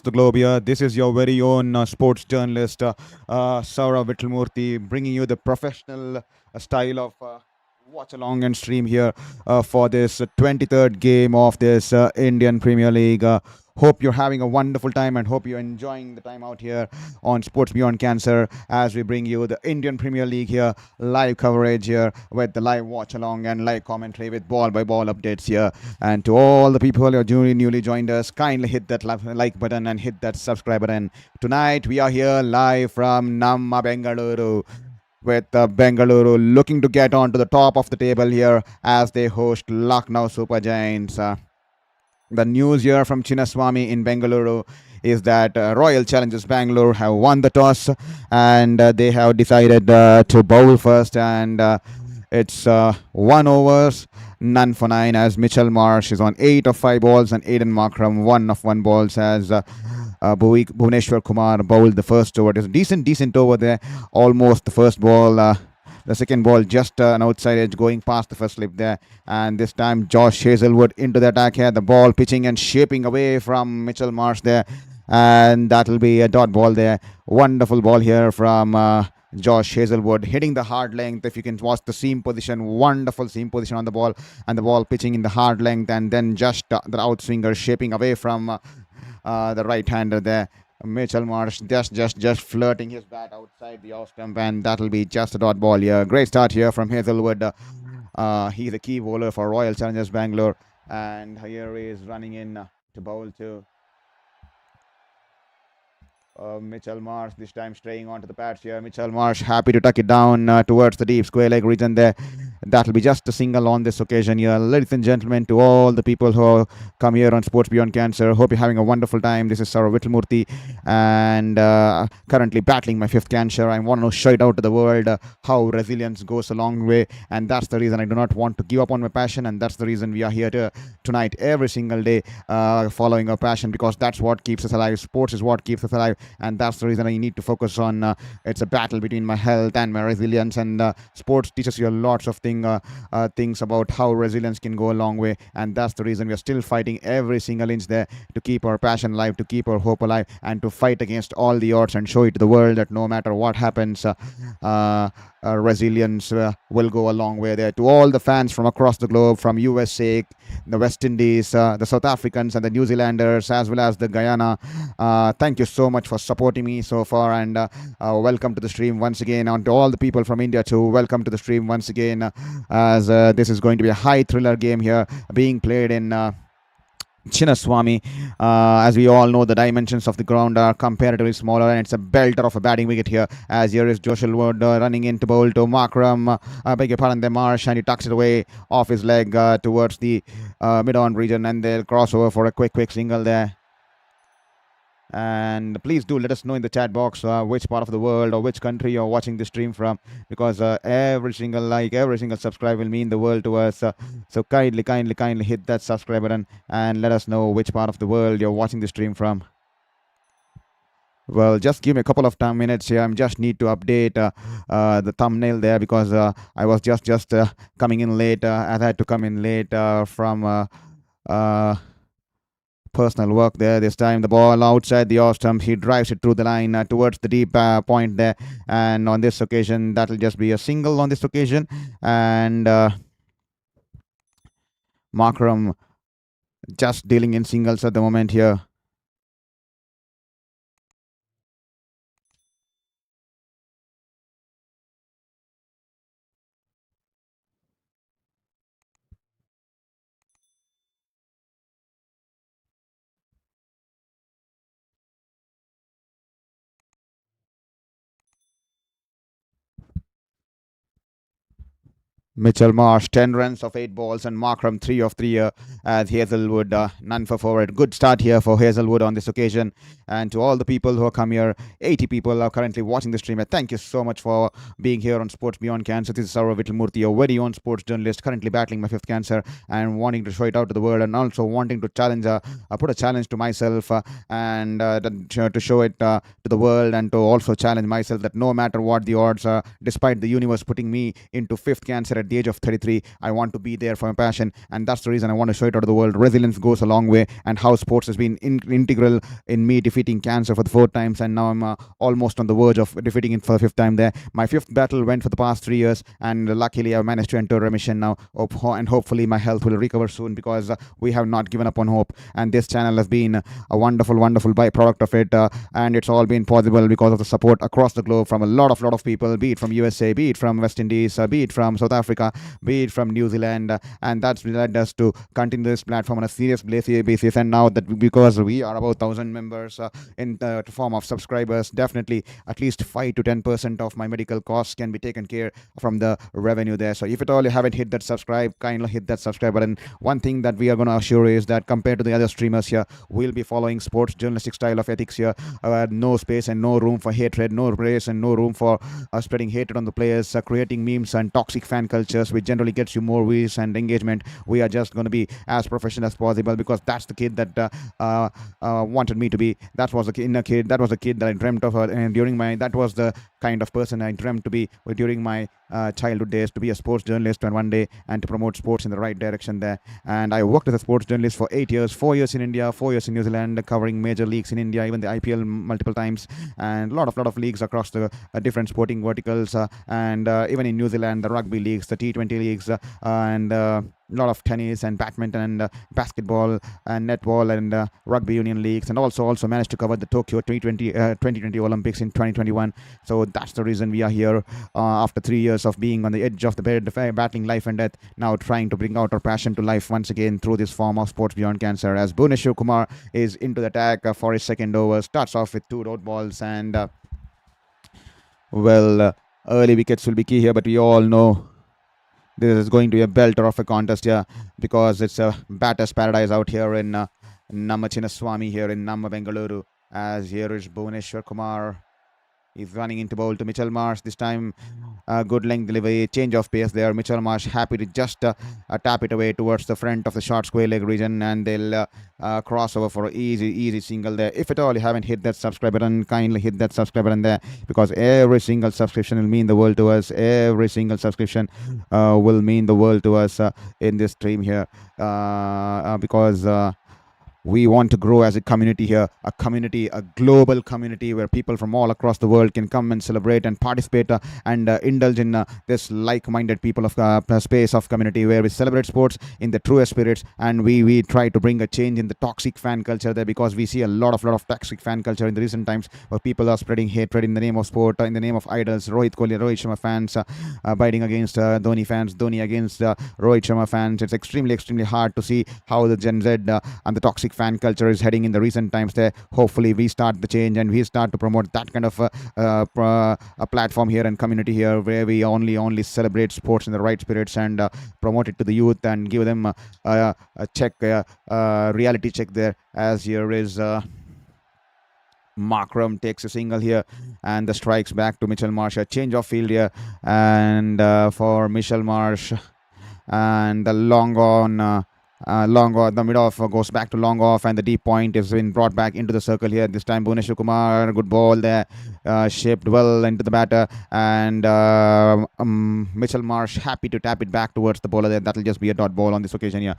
the globe here. This is your very own sports journalist, Saurabh Vittalmurthy, bringing you the professional style of watch along and stream here for this 23rd game of this Indian Premier League. Hope you're having a wonderful time and hope you're enjoying the time out here on Sports Beyond Cancer as we bring you the Indian Premier League here, live coverage here with the live watch along and live commentary with ball by ball updates here. And to all the people who are newly joined us, kindly hit that like button and hit that subscribe button. Tonight we are here live from Namma Bengaluru with Bengaluru looking to get on to the top of the table here as they host Lucknow Super Giants. The news here from Chinnaswamy in Bengaluru is that Royal Challengers Bangalore have won the toss and they have decided to bowl first, and it's 1 overs, none for 9 as Mitchell Marsh is on 8 of 5 balls and Aiden Markram 1 of 1 balls as Bhuvneshwar Kumar bowled the first over. It was a decent over there, almost the first ball. The second ball just an outside edge going past the first slip there. And this time Josh Hazlewood into the attack here. The ball pitching and shaping away from Mitchell Marsh there. And that'll be a dot ball there. Wonderful ball here from Josh Hazlewood hitting the hard length. If you can watch the seam position, wonderful seam position on the ball. And the ball pitching in the hard length. And then just the outswinger shaping away from the right-hander there. Mitchell Marsh just flirting his bat outside the off stump, and that'll be just a dot ball here. Great start here from Hazlewood. He's a key bowler for Royal Challengers Bangalore, and here he is running in to bowl to Mitchell Marsh, this time straying onto the pads here. Mitchell Marsh happy to tuck it down towards the deep square leg region there. That'll be just a single on this occasion here. Ladies and gentlemen, to all the people who come here on Sports Beyond Cancer, hope you're having a wonderful time. This is Saurabh Vittalmurthy, and currently battling my 5th cancer. I want to show it out to the world how resilience goes a long way, and that's the reason I do not want to give up on my passion, and that's the reason we are here tonight every single day following our passion, because that's what keeps us alive. Sports is what keeps us alive, and that's the reason I need to focus on it's a battle between my health and my resilience, and sports teaches you lots of things about how resilience can go a long way, and that's the reason we are still fighting every single inch there to keep our passion alive, to keep our hope alive, and to fight against all the odds and show it to the world that no matter what happens, resilience will go a long way there. To all the fans from across the globe, from USA, the West Indies, the South Africans and the New Zealanders, as well as the Guyana, thank you so much for supporting me so far, and welcome to the stream once again. And to all the people from India too, welcome to the stream once again, as this is going to be a high thriller game here being played in Chinnaswamy. As we all know, the dimensions of the ground are comparatively smaller, and it's a belter of a batting wicket here, as here is Josh Hazlewood running in to bowl to Markram, beg your pardon, the Marsh, and he tucks it away off his leg towards the mid-on region, and they'll cross over for a quick single there. And please do let us know in the chat box which part of the world or which country you're watching the stream from, because every single like, every single subscribe will mean the world to us. So kindly hit that subscribe button and let us know which part of the world you're watching the stream from. Well, just give me a couple of minutes here. I just need to update the thumbnail there, because I was just coming in late. I had to come in late from personal work there. This time the ball outside the off stump, he drives it through the line towards the deep point there, and on this occasion that'll just be a single on this occasion. And Markram just dealing in singles at the moment here. Mitchell Marsh, 10 runs of 8 balls, and Markram 3 of 3 as Hazlewood, none for forward. Good start here for Hazlewood on this occasion. And to all the people who come here, 80 people are currently watching the stream. Thank you so much for being here on Sports Beyond Cancer. This is Saurabh Vittalmurthy, your very own sports journalist, currently battling my 5th cancer and wanting to show it out to the world, and also wanting to challenge, put a challenge to myself and to show it to the world, and to also challenge myself that no matter what the odds are, despite the universe putting me into 5th cancer at at the age of 33. I want to be there for my passion, and that's the reason I want to show it out to the world. Resilience goes a long way, and how sports has been integral in me defeating cancer for the 4th times, and now I'm almost on the verge of defeating it for the 5th time there. My 5th battle went for the past 3 years, and luckily I managed to enter remission now, and hopefully my health will recover soon, because we have not given up on hope, and this channel has been a wonderful byproduct of it, and it's all been possible because of the support across the globe from a lot of people, be it from USA, be it from West Indies, be it from South Africa, be it from New Zealand, and that's led us to continue this platform on a serious basis. And now that because we are about 1,000 members in the form of subscribers, definitely at least 5 to 10% of my medical costs can be taken care from the revenue there. So if at all you haven't hit that subscribe, kindly hit that subscribe button. One thing that we are going to assure is that compared to the other streamers here, we'll be following sports journalistic style of ethics here. No space and no room for hatred, no place and no room for spreading hatred on the players, creating memes and toxic fan cultures, which generally gets you more views and engagement. We are just going to be as professional as possible, because that's the kid that wanted me to be. That was the inner kid. That was the kid that I dreamt of, and that was the kind of person I dreamt to be during my childhood days, to be a sports journalist and one day and to promote sports in the right direction there. And I worked as a sports journalist for 8 years, 4 years in India, 4 years in New Zealand, covering major leagues in India, even the IPL multiple times, and a lot of leagues across the different sporting verticals, and even in New Zealand, the rugby leagues, the T20 leagues, and a lot of tennis and badminton and basketball and netball and rugby union leagues, and also managed to cover the Tokyo 2020 Olympics in 2021. So that's the reason we are here after 3 years of being on the edge of the bed, battling life and death, now trying to bring out our passion to life once again through this form of sports beyond cancer, as Bhuvneshwar is into the attack for his second over. Starts off with 2 dot balls, and early wickets will be key here, but we all know this is going to be a belter of a contest here, because it's a batter's paradise out here in Namma Chinnaswamy here in Namma Bengaluru, as here is Bhuvneshwar Kumar. He's running into bowl to Mitchell Marsh. This time, good length delivery, change of pace there. Mitchell Marsh happy to just tap it away towards the front of the short square leg region, and they'll cross over for an easy single there. If at all you haven't hit that subscribe button, kindly hit that subscribe button there, because every single subscription will mean the world to us. Every single subscription will mean the world to us in this stream here, because we want to grow as a community here, a global community where people from all across the world can come and celebrate and participate and indulge in this like-minded people of space of community, where we celebrate sports in the truest spirits, and we try to bring a change in the toxic fan culture there, because we see a lot of toxic fan culture in the recent times, where people are spreading hatred in the name of sport, in the name of idols. Rohit Kohli, Rohit Sharma fans biting against Dhoni fans, Dhoni against Rohit Sharma fans. It's extremely hard to see how the Gen Z and the toxic fan culture is heading in the recent times there. Hopefully we start the change, and we start to promote that kind of a platform here and community here, where we only celebrate sports in the right spirits and promote it to the youth and give them a reality check there, as here is Markram takes a single here, and the strikes back to Mitchell Marsh. A change of field here, and for Mitchell Marsh, and the long on the mid off goes back to long off, and the deep point has been brought back into the circle here. This time Bhuvneshwar Kumar, good ball there, shaped well into the batter, and Mitchell Marsh happy to tap it back towards the bowler there. That'll just be a dot ball on this occasion here.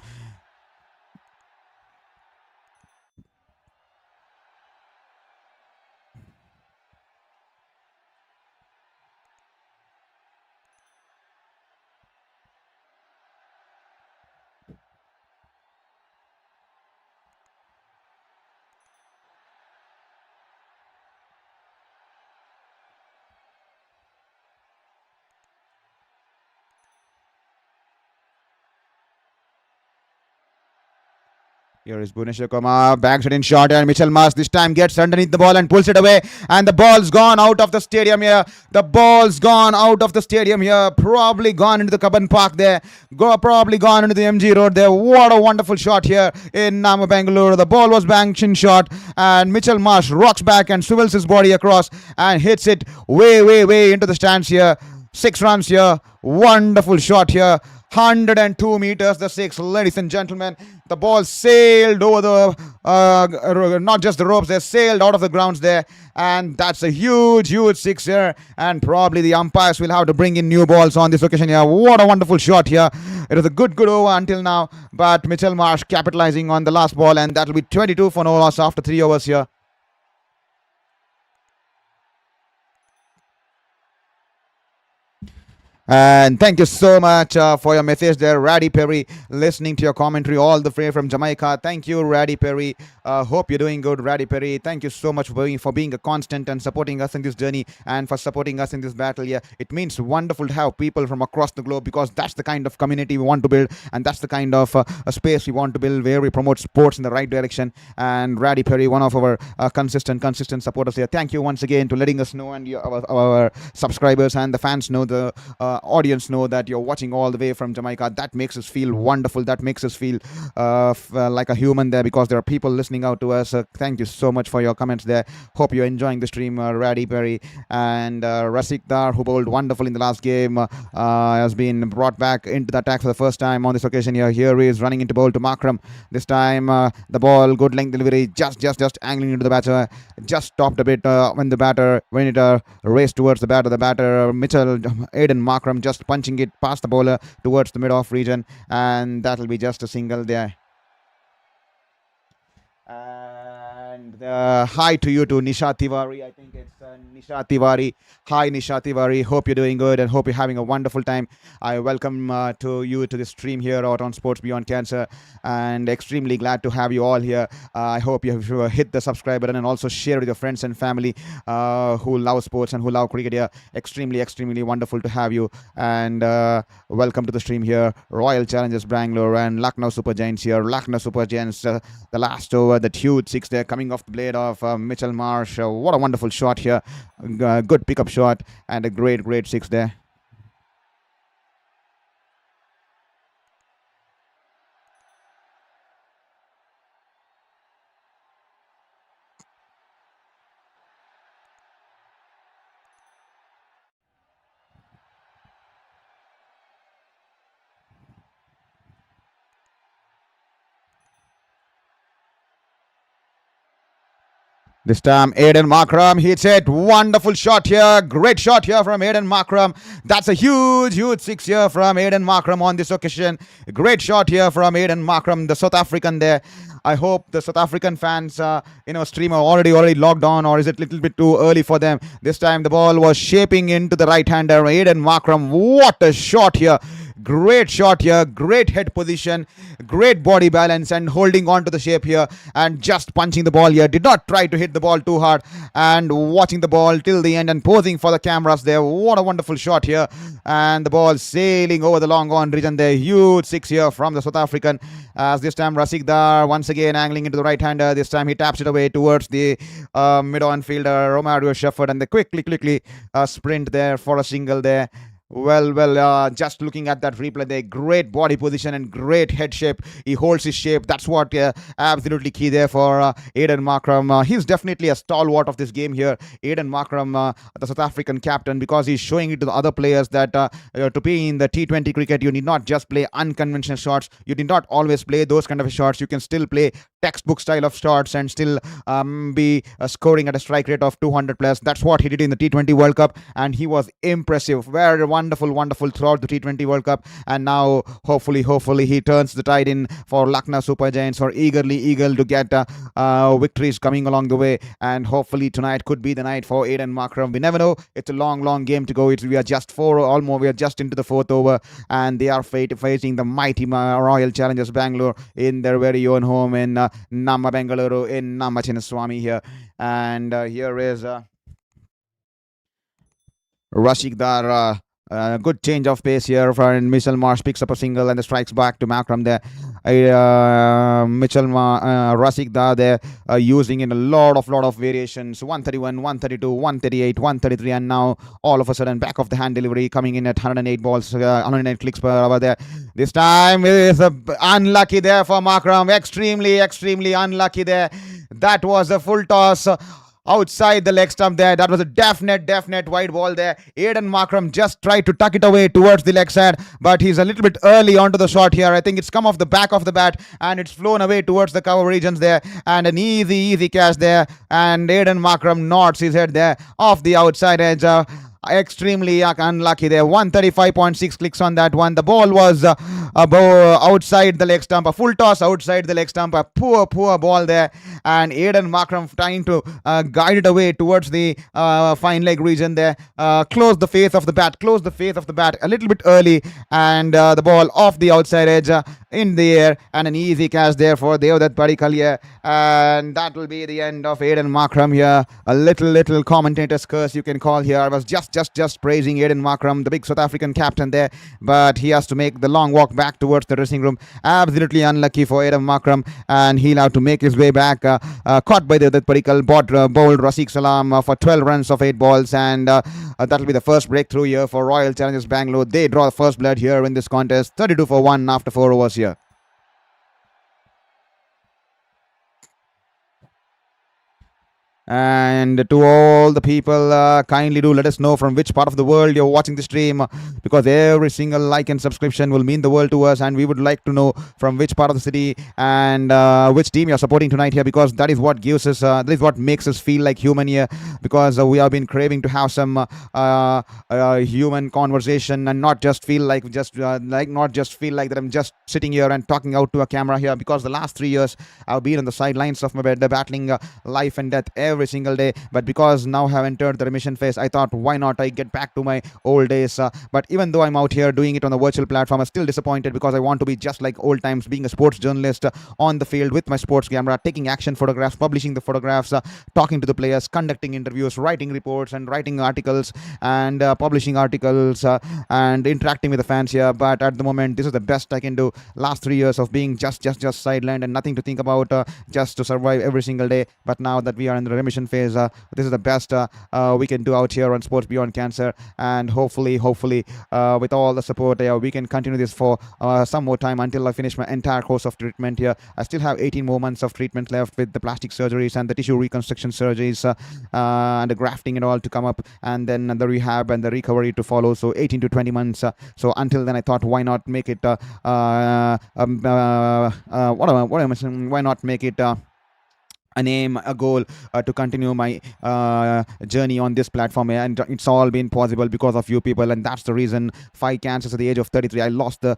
Here is Bhuvneshwar Kumar, bags it in short, and Mitchell Marsh this time gets underneath the ball and pulls it away, and the ball's gone out of the stadium here. Probably gone into the Cubbon Park there. Probably gone into the MG Road there. What a wonderful shot here in Namma Bengaluru. The ball was banked in short, and Mitchell Marsh rocks back and swivels his body across and hits it way into the stands here. 6 runs here. Wonderful shot here. 102 meters, the six, ladies and gentlemen. The ball sailed over not just the ropes, they sailed out of the grounds there. And that's a huge, huge six here. And probably the umpires will have to bring in new balls on this occasion here. What a wonderful shot here. It was a good over until now. But Mitchell Marsh capitalizing on the last ball. And that'll be 22 for no loss after 3 overs here. And thank you so much for your message there, Raddy Perry, listening to your commentary all the way from Jamaica. Thank you, Raddy Perry. Hope you're doing good, Raddy Perry. Thank you so much for being a constant and supporting us in this journey and for supporting us in this battle. Yeah, it means wonderful to have people from across the globe, because that's the kind of community we want to build, and that's the kind of a space we want to build where we promote sports in the right direction. And Raddy Perry, one of our consistent supporters here. Thank you once again to letting us know, and our subscribers and the fans know, the audience know that you're watching all the way from Jamaica. That makes us feel wonderful. That makes us feel like a human there, because there are people listening out to us. Thank you so much for your comments there. Hope you're enjoying the stream, Raddy Perry. And Rasik Dar, who bowled wonderful in the last game, has been brought back into the attack for the first time on this occasion here. Here he is running into bowl to Markram. This time the ball, good length delivery, just angling into the batter, just stopped a bit when it raced towards the batter, Mitchell, Aiden Markram, just punching it past the bowler towards the mid-off region, and that'll be just a single there. And hi to you, to Nisha Tiwari. I think it's Nisha Tiwari. Hi, Nisha Tiwari. Hope you're doing good and hope you're having a wonderful time. I welcome to you to the stream here out on Sports Beyond Cancer, and extremely glad to have you all here. I hope you have hit the subscribe button and also share with your friends and family who love sports and who love cricket here. Extremely wonderful to have you. And welcome to the stream here. Royal Challengers Bangalore and Lucknow Super Giants here. Lucknow Super Giants, the last over, that huge six there coming off the blade of Mitchell Marsh. What a wonderful shot here. Good pickup shot and a great six there. This time, Aiden Markram hits it. Wonderful shot here. Great shot here from Aiden Markram. That's a huge six here from Aiden Markram on this occasion. Great shot here from Aiden Markram, the South African there. I hope the South African fans, stream are already logged on, or is it a little bit too early for them? This time the ball was shaping into the right-hander, Aiden Markram. What a shot here. Great shot here, great head position, great body balance, and holding on to the shape here and just punching the ball here. Did not try to hit the ball too hard, and watching the ball till the end and posing for the cameras there. What a wonderful shot here. And the ball sailing over the long on region there. Huge six here from the South African, as this time Rasik Dar once again angling into the right-hander. This time he taps it away towards the mid-on fielder, Romario Shepherd, and they quickly sprint there for a single there. Well, just looking at that replay there, great body position and great head shape. He holds his shape. That's what absolutely key there for Aiden Markram. He's definitely a stalwart of this game here, Aiden Markram, the South African captain, because he's showing it to the other players that to be in the T20 cricket, you need not just play unconventional shots. You need not always play those kind of shots. You can still play textbook style of shots and still be scoring at a strike rate of 200 plus. That's what he did in the T20 World Cup, and he was impressive. Very wonderful throughout the T20 World Cup. And now hopefully he turns the tide in for Lucknow Super Giants, for eager to get victories coming along the way. And hopefully tonight could be the night for Aiden Markram. We never know. It's a long game to go. We are just into the fourth over, and they are facing the mighty Royal Challengers Bangalore in their very own home in Namma Bengaluru, in Namma Chinnaswamy here. And here is Rashik Dar. Good change of pace here, and Mitchell Marsh picks up a single and the strikes back to Markram there. Rasik Dar there using in a lot of variations. 131, 132, 138, 133, and now all of a sudden back of the hand delivery coming in at 108 balls, 108 clicks per hour there. This time is unlucky there for Markram. Extremely unlucky there. That was a full toss. outside the leg stump there. That was a definite wide ball there. Aiden Markram just tried to tuck it away towards the leg side, but he's a little bit early onto the shot here. I think it's come off the back of the bat and it's flown away towards the cover regions there. And an easy catch there. And Aiden Markram nods his head there off the outside edge. Extremely unlucky there. 135.6 clicks on that one. The ball was outside the leg stump. A full toss outside the leg stump. A poor ball there. And Aiden Markram trying to guide it away towards the fine leg region there. Close the face of the bat. A little bit early. And the ball off the outside edge in the air. And an easy catch there for Devdutt Padikkal here. And that will be the end of Aiden Markram here. A little commentator's curse you can call here. I was just praising Aiden Markram, the big South African captain there, but he has to make the long walk back towards the dressing room. Absolutely unlucky for Aiden Markram, and he'll have to make his way back. Caught by the Padikkal, bowled Rafiq Salam for 12 runs of 8 balls, and that'll be the first breakthrough here for Royal Challengers Bangalore. They draw the first blood here in this contest, 32 for 1 after 4 overs here. And to all the people, kindly do let us know from which part of the world you're watching the stream, because every single like and subscription will mean the world to us, and we would like to know from which part of the city and which team you're supporting tonight here, because that is what gives us, that is what makes us feel like human here, because we have been craving to have some human conversation and not just feel like that I'm just sitting here and talking out to a camera here, because the last 3 years I've been on the sidelines of my bed battling life and death every single day. But because now I have entered the remission phase, I thought, why not I get back to my old days. But even though I'm out here doing it on a virtual platform, I'm still disappointed, because I want to be just like old times, being a sports journalist on the field with my sports camera, taking action photographs, publishing the photographs, talking to the players, conducting interviews, writing reports and writing articles and publishing articles and interacting with the fans here. But at the moment, this is the best I can do. Last 3 years of being just sidelined and nothing to think about, just to survive every single day. But now that we are in the remission phase, this is the best we can do out here on Sports Beyond Cancer. And hopefully with all the support, we can continue this for some more time until I finish my entire course of treatment here. I still have 18 more months of treatment left, with the plastic surgeries and the tissue reconstruction surgeries and the grafting and all to come up, and then the rehab and the recovery to follow. So 18 to 20 months. So until then, I thought, why not make it why not make it an aim, a goal to continue my journey on this platform, and it's all been possible because of you people. And that's the reason 5 cancers at the age of 33, I lost the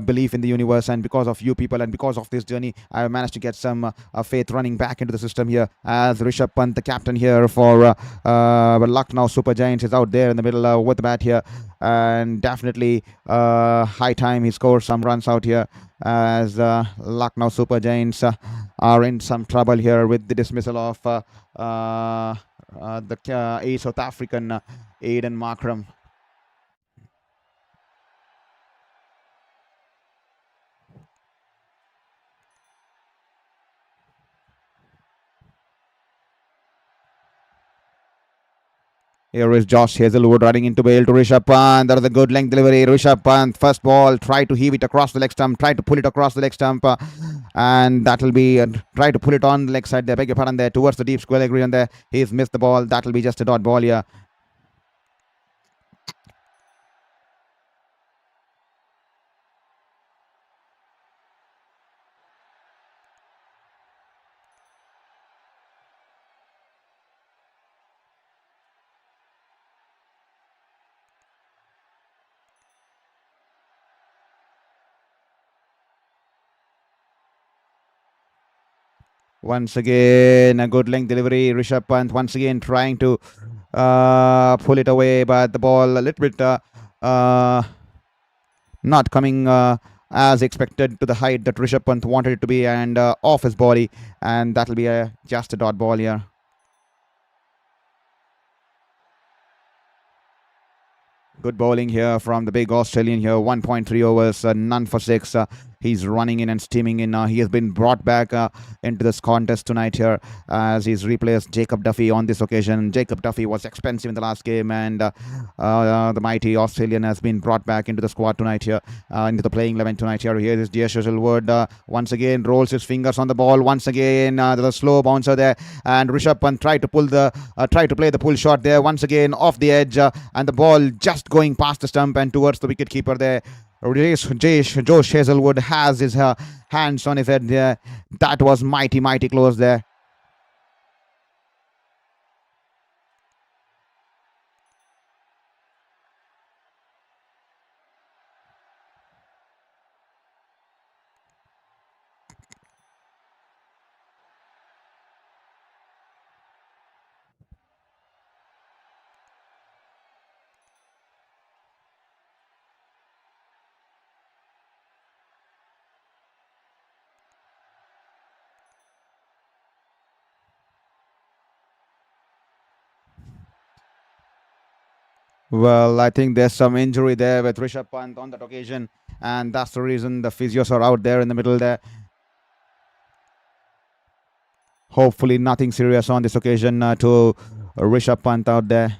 belief in the universe, and because of you people and because of this journey, I managed to get some faith running back into the system here, as Rishabh Pant, the captain here for Lucknow Super Giants, is out there in the middle with the bat here, and definitely high time he scores some runs out here, as Lucknow Super Giants are in some trouble here with the dismissal of the South African Aiden Markram. Here is Josh Hazelwood running into bail to Rishabh Pant. That is a good length delivery. Rishabh Pant, first ball, try to heave it across the leg stump, try to pull it across the leg stump, and that will be try to pull it on the leg side there. Beg your pardon there, towards the deep square leg region there. He's missed the ball. That will be just a dot ball here. Once again, a good length delivery. Rishabh Pant once again trying to pull it away, but the ball a little bit not coming as expected to the height that Rishabh Pant wanted it to be, and off his body, and that'll be just a dot ball here. Good bowling here from the big Australian here. 1.3 overs, none for 6. He's running in and steaming in. He has been brought back into this contest tonight here as he's replaced Jacob Duffy on this occasion. Jacob Duffy was expensive in the last game, and the mighty Australian has been brought back into the squad tonight here, into the playing 11 tonight here. Here is Jitesh Hazlewood once again rolls his fingers on the ball. Once again, the slow bouncer there, and Rishabh Pant tried to play the pull shot there once again off the edge, and the ball just going past the stump and towards the wicket keeper there. Josh Hazlewood has his hands on his head there. That was mighty close there. Well, I think there's some injury there with Rishabh Pant on that occasion, and that's the reason the physios are out there in the middle there. Hopefully, nothing serious on this occasion to Rishabh Pant out there.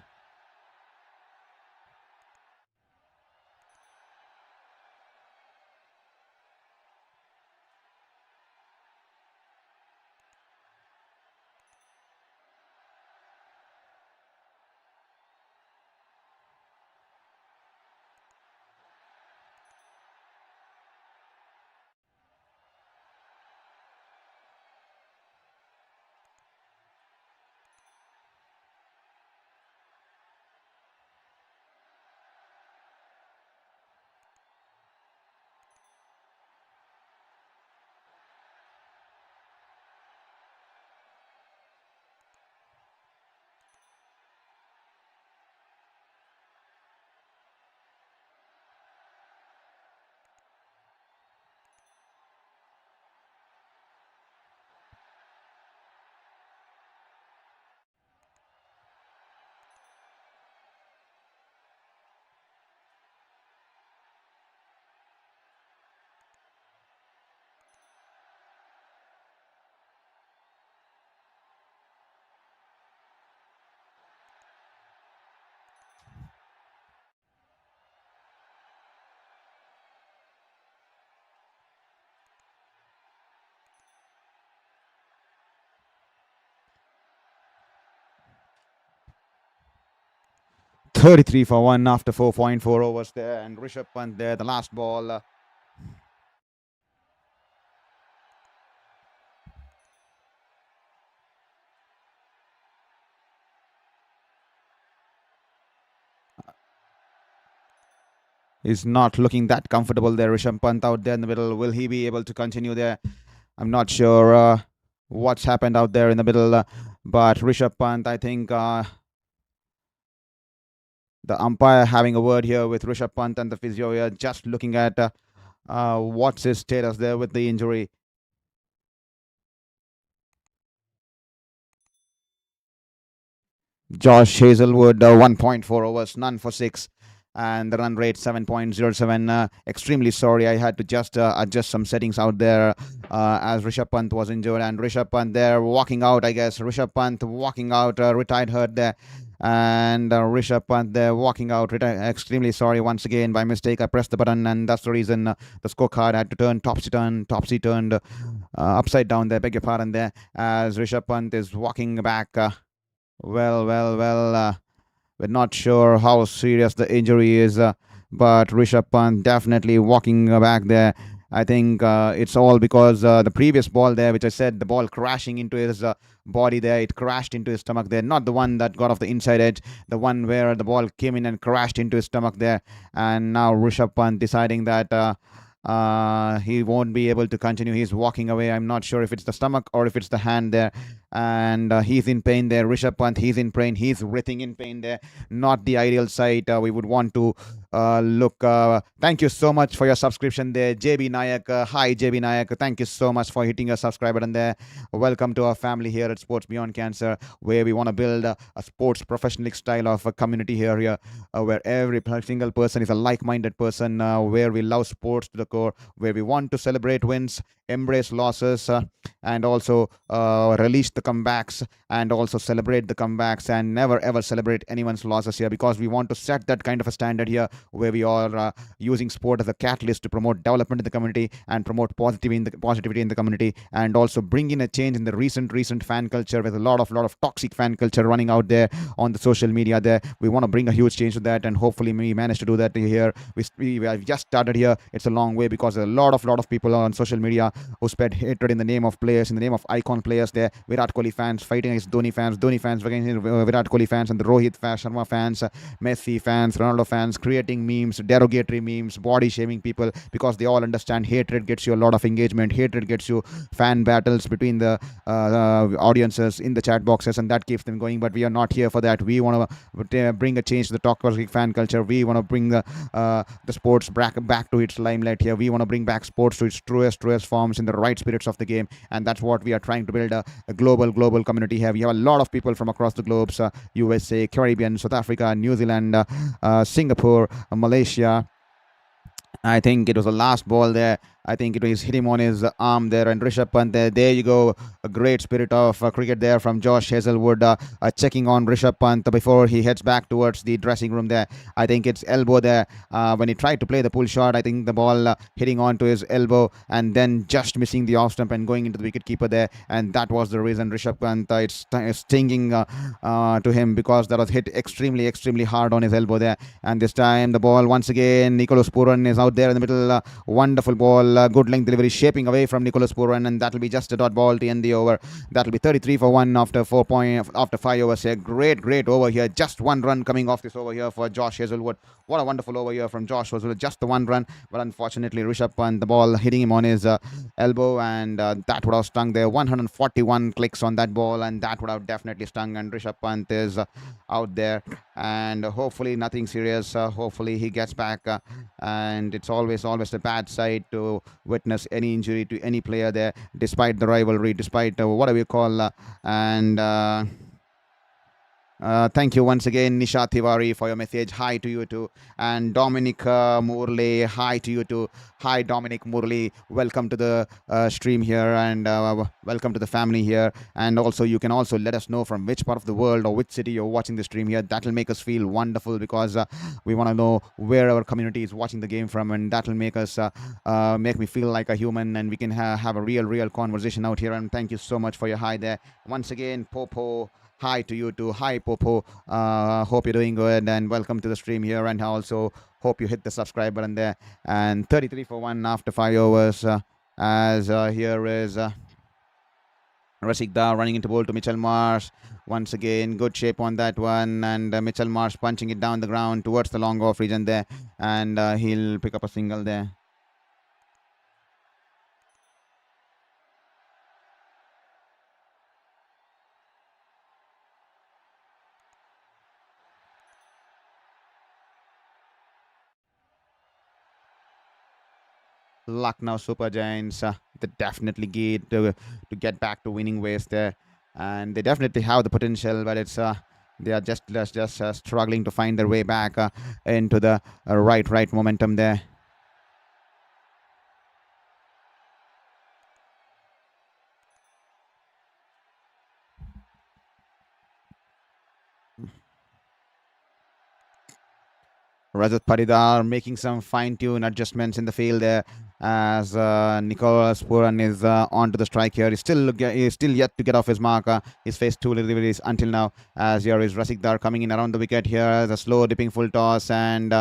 "33 for 1 after 4.4 overs there, and Rishabh Pant there, the last ball. Is not looking that comfortable there. Rishabh Pant out there in the middle. Will he be able to continue there? I'm not sure what's happened out there in the middle, but Rishabh Pant, I think the umpire having a word here with Rishabh Pant and the physio here, just looking at what's his status there with the injury. Josh Hazlewood, 1.4 overs, none for 6. And the run rate 7.07. Extremely sorry, I had to just adjust some settings out there as Rishabh Pant was injured, and Rishabh Pant there walking out. I guess Rishabh Pant walking out, retired hurt there, and Rishabh Pant there walking out. Extremely sorry once again, by mistake I pressed the button, and that's the reason the scorecard had to turn topsy turned upside down there. Beg your pardon there, as Rishabh Pant is walking back. Well. We're not sure how serious the injury is, but Rishabh Pant definitely walking back there. I think it's all because the previous ball there, which I said, the ball crashing into his body there, it crashed into his stomach there. Not the one that got off the inside edge, the one where the ball came in and crashed into his stomach there. And now Rishabh Pant deciding that he won't be able to continue. He's walking away. I'm not sure if it's the stomach or if it's the hand there. And he's in pain there. Rishabh Pant, he's in pain. He's writhing in pain there. Not the ideal sight we would want to Look, thank you so much for your subscription there, JB Nayak. Hi, JB Nayak. Thank you so much for hitting your subscribe button there. Welcome to our family here at Sports Beyond Cancer, where we want to build a sports professional style of a community here, where every single person is a like-minded person, where we love sports to the core, where we want to celebrate wins, embrace losses, and also release the comebacks, and also celebrate the comebacks, and never ever celebrate anyone's losses here, because we want to set that kind of a standard here, where we are using sport as a catalyst to promote development in the community and promote positivity in the community, and also bring in a change in the recent fan culture, with a lot of toxic fan culture running out there on the social media there. We want to bring a huge change to that, and hopefully we manage to do that here. We have just started here. It's a long way, because a lot of people on social media who spread hatred in the name of players, in the name of icon players there. Virat Kohli fans fighting against Dhoni fans against Virat Kohli fans, and the Rohit fans, Sharma fans, Messi fans, Ronaldo fans, creating memes, derogatory memes, body shaming people, because they all understand hatred gets you a lot of engagement, hatred gets you fan battles between the audiences in the chat boxes, and that keeps them going. But we are not here for that. We want to bring a change to the toxic fan culture. We want to bring the sports back to its limelight here. We want to bring back sports to its truest forms in the right spirits of the game, and that's what we are trying to build a global community here. We have a lot of people from across the globes, USA, Caribbean, South Africa, New Zealand, Singapore, Malaysia. I think it was the last ball there. I think it was hit him on his arm there, and Rishabh Pant there. There you go. A great spirit of cricket there from Josh Hazelwood, checking on Rishabh Pant before he heads back towards the dressing room there. I think it's elbow there. When he tried to play the pull shot, I think the ball hitting onto his elbow and then just missing the off stump and going into the wicket keeper there. And that was the reason Rishabh Pant, it's stinging to him, because that was hit extremely hard on his elbow there. And this time the ball once again, Nicholas Pooran is out there in the middle. Wonderful ball. Good length delivery, shaping away from Nicholas Pooran, and that'll be just a dot ball to end the over. That'll be 33 for 1 after 5 overs here. Great over here. Just one run coming off this over here for Josh Hazelwood. What a wonderful over here from Josh Hazelwood. Just the one run, but unfortunately Rishabh Pant, the ball hitting him on his elbow, and that would have stung there. 141 clicks on that ball, and that would have definitely stung. And Rishabh Pant is out there, and hopefully nothing serious. Hopefully he gets back, and it's always a bad sight to witness any injury to any player there, despite the rivalry, despite whatever you call, and thank you once again, Nisha Tiwari, for your message. Hi to you too. And Dominic Murley, hi to you too. Hi, Dominic Murley. Welcome to the stream here, and welcome to the family here. And also, you can also let us know from which part of the world or which city you're watching the stream here. That will make us feel wonderful, because we want to know where our community is watching the game from, and that will make us make me feel like a human, and we can have a real conversation out here. And thank you so much for your hi there. Once again, Popo. Hi to you too. Hi, Popo. Hope you're doing good, and welcome to the stream here. And also hope you hit the subscribe button there. And 33 for 1 after 5 overs. As here is Rasikda running into ball to Mitchell Marsh. Once again, good shape on that one. And Mitchell Marsh punching it down the ground towards the long off region there. And he'll pick up a single there. Lucknow Super Giants, they definitely get to get back to winning ways there, and they definitely have the potential, but it's they are just struggling to find their way back into the right momentum there. Rajat Patidar making some fine-tune adjustments in the field there, as Nicholas Pooran is onto the strike here. He's still yet to get off his mark. He's faced 2 deliveries until now, as here is Rasikdar coming in around the wicket here. The slow dipping full toss, and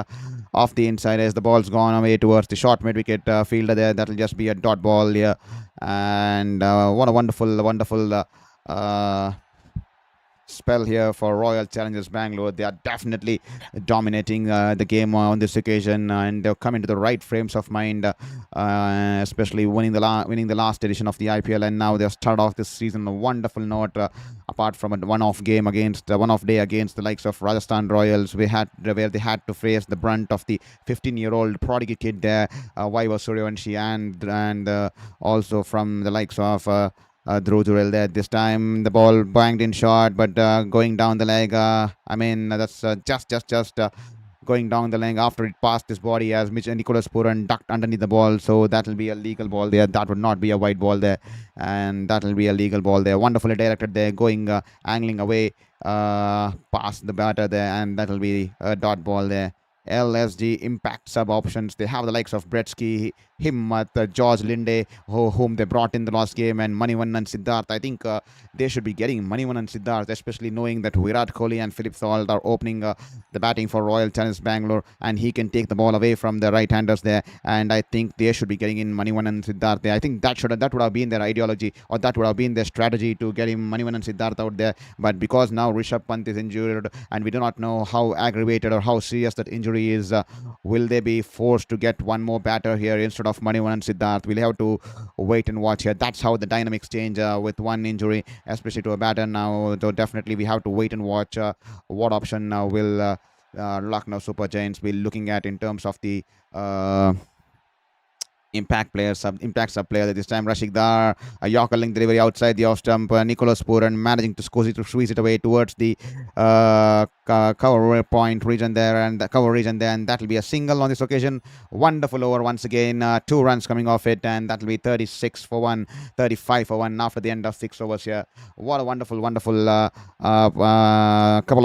off the inside as the ball's gone away towards the short mid-wicket fielder there. That'll just be a dot ball here. And what a wonderful spell here for Royal Challengers Bangalore. They are definitely dominating the game on this occasion, and they're coming to the right frames of mind, especially winning the last edition of the IPL, and now they've started off this season on a wonderful note. Apart from a one-off game against one-off day against the likes of Rajasthan Royals, where they had to face the brunt of the 15-year-old prodigy kid there, Vaibhav Suryavanshi, and also from the likes of Dhruv Jurel there. This time the ball banged in short, but going down the leg. That's just going down the leg after it passed his body as Nicholas Pooran ducked underneath the ball. So that will be a legal ball there. That would not be a white ball there, and that will be a legal ball there. Wonderfully directed there, going angling away past the batter there, and that will be a dot ball there. LSG impact sub options. They have the likes of Bretsky, Himmat, George Linde, whom they brought in the last game, and Manivan and Siddharth. I think they should be getting Manivan and Siddharth, especially knowing that Virat Kohli and Philip Salt are opening the batting for Royal Challengers Bangalore, and he can take the ball away from the right-handers there. And I think they should be getting in Manivan and Siddharth there. I think that would have been their ideology, or that would have been their strategy to get him Manivan and Siddharth out there. But because now Rishabh Pant is injured, and we do not know how aggravated or how serious that injury is, will they be forced to get one more batter here instead of Manivan and Siddharth? We'll have to wait and watch here. That's how the dynamics change with one injury, especially to a batter now. So definitely we have to wait and watch what option will Lucknow Super Giants be looking at in terms of the impact sub player. This time Rashid Dar, a Yorker link delivery outside the off stump. Nicholas Pooran managing to squeeze it away towards the cover point region there, and the cover region there, and that will be a single on this occasion. Wonderful over once again. 2 runs coming off it, and that will be 36 for 1, 35 for 1 after the end of 6 overs here. What a wonderful couple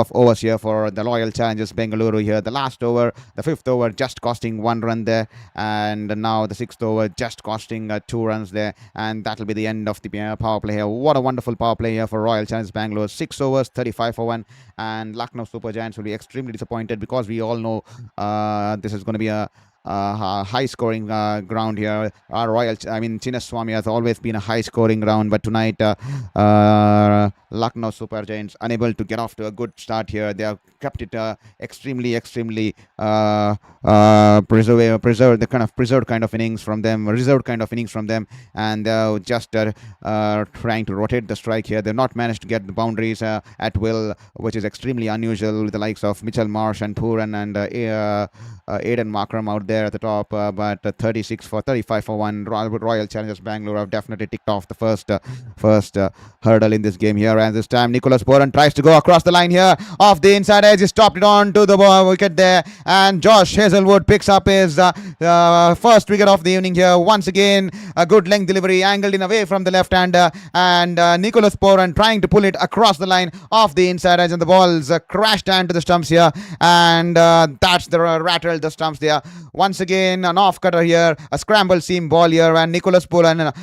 of overs here for the Royal Challengers Bengaluru here. The last over, the 5th over, just costing 1 run there, and now the 6th over just costing 2 runs there, and that will be the end of the power play here. What a wonderful power play here for Royal Challengers Bangalore. 6 overs, 35 for 1, and Lucknow Super Giants will be extremely disappointed, because we all know this is going to be a high-scoring ground here. Chinnaswamy has always been a high-scoring ground, but tonight Lucknow Super Giants unable to get off to a good start here. They have kept it extremely reserved kind of innings from them, and just trying to rotate the strike here. They've not managed to get the boundaries at will, which is extremely unusual with the likes of Mitchell Marsh and Pooran and Aiden Markram out there at the top, but 36 for 35 for 1. Royal Challengers Bangalore have definitely ticked off the first hurdle in this game here, and this time Nicholas Pooran tries to go across the line here off the inside edge. He stopped it on to the wicket there, and Josh Hazelwood picks up his first wicket of the evening here. Once again, a good length delivery angled in away from the left-hander, and Nicholas Pooran trying to pull it across the line off the inside edge, and the ball's crashed into the stumps here, and that's the rattled the stumps there. Once again, an off-cutter here, a scramble seam ball here, and Nicholas Pooran,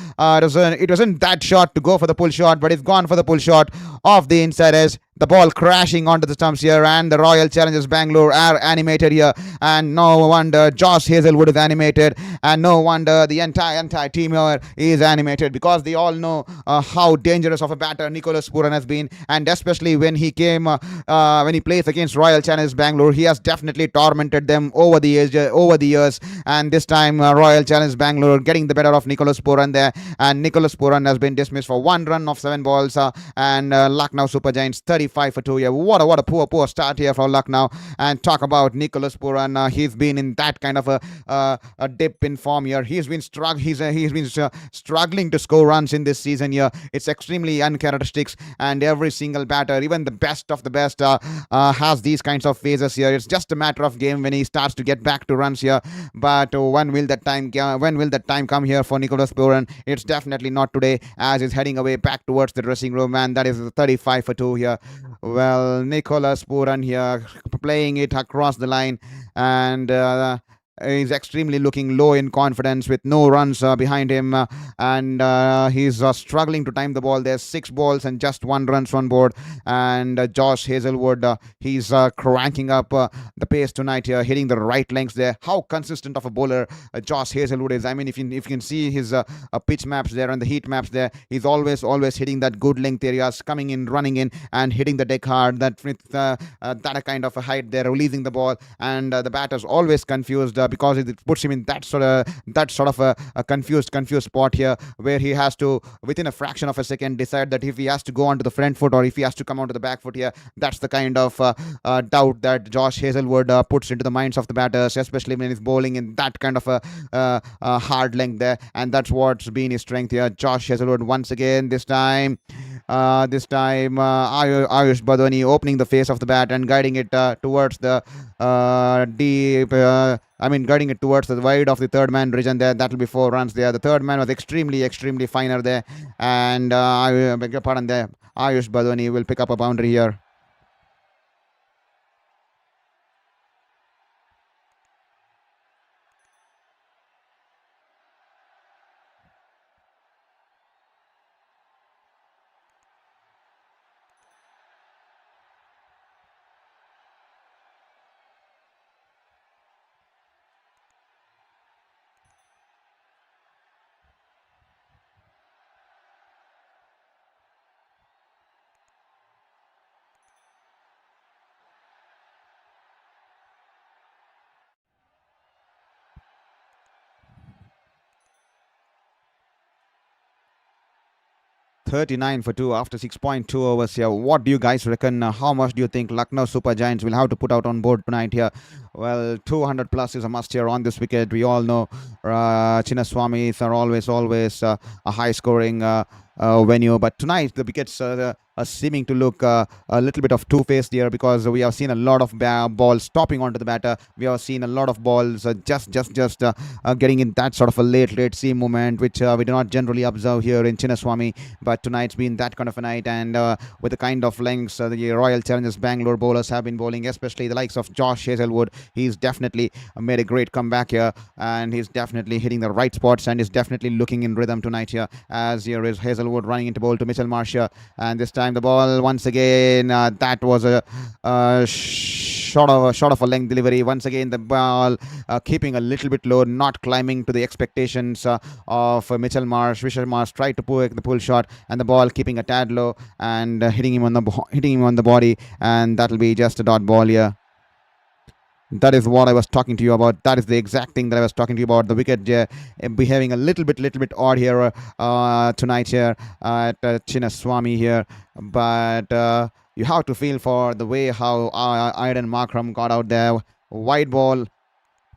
it wasn't that shot to go for the pull shot, but it's gone for the pull shot off the inside edge. The ball crashing onto the stumps here, and the Royal Challengers Bangalore are animated here, and no wonder Josh Hazelwood is animated, and no wonder the entire team here is animated, because they all know how dangerous of a batter Nicholas Pooran has been, and especially when he plays against Royal Challengers Bangalore, he has definitely tormented them over the years, and this time Royal Challengers Bangalore getting the better of Nicholas Pooran there, and Nicholas Pooran has been dismissed for 1 run of 7 balls, and Lucknow Super Giants 35 for 2 here. What a poor start here for Lucknow. And talk about Nicholas Pooran. He's been in that kind of a dip in form here. He's been struggling to score runs in this season here. It's extremely uncharacteristic, and every single batter, even the best of the best, has these kinds of phases here. It's just a matter of game when he starts to get back to runs here. But when will that time come here for Nicholas Pooran? It's definitely not today, as he's heading away back towards the dressing room, and that is 35 for 2 here. Well, Nicholas Pooran here playing it across the line, and is extremely looking low in confidence with no runs behind him, and he's struggling to time the ball. There's 6 balls and just 1 runs on board, and Josh Hazelwood, he's cranking up the pace tonight here, hitting the right lengths there. How consistent of a bowler Josh Hazelwood is. I mean, if you can see his pitch maps there and the heat maps there, he's always hitting that good length areas, coming in, running in, and hitting the deck hard. That with that kind of a height there, releasing the ball, and the batter's always confused because it puts him in that sort of a confused spot here, where he has to, within a fraction of a second, decide that if he has to go onto the front foot or if he has to come onto the back foot here. That's the kind of doubt that Josh Hazelwood puts into the minds of the batters, especially when he's bowling in that kind of a hard length there, and that's what's been his strength here. Josh Hazelwood once again, this time, Ayush Badoni opening the face of the bat and guiding it towards the deep. Guiding it towards the wide of the third man region there. That'll be 4 runs there. The third man was extremely finer there, and I beg your pardon there. Ayush Badoni will pick up a boundary here. 39 for 2 after 6.2 overs here. What do you guys reckon? How much do you think Lucknow Super Giants will have to put out on board tonight here? Well, 200 plus is a must here on this wicket. We all know Chinnaswamis are always a high scoring venue, but tonight the wickets are seeming to look a little bit of two-faced here, because we have seen a lot of balls stopping onto the batter. We have seen a lot of balls just getting in that sort of a late seam movement, which we do not generally observe here in Chinnaswamy. But tonight's been that kind of a night, and with the kind of lengths the Royal Challengers Bangalore bowlers have been bowling, especially the likes of Josh Hazelwood, he's definitely made a great comeback here, and he's definitely hitting the right spots and is definitely looking in rhythm tonight here, as here is Hazelwood running into bowl to Mitchell Marsh here, and this time the ball once again, that was a short of a length delivery. Once again the ball keeping a little bit low, not climbing to the expectations of Mitchell Marsh. Rishabh Marsh tried to pull the pull shot, and the ball keeping a tad low and hitting him on the body, and that'll be just a dot ball here. That is what I was talking to you about. That is the exact thing that I was talking to you about. The wicket behaving a little bit odd here tonight here at Chinnaswamy here. But you have to feel for the way how Aiden Markram got out there. Wide ball,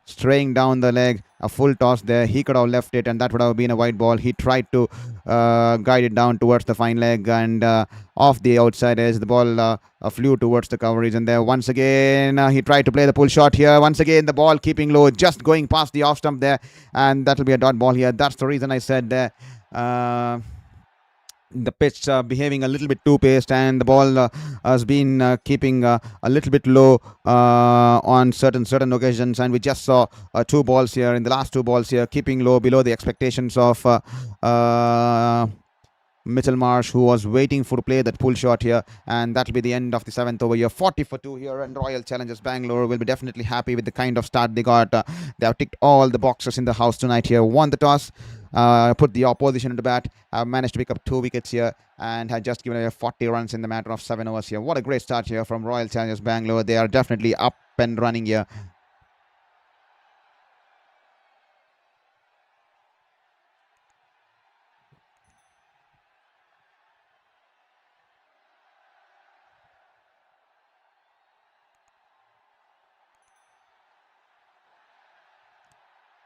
straying down the leg, a full toss there. He could have left it, and that would have been a wide ball. He tried to guide it down towards the fine leg, and off the outside edge, the ball flew towards the coverage. And there, once again, he tried to play the pull shot here. Once again, the ball keeping low, just going past the off stump there, and that will be a dot ball here. That's the reason I said there. The pitch behaving a little bit too paced, and the ball has been keeping a little bit low on certain occasions, and we just saw 2 balls here in the last 2 balls here keeping low, below the expectations of Mitchell Marsh, who was waiting for to play that pull shot here, and that'll be the end of the 7th over here. 40 for 2 here, and Royal Challengers Bangalore will be definitely happy with the kind of start they got. They have ticked all the boxes in the house tonight here. Won the toss, put the opposition into bat, have managed to pick up 2 wickets here, and had just given away 40 runs in the matter of 7 overs here. What a great start here from Royal Challengers Bangalore. They are definitely up and running here.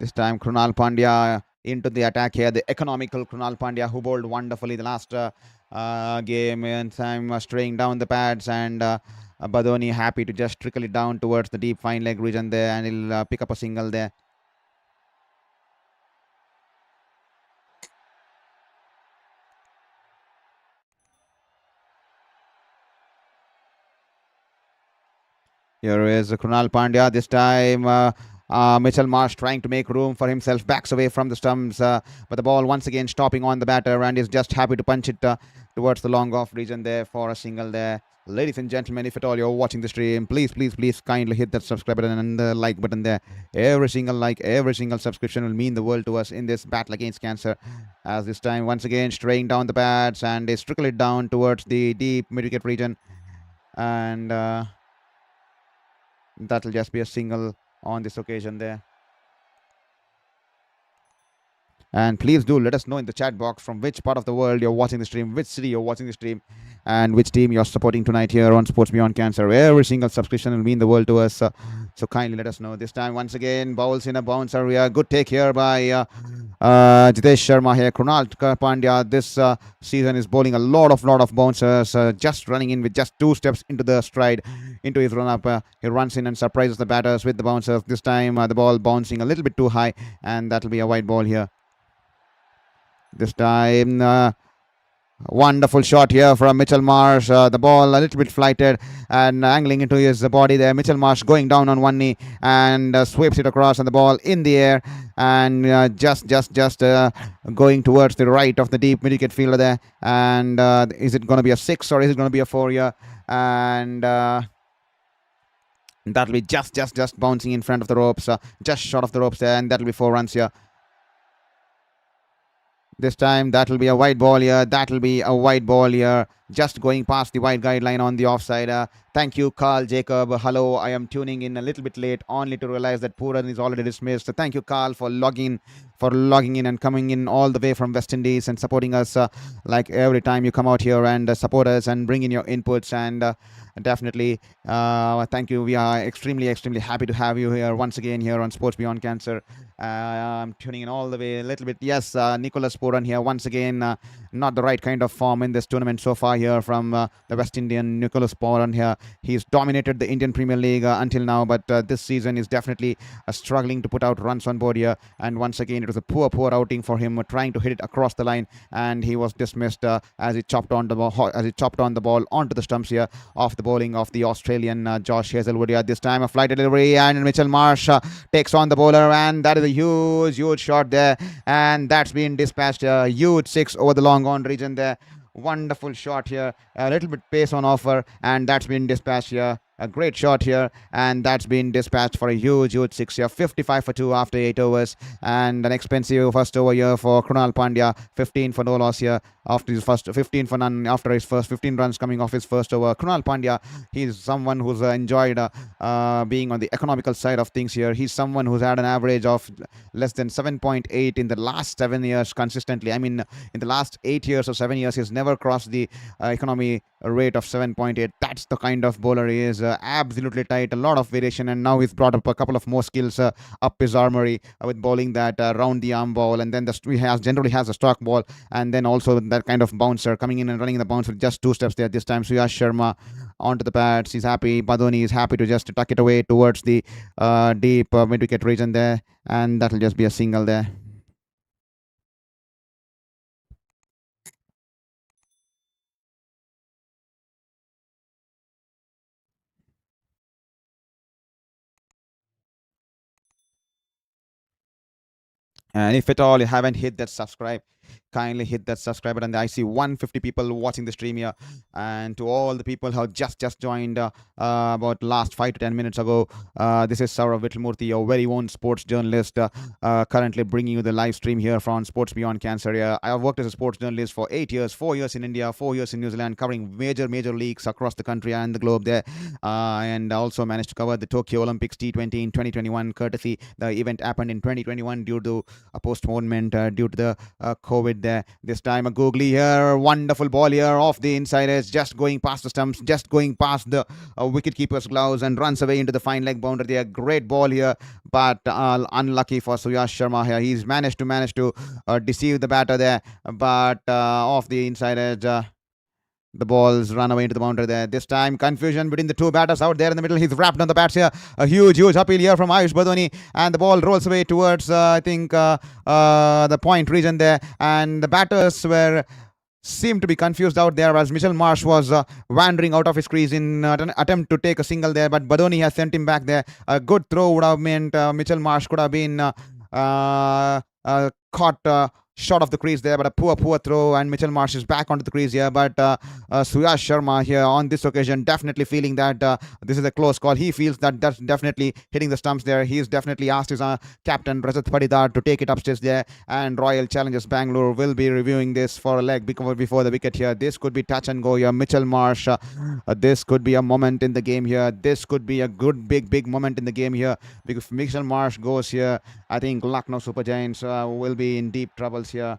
This time Krunal Pandya into the attack here. The economical Krunal Pandya, who bowled wonderfully the last game, and time straying down the pads, and Badoni happy to just trickle it down towards the deep fine leg region there, and he'll pick up a single there. Here is Krunal Pandya. This time Mitchell Marsh trying to make room for himself, backs away from the stumps, but the ball once again stopping on the batter and is just happy to punch it towards the long off region there for a single there. Ladies and gentlemen, if at all you're watching the stream, please, please, please kindly hit that subscribe button and the like button there. Every single like, every single subscription will mean the world to us in this battle against cancer. As this time, once again, straying down the pads and they trickle it down towards the deep mid-wicket region. And that'll just be a single on this occasion there. And please do let us know in the chat box from which part of the world you're watching the stream, which city you're watching the stream, and which team you're supporting tonight here on Sports Beyond Cancer. Every single subscription will mean the world to us. So kindly let us know. This time, once again, bowls in a bounce area. Good take here by Jitesh Sharma here. Krunal Pandya this season is bowling a lot of bouncers, just running in with just 2 steps into the stride, into his run-up. He runs in and surprises the batters with the bouncers. This time, the ball bouncing a little bit too high, and that'll be a wide ball here. This time, wonderful shot here from Mitchell Marsh. The ball a little bit flighted and angling into his body there. Mitchell Marsh going down on one knee and sweeps it across, and the ball in the air and just going towards the right of the deep mid-wicket fielder there. And is it going to be a 6 or is it going to be a 4 here? And that'll be just bouncing in front of the ropes, just short of the ropes there, and that'll be 4 runs here. This time, that'll be a wide ball here. That'll be a wide ball here. Just going past the wide guideline on the offside. Thank you, Carl Jacob. Hello, I am tuning in a little bit late, only to realize that Pooran is already dismissed. So thank you, Carl, for logging in and coming in all the way from West Indies and supporting us. Like every time you come out here and support us and bring in your inputs, and definitely thank you. We are extremely happy to have you here once again here on Sports Beyond Cancer. I'm tuning in all the way a little bit. Yes, Nicholas Pooran here once again. Not the right kind of form in this tournament so far here from the West Indian Nicholas Pooran here. He's dominated the Indian Premier League until now, but this season is definitely struggling to put out runs on board here. And once again, it was a poor outing for him, trying to hit it across the line, and he was dismissed as he chopped on the ball onto the stumps here off the bowling of the Australian Josh Hazlewood here. This time a flight delivery, and Mitchell Marsh takes on the bowler, and that is a huge shot there, and that's been dispatched. A huge 6 over the long on region there. Wonderful shot here, a little bit pace on offer, and that's been dispatched here. A great shot here, and that's been dispatched for a huge 6 here. 55 for 2 after 8 overs, and an expensive first over here for Krunal Pandya. 15 for no loss here after his first 15 for none after his first 15 runs coming off his first over. Krunal Pandya, he's someone who's enjoyed being on the economical side of things here. He's someone who's had an average of less than 7.8 in the last 7 years consistently. I mean, in the last 8 years or 7 years, he's never crossed the economy rate of 7.8. That's the kind of bowler he is. Absolutely tight, a lot of variation, and now he's brought up a couple of more skills up his armory with bowling that round the arm ball, and then he generally has a stock ball, and then also that kind of bouncer coming in and running the bounce with just 2 steps there. This time Suyash Sharma onto the pads. He's happy. Badoni is happy to just tuck it away towards the deep mid-wicket region there, and that'll just be a single there. And if at all you haven't hit that subscribe, kindly hit that subscribe button. I see 150 people watching the stream here, and to all the people who have just joined about last 5 to 10 minutes ago, this is Saurav Vittalmurthy, your very own sports journalist, currently bringing you the live stream here from Sports Beyond Cancer. I have worked as a sports journalist for 8 years, 4 years in India, 4 years in New Zealand, covering major leagues across the country and the globe there, and also managed to cover the Tokyo Olympics T20 in 2021 courtesy. The event happened in 2021 due to a postponement due to the COVID there. This time a googly here, wonderful ball here off the inside edge, just going past the stumps, just going past the wicket keeper's gloves, and runs away into the fine leg boundary there. Great ball here, but unlucky for Suyash Sharma here. He's managed to deceive the batter there, but off the inside edge. The ball's run away into the boundary there. This time, confusion between the 2 batters out there in the middle. He's wrapped on the bats here. A huge appeal here from Ayush Badoni. And the ball rolls away towards, I think, the point region there. And the batters were seemed to be confused out there as Mitchell Marsh was wandering out of his crease in an attempt to take a single there, but Badoni has sent him back there. A good throw would have meant Mitchell Marsh could have been caught short of the crease there, but a poor throw, and Mitchell Marsh is back onto the crease here. But Suyash Sharma here on this occasion definitely feeling that this is a close call. He feels that that's definitely hitting the stumps there. He's definitely asked his captain Rajat Patidar to take it upstairs there, and Royal Challengers Bangalore will be reviewing this for a leg before the wicket here. This could be touch and go here. Mitchell Marsh, this could be a moment in the game here. This could be a good big moment in the game here, because if Mitchell Marsh goes here, I think Lucknow Super Giants will be in deep troubles here.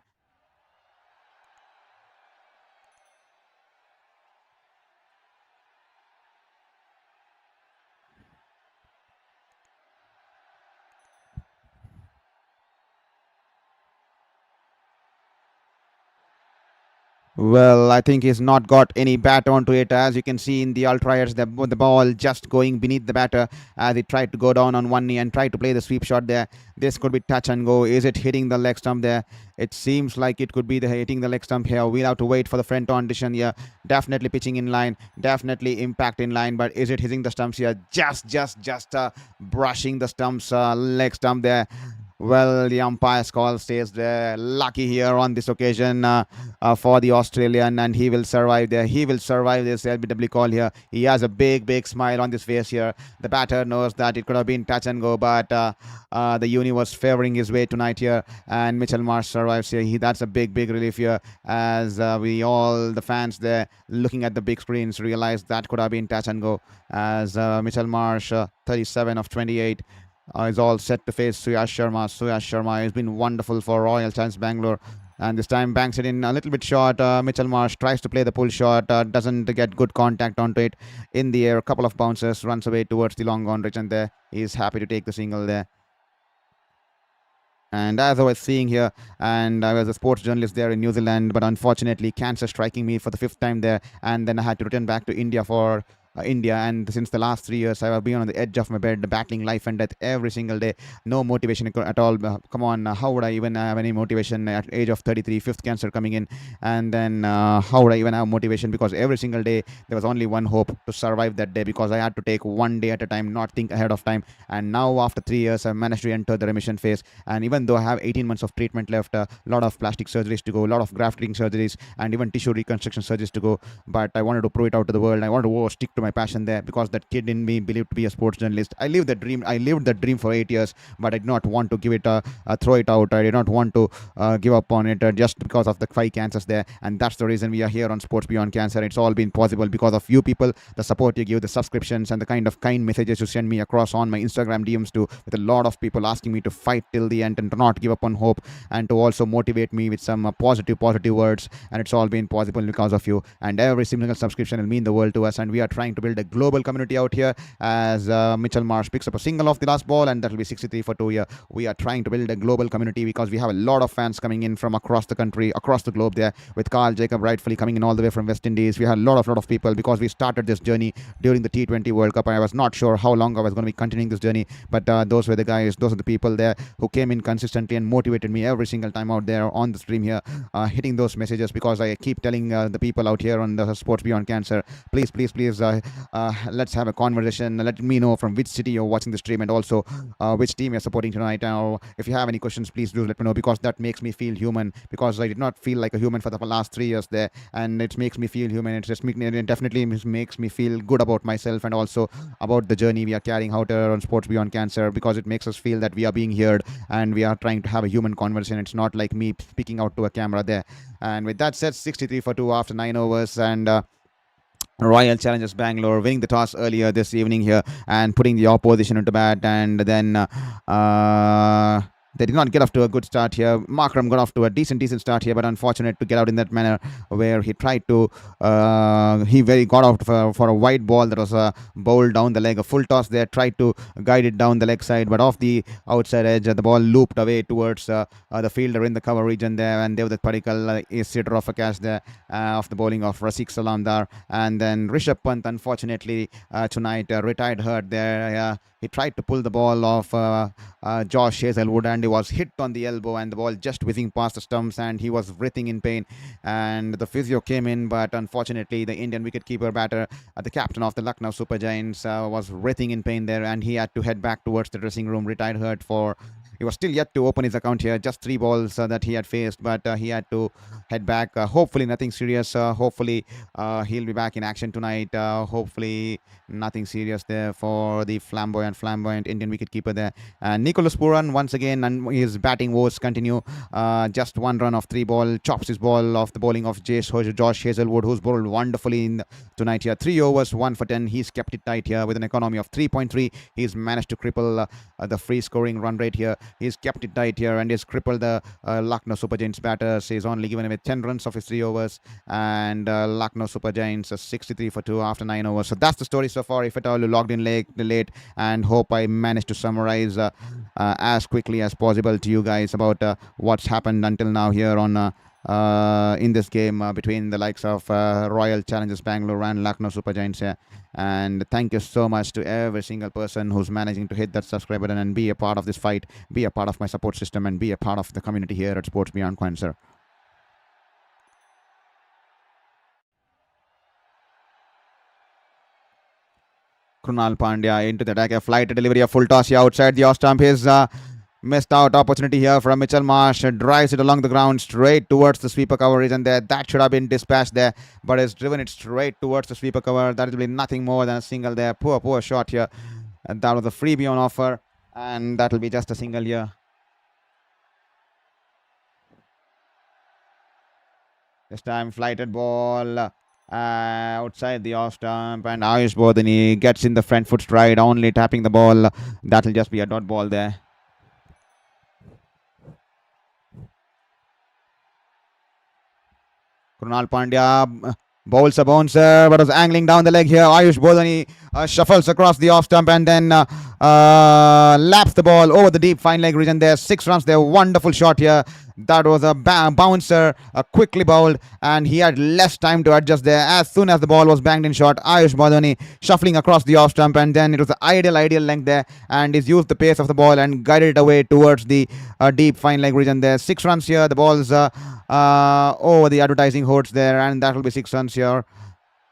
Well, I think he's not got any bat onto it. As you can see in the ultra-airs, the ball just going beneath the batter as he tried to go down on one knee and try to play the sweep shot there. This could be touch and go. Is it hitting the leg stump there? It seems like it could be hitting the leg stump here. We'll have to wait for the front on decision here. Definitely pitching in line. Definitely impact in line. But is it hitting the stumps here? Just brushing the stumps, leg stump there. Well, the umpire's call stays there. Lucky here on this occasion for the Australian, and he will survive there. He will survive this LBW call here. He has a big smile on his face here. The batter knows that it could have been touch and go, but the uni was favoring his way tonight here, and Mitchell Marsh survives here. That's a big relief here, as the fans there looking at the big screens realize that could have been touch and go, as Mitchell Marsh, 37 of 28. Is all set to face Suyash Sharma. Suyash Sharma has been wonderful for Royal Challengers Bangalore. And this time banks it in a little bit short. Mitchell Marsh tries to play the pull shot. Doesn't get good contact onto it. In the air, a couple of bounces. Runs away towards the long on, and there he's happy to take the single there. And as I was seeing here, and I was a sports journalist there in New Zealand, but unfortunately cancer striking me for the 5th time there. And then I had to return back to India for India, and since the last 3 years I have been on the edge of my bed battling life and death every single day. No motivation at all. Come on, how would I even have any motivation at age of 33, 5th cancer coming in? And then how would I even have motivation, because every single day there was only one hope: to survive that day, because I had to take one day at a time, not think ahead of time. And now after 3 years I've managed to enter the remission phase, and even though I have 18 months of treatment left, a lot of plastic surgeries to go, a lot of grafting surgeries, and even tissue reconstruction surgeries to go, but I wanted to prove it out to the world. I wanted to stick to my passion there, because that kid in me believed to be a sports journalist. I lived that dream for 8 years, but I did not want to give it throw it out. I did not want to give up on it just because of the 5 cancers there. And that's the reason we are here on Sports Beyond Cancer. It's all been possible because of you people, the support you give, the subscriptions, and the kind messages you send me across on my Instagram DMs too, with a lot of people asking me to fight till the end and to not give up on hope, and to also motivate me with some positive words. And it's all been possible because of you, and every single subscription will mean the world to us. And we are trying to build a global community out here, as Mitchell Marsh picks up a single off the last ball, and that will be 63 for 2 here. We are trying to build a global community because we have a lot of fans coming in from across the country, across the globe there, with Carl Jacob rightfully coming in all the way from West Indies. We had a lot of people, because we started this journey during the T20 World Cup, and I was not sure how long I was going to be continuing this journey, but those were the guys, those are the people there who came in consistently and motivated me every single time out there on the stream here, hitting those messages, because I keep telling the people out here on the Sports Beyond Cancer, please let's have a conversation. Let me know from which city you're watching the stream, and also which team you're supporting tonight. Or if you have any questions, please do let me know, because that makes me feel human, because I did not feel like a human for the last 3 years there, and it makes me feel human. It definitely makes me feel good about myself, and also about the journey we are carrying out here on Sports Beyond Cancer, because it makes us feel that we are being heard and we are trying to have a human conversation. It's not like me speaking out to a camera there. And with that said, 63 for 2 after 9 overs, and Royal Challengers Bangalore winning the toss earlier this evening here and putting the opposition into bat, and then they did not get off to a good start here. Markram got off to a decent start here, but unfortunate to get out in that manner, where he tried to got out for a wide ball that was bowled down the leg. A full toss there, tried to guide it down the leg side, but off the outside edge, the ball looped away towards the fielder in the cover region there, and Devdutt Padikkal is sitter off a catch there off the bowling of Rafiq Salamdar. And then Rishabh Pant, unfortunately tonight, retired hurt there. He tried to pull the ball off Josh Hazelwood, and he was hit on the elbow, and the ball just whizzing past the stumps, and he was writhing in pain. And the physio came in, but unfortunately, the Indian wicketkeeper batter, the captain of the Lucknow Super Giants, was writhing in pain there, and he had to head back towards the dressing room, retired hurt for. He was still yet to open his account here. Just three balls that he had faced, but he had to head back. Hopefully, nothing serious. Hopefully, he'll be back in action tonight. Hopefully, nothing serious there for the flamboyant Indian wicketkeeper there. And Nicholas Pooran once again, and his batting woes continue. Just one run of three ball, chops his ball off the bowling of Josh Hazelwood, who's bowled wonderfully in tonight here. 3 overs, 1 for 10. He's kept it tight here with an economy of 3.3. He's managed to cripple the free scoring run rate here. He's kept it tight here and he's crippled the Lucknow Super Giants batters. He's only given away 10 runs of his 3 overs, and Lucknow Super Giants 63 for 2 after 9 overs. So that's the story so far. If at all you logged in late, and hope I managed to summarize as quickly as possible to you guys about what's happened until now here on in this game between the likes of Royal Challengers Bangalore and Lucknow Super Giants here. And thank you so much to every single person who's managing to hit that subscribe button and be a part of this fight, be a part of my support system, and be a part of the community here at Sports Beyond Cancer. Krunal Pandya into the attack, a flight delivery, a full toss here outside the off stump. His missed out opportunity here from Mitchell Marsh. Drives it along the ground straight towards the sweeper cover region there. That should have been dispatched there, but has driven it straight towards the sweeper cover. That will be nothing more than a single there. Poor shot here. And that was a freebie on offer, and that will be just a single here. This time flighted ball outside the off stump, and Ayush Badoni gets in the front foot stride, only tapping the ball. That will just be a dot ball there. Krunal Pandya bowls a bouncer, but was angling down the leg here. Ayush Badoni shuffles across the off stump and then laps the ball over the deep fine leg region there. 6 runs there. Wonderful shot here. That was a bouncer, quickly bowled, and he had less time to adjust there. As soon as the ball was banged in shot, Ayush Badoni shuffling across the off stump, and then it was the ideal length there, and he's used the pace of the ball and guided it away towards the deep fine leg region there. 6 runs here. The ball's over the advertising horse there, and that will be 6 runs here.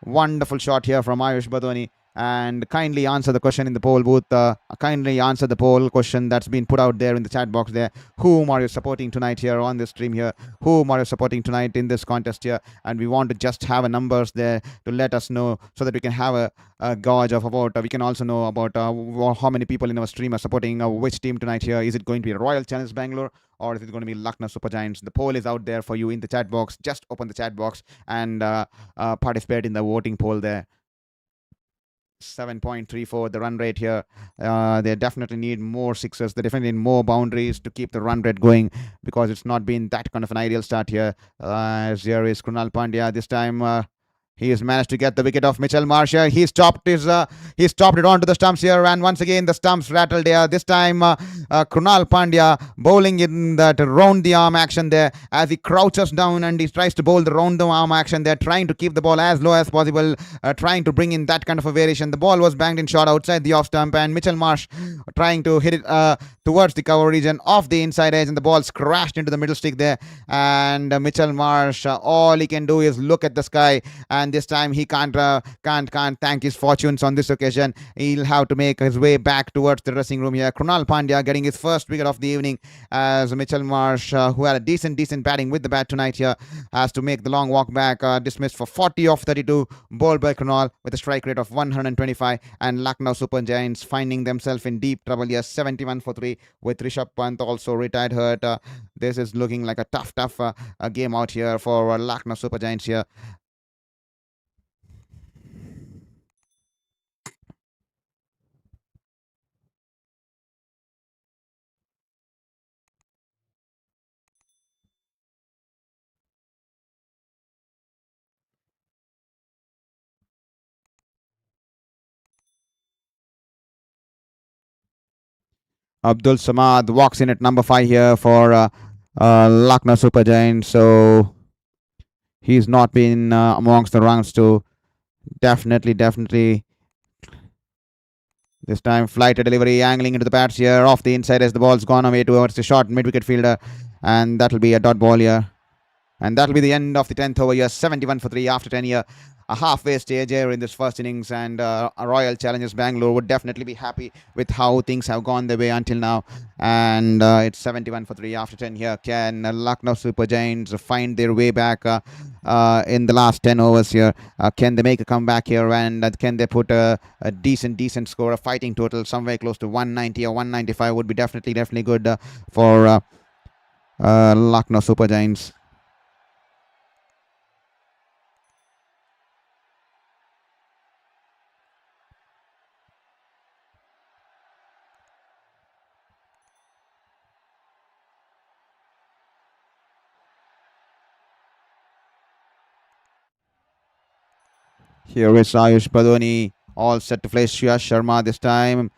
Wonderful shot here from Ayush Badoni. And kindly answer the question in the poll booth. Kindly answer the poll question that's been put out there in the chat box there. Whom are you supporting tonight here on this stream here? Whom are you supporting tonight in this contest here? And we want to just have a numbers there to let us know, so that we can have a gauge of about, we can also know about how many people in our stream are supporting which team tonight here. Is it going to be Royal Challengers Bangalore, or is it going to be Lucknow Super Giants? The poll is out there for you in the chat box. Just open the chat box and participate in the voting poll there. 7.34 the run rate here. They definitely need more sixes. They definitely need more boundaries to keep the run rate going, because it's not been that kind of an ideal start here. As here is Krunal Pandya. This time he has managed to get the wicket of Mitchell Marsh. He stopped it onto the stumps here, and once again the stumps rattled here. This time Krunal Pandya bowling in that round the arm action there, as he crouches down and he tries to bowl the round the arm action there, trying to keep the ball as low as possible, trying to bring in that kind of a variation. The ball was banged in shot outside the off stump, and Mitchell Marsh trying to hit it towards the cover region off the inside edge, and the ball's crashed into the middle stick there. And Mitchell Marsh, all he can do is look at the sky, and this time he can't thank his fortunes on this occasion. He'll have to make his way back towards the dressing room here. Krunal Pandya getting his first wicket of the evening, as Mitchell Marsh, who had a decent batting with the bat tonight here, has to make the long walk back. Dismissed for 40 off 32, bowled by Krunal with a strike rate of 125, and Lucknow Super Giants finding themselves in deep trouble here. 71 for 3 with Rishabh Pant also retired hurt. This is looking like a tough game out here for Lucknow Super Giants here. Abdul Samad walks in at number 5 here for Lucknow Super Giants. So he's not been amongst the ranks to definitely This time, flight delivery, angling into the pads here. Off the inside as the ball's gone away towards the short mid-wicket fielder. And that'll be a dot ball here. And that'll be the end of the 10th over here. 71 for 3 after 10 here. A halfway stage here in this first innings. And a Royal Challengers Bangalore would definitely be happy with how things have gone their way until now. And it's 71 for 3 after 10 here. Can Lucknow Super Giants find their way back in the last 10 overs here? Can they make a comeback here? And can they put a decent score, a fighting total somewhere close to 190 or 195 would be definitely good for Lucknow Super Giants. Here is Ayush Badoni, all set to face Sharma this time.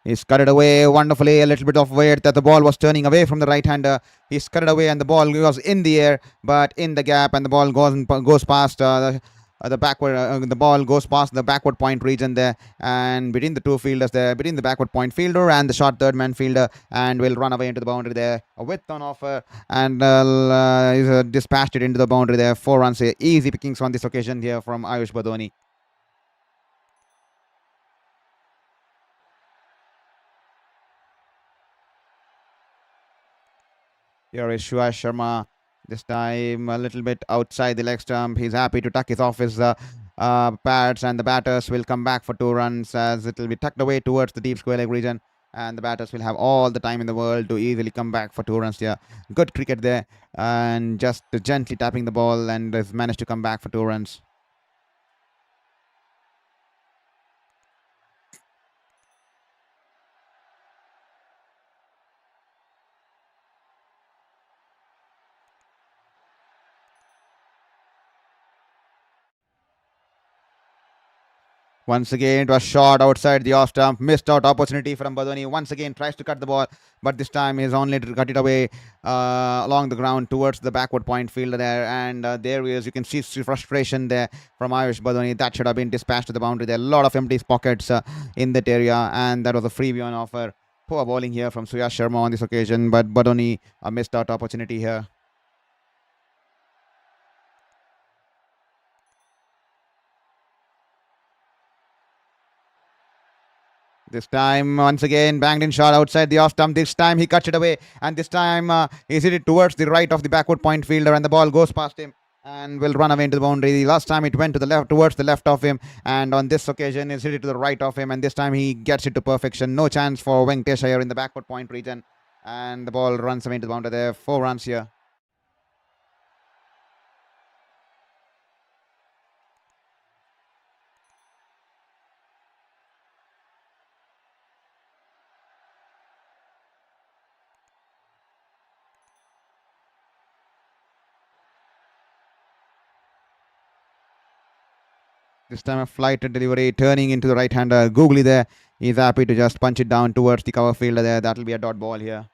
He's cut it away wonderfully. A little bit of weight that the ball was turning away from the right-hander. He's cut it away and the ball was in the air, but in the gap, and the ball goes past the backward. The ball goes past the backward point region there, and between the two fielders there, between the backward point fielder and the short third man fielder, and will run away into the boundary there. A width on offer, and he's dispatched it into the boundary there. 4 runs here. Easy pickings on this occasion here from Ayush Badoni. Here is Sharma. This time a little bit outside the leg stump. He's happy to tuck his off his pads, and the batters will come back for 2 runs as it will be tucked away towards the deep square leg region. And the batters will have all the time in the world to easily come back for 2 runs here. Good cricket there, and just gently tapping the ball, and has managed to come back for 2 runs. Once again, it was shot outside the off stump. Missed out opportunity from Badoni. Once again, tries to cut the ball, but this time he's only cut it away along the ground towards the backward point fielder there. And there he is. You can see frustration there from Ayush Badoni. That should have been dispatched to the boundary. There are a lot of empty pockets in that area, and that was a freebie on offer. Poor bowling here from Sharma on this occasion, but Badoni missed out opportunity here. This time, once again, banged in shot outside the off stump. This time, he cuts it away. And this time, he's hit it towards the right of the backward point fielder. And the ball goes past him and will run away into the boundary. The last time, it went to the left, towards the left of him. And on this occasion, he's hit it to the right of him. And this time, he gets it to perfection. No chance for Venkatesh here in the backward point region. And the ball runs away into the boundary there. 4 runs here. This time a flight delivery, turning into the right-hander. Googly there. He's happy to just punch it down towards the cover fielder there. That'll be a dot ball here.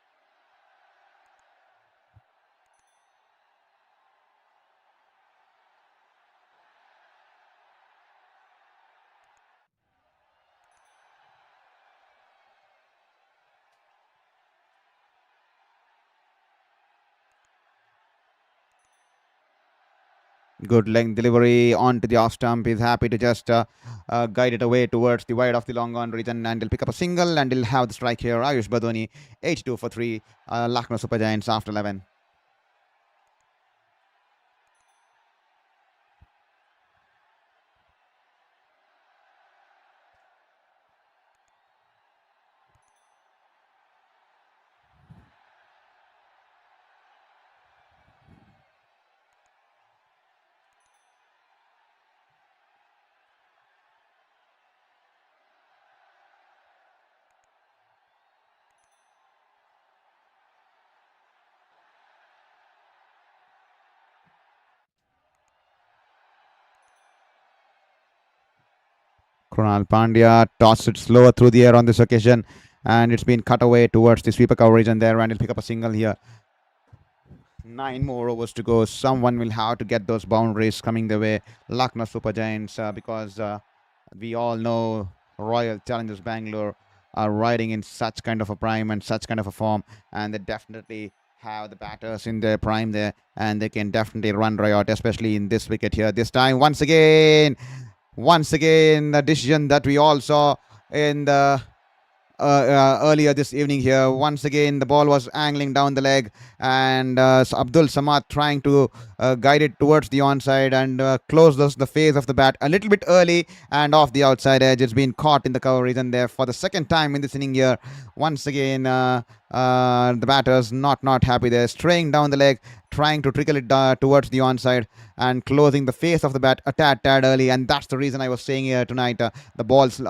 Good length delivery onto the off stump. He's happy to just guide it away towards the wide of the long on region, and he'll pick up a single, and he'll have the strike here. Ayush Badoni, 82 for 3. Lucknow Super Giants after 11. Krunal Pandya tossed it slower through the air on this occasion, and it's been cut away towards the sweeper coverage, and there, and he'll pick up a single here. 9 more overs to go. Someone will have to get those boundaries coming their way. Lucknow Super Giants, because we all know Royal Challengers Bangalore are riding in such kind of a prime and such kind of a form, and they definitely have the batters in their prime there, and they can definitely run riot, especially in this wicket here. This time, once again, the decision that we all saw in the earlier this evening here. Once again, the ball was angling down the leg, and Abdul Samad trying to guide it towards the onside and close the face of the bat a little bit early and off the outside edge. It's been caught in the cover region there for the second time in this inning here. Once again, the batters not happy there, straying down the leg, trying to trickle it towards the onside and closing the face of the bat a tad early, and that's the reason I was saying here tonight. The ball's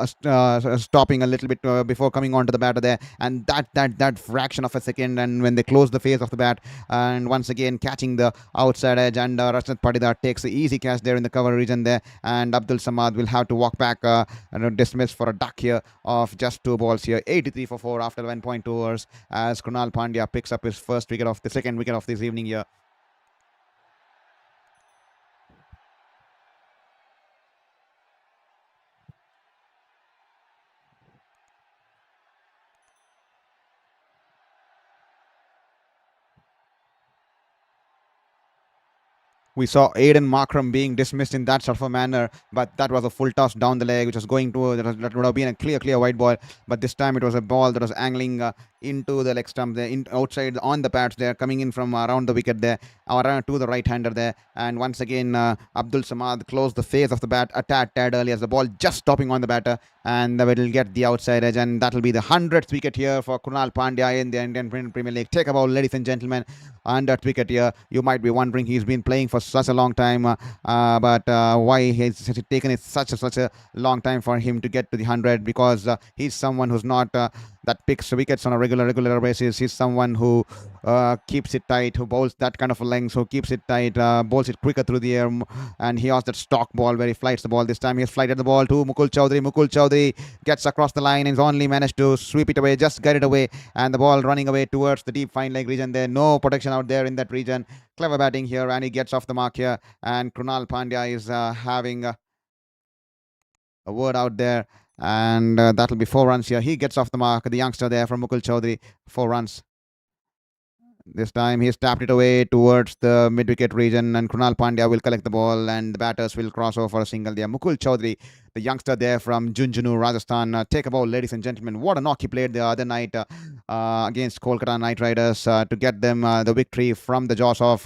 stopping a little bit before coming onto the batter there, and that fraction of a second, and when they close the face of the bat, and once again catching the outside edge, and Rajat Patidar takes the easy catch there in the cover region there, and Abdul Samad will have to walk back and dismiss for a duck here of just 2 balls here. 83 for 4 after 11.2 overs, as Krunal Pandya picks up his second wicket of this evening here. We saw Aiden Markram being dismissed in that sort of a manner, but that was a full toss down the leg, which was going to that would have been a clear white ball. But this time it was a ball that was angling into the leg stump there, outside on the pads there, coming in from around the wicket there, around to the right hander there. And once again, Abdul Samad closed the face of the bat a tad early, as the ball just stopping on the batter, and it will get the outside edge, and that will be the 100th wicket here for Krunal Pandya in the Indian Premier League. Take a bow, ladies and gentlemen. 100th wicket here. You might be wondering, he's been playing for such a long time, but why has it taken it such a long time for him to get to the 100? Because he's someone who's not that picks wickets on a regular basis. He's someone who keeps it tight, who bowls that kind of a length, who keeps it tight, bowls it quicker through the air, and he has that stock ball where he flights the ball. This time he has flighted the ball to Mukul Choudhary. Mukul Choudhary gets across the line and has only managed to sweep it away, just get it away, and the ball running away towards the deep fine leg region there. No protection out there in that region. Clever batting here, and he gets off the mark here, and Krunal Pandya is having a word out there, and that'll be 4 runs here. He gets off the mark, the youngster there from Mukul Choudhary. 4 runs. This time he's tapped it away towards the mid-wicket region, and Krunal Pandya will collect the ball, and the batters will cross over for a single there. Mukul Choudhary, the youngster there from Junjunu, Rajasthan. Take a ball, ladies and gentlemen. What a knock he played the other night against Kolkata Knight Riders to get them the victory from the jaws of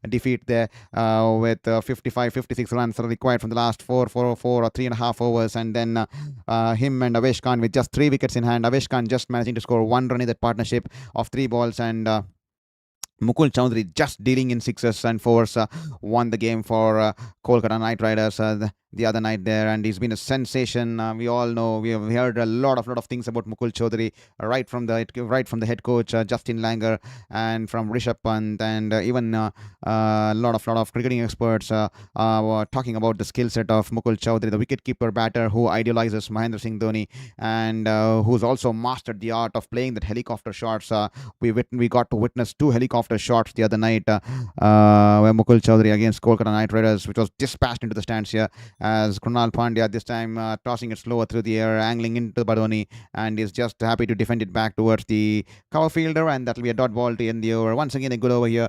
defeat there with 56 runs that are required from the last 4 or 3.5 overs, and then him and Avesh Khan with just 3 wickets in hand. Avesh Khan just managing to score 1 run in that partnership of 3 balls, and Mukul Choudhary just dealing in 6s and 4s won the game for Kolkata Knight Riders the other night there, and he's been a sensation. We all know, we have heard a lot of things about Mukul Choudhary right from the head coach Justin Langer, and from Rishabh Pant, and even a lot of cricketing experts were talking about the skill set of Mukul Choudhary, the wicketkeeper batter who idolizes Mahendra Singh Dhoni, and who's also mastered the art of playing that helicopter shots. We got to witness 2 helicopter shots the other night where Mukul Choudhary against Kolkata Knight Riders, which was dispatched into the stands here, as Krunal Pandya this time tossing it slower through the air, angling into Badoni, and is just happy to defend it back towards the cover fielder, and that'll be a dot ball to end the over. Once again, a good over here.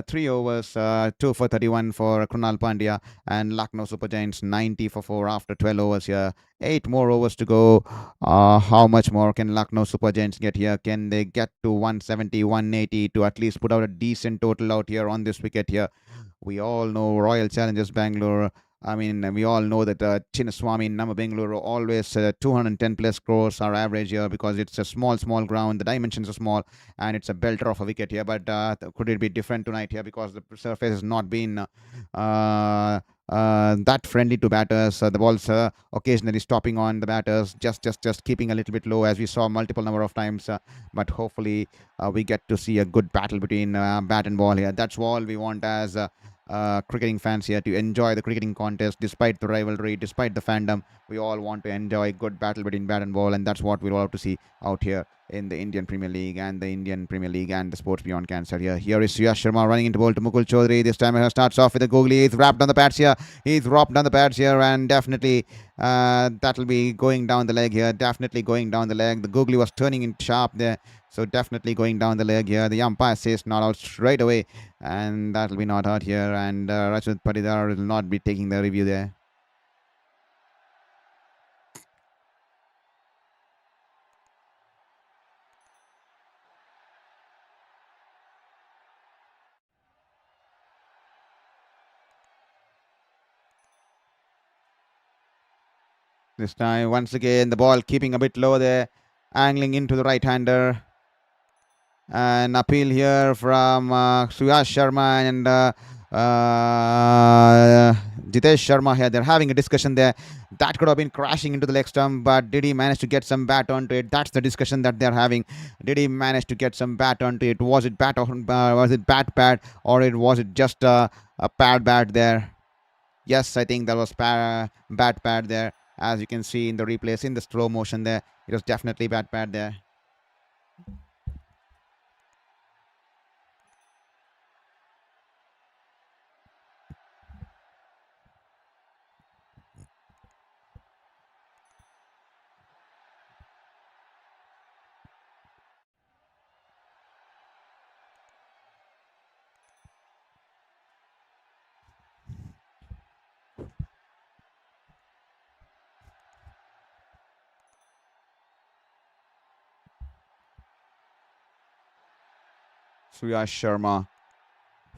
3 overs, 2 for 31 for Krunal Pandya, and Lucknow Super Giants 90 for 4 after 12 overs here. 8 more overs to go. How much more can Lucknow Super Giants get here? Can they get to 170, 180 to at least put out a decent total out here on this wicket here? We all know Royal Challengers Bangalore. I mean, we all know that Chinnaswamy Nama Bengaluru always 210 plus crores are average here, because it's a small ground. The dimensions are small, and it's a belter of a wicket here. But could it be different tonight here, because the surface has not been that friendly to batters? The ball's occasionally stopping on the batters, just keeping a little bit low, as we saw multiple number of times. But hopefully we get to see a good battle between bat and ball here. That's all we want as cricketing fans here, to enjoy the cricketing contest despite the rivalry, despite the fandom. We all want to enjoy a good battle between bat and ball, and that's what we'll have to see out here in the Indian Premier League and the Sports Beyond Cancer here. Here is Sharma running into ball to Mukul Choudhary. This time he starts off with a googly. He's wrapped on the pads here. And definitely that'll be going down the leg here. Definitely going down the leg. The googly was turning in sharp there. So definitely going down the leg here. The umpire says not out straight away. And that'll be not out here. And Rajat Patidar will not be taking the review there. This time, once again, the ball keeping a bit low there, angling into the right-hander. An appeal here from Sharma and Jitesh Sharma here. They're having a discussion there. That could have been crashing into the leg stump, but did he manage to get some bat onto it? That's the discussion that they're having. Did he manage to get some bat onto it? Was it bat or was it just a bat there? Yes, I think that was bat pad there. As you can see in the replays, in the slow motion there, it was definitely bat pad there. Sharma,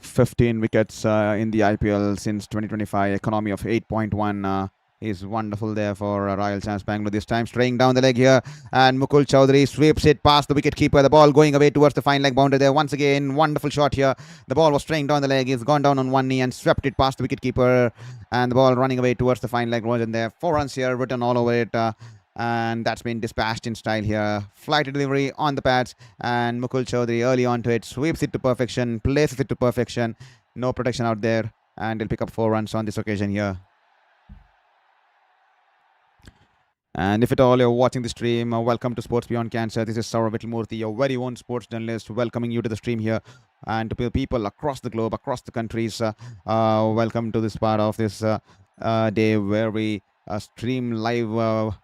15 wickets in the IPL since 2025. Economy of 8.1 is wonderful there for Royal Challengers Bangalore. This time straying down the leg here, and Mukul Choudhary sweeps it past the wicket keeper. The ball going away towards the fine leg boundary there. Once again, wonderful shot here. The ball was straying down the leg. He's gone down on one knee and swept it past the wicket keeper, and the ball running away towards the fine leg margin there. 4 runs here written all over it. And that's been dispatched in style here. Flight delivery on the pads, and Mukul Choudhary early onto it, sweeps it to perfection, places it to perfection. No protection out there, and he'll pick up 4 runs on this occasion here. And if at all you're watching the stream, welcome to Sports Beyond Cancer. This is Saurav Vittalmurthy, your very own sports journalist, welcoming you to the stream here. And to people across the globe, across the countries, welcome to this part of this day where we stream live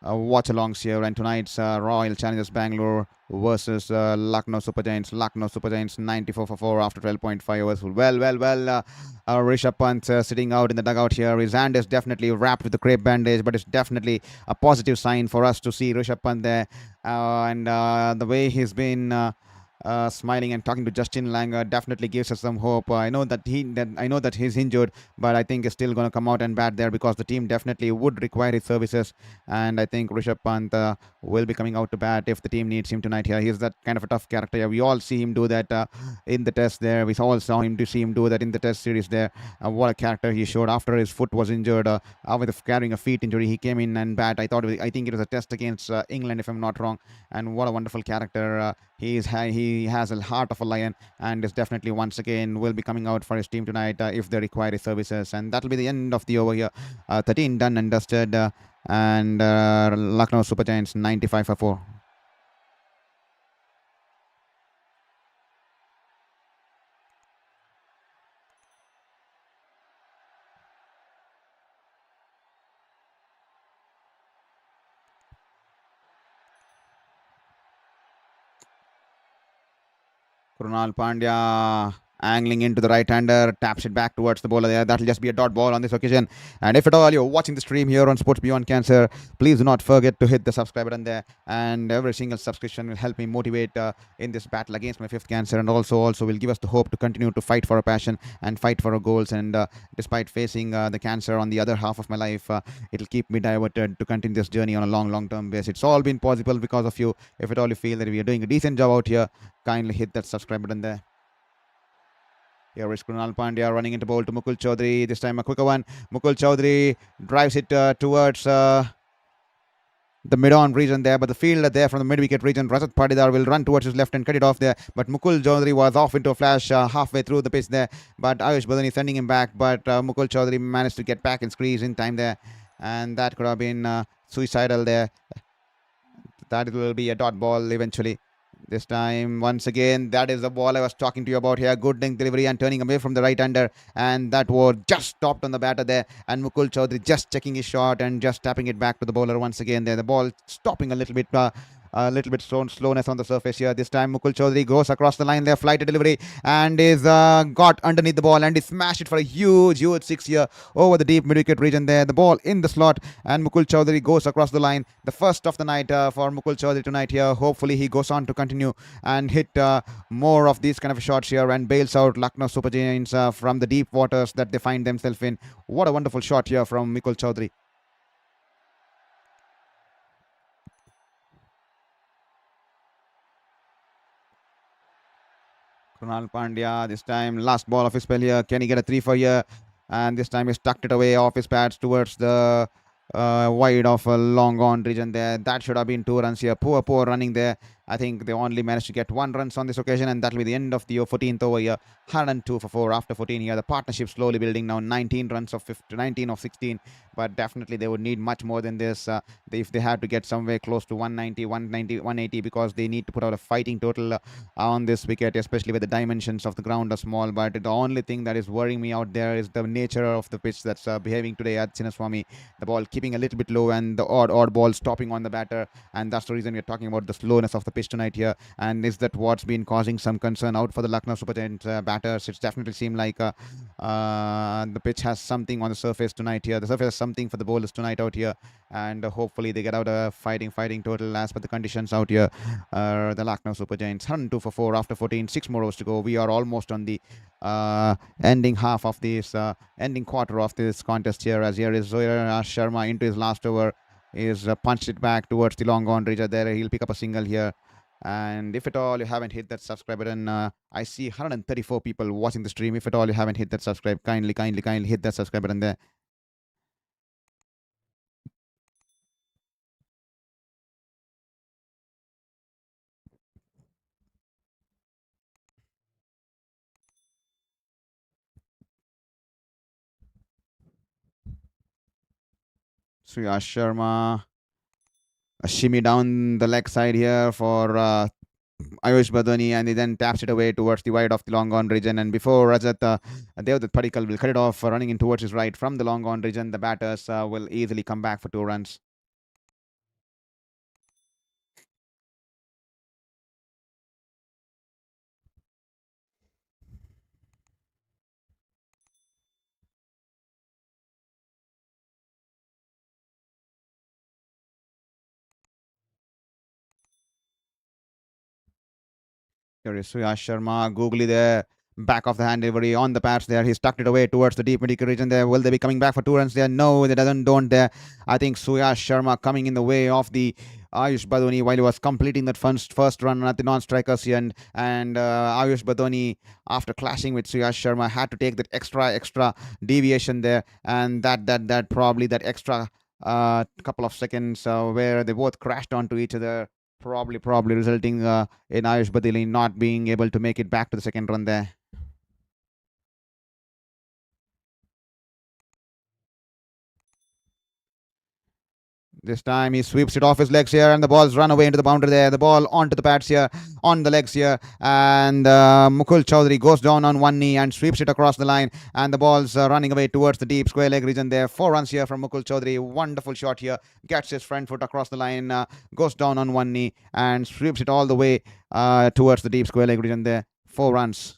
watch-alongs here, and tonight's Royal Challengers Bangalore versus Lucknow Super Giants. Lucknow Super Giants 94 for 4 after 12.5 overs. Well, Rishabh Pant sitting out in the dugout here. His hand is definitely wrapped with the crepe bandage, but it's definitely a positive sign for us to see Rishabh Pant there. And the way he's been smiling and talking to Justin Langer definitely gives us some hope. I know that he's injured, but I think he's still going to come out and bat there because the team definitely would require his services. And I think Rishabh Pant will be coming out to bat if the team needs him tonight here. He's that kind of a tough character. We all see him do that in the test there. We all saw him to see him do that in the test series there. What a character he showed after his foot was injured. With carrying a feet injury, he came in and bat. I think it was a test against England, if I'm not wrong. And what a wonderful character. He has a heart of a lion, and is definitely once again will be coming out for his team tonight if they require his services. And that'll be the end of the over here. 13 done and dusted, and Lucknow Super Giants 95 for 4. Krunal Pandya angling into the right-hander, taps it back towards the bowler there. That'll just be a dot ball on this occasion. And if at all you're watching the stream here on Sports Beyond Cancer, please do not forget to hit the subscribe button there. And every single subscription will help me motivate in this battle against my 5th cancer, and also will give us the hope to continue to fight for our passion and fight for our goals. And despite facing the cancer on the other half of my life, it'll keep me diverted to continue this journey on a long-term basis. It's all been possible because of you. If at all you feel that we are doing a decent job out here, kindly hit that subscribe button there. Here is Krunal Pandya running into bowl to Mukul Choudhary. This time a quicker one. Mukul Choudhary drives it towards the mid-on region there, but the fielder there from the mid-wicket region, Rajat Patidar, will run towards his left and cut it off there. But Mukul Choudhary was off into a flash halfway through the pitch there. But Ayush Badoni sending him back. But Mukul Choudhary managed to get back and squeeze in time there. And that could have been suicidal there. That will be a dot ball eventually. This time, once again, that is the ball I was talking to you about here. Good length delivery and turning away from the right-hander. And that was just stopped on the batter there. And Mukul Choudhary just checking his shot and just tapping it back to the bowler once again there. The ball stopping a little bit slowness on the surface here. This time Mukul Choudhary goes across the line there, flight delivery, and is got underneath the ball and he smashed it for a huge six here over the deep mid-wicket region there. The ball in the slot and Mukul Choudhary goes across the line. The first of the night for Mukul Choudhary tonight here. Hopefully he goes on to continue and hit more of these kind of shots here and bails out Lucknow Super Giants from the deep waters that they find themselves in. What a wonderful shot here from Mukul Choudhary. Krunal Pandya, this time last ball of his spell here. Can he get a 3 for here? And this time he's tucked it away off his pads towards the wide of a long on region there. That should have been 2 runs here. Poor running there. I think they only managed to get 1 runs on this occasion, and that will be the end of the 14th over here. 102 for 4 after 14 here. The partnership slowly building now. 19 runs of 19 of 16, but definitely they would need much more than this if they had to get somewhere close to 190, 190, 180, because they need to put out a fighting total on this wicket, especially with the dimensions of the ground are small. But the only thing that is worrying me out there is the nature of the pitch that's behaving today at Chinnaswamy. The ball keeping a little bit low and the odd ball stopping on the batter, and that's the reason we're talking about the slowness of the pitch tonight here. And is that what's been causing some concern out for the Lucknow Super Giants batters? It's definitely seemed like the pitch has something on the surface tonight here. The surface has something for the bowlers tonight out here, and hopefully they get out a fighting total as per the conditions out here. The Lucknow Super Giants 102 for 4 after 14, 6 more overs to go. We are almost on the ending half of this ending quarter of this contest here, as here is Sharma into his last over. Is punched it back towards the long on region there. He'll pick up a single here. And if at all you haven't hit that subscribe button, I see 134 people watching the stream. If at all you haven't hit that subscribe, kindly hit that subscribe button there. Surya Sharma, a shimmy down the leg side here for Ayush Badoni, and he then taps it away towards the wide of the long on region. And before Rajat, Devdutt Padikkal will cut it off, running in towards his right from the long on region. The batters will easily come back for 2 runs. Here is Surya Sharma, googly there, back of the hand delivery on the pads there. He's tucked it away towards the deep mid-wicket region there. Will they be coming back for 2 runs there? No, they don't there. I think Surya Sharma coming in the way of the Ayush Badoni while he was completing that first run at the non-strikers here, and Ayush Badoni, after clashing with Surya Sharma, had to take that extra deviation there, and that probably that extra couple of seconds where they both crashed onto each other, probably resulting in Ayush Badili not being able to make it back to the second run there. This time he sweeps it off his legs here, and the ball's run away into the boundary there. The ball onto the pads here, on the legs here, and Mukul Choudhary goes down on one knee and sweeps it across the line, and the ball's running away towards the deep square leg region there. 4 runs here from Mukul Choudhary. Wonderful shot here. Gets his front foot across the line, goes down on one knee, and sweeps it all the way towards the deep square leg region there. 4 runs.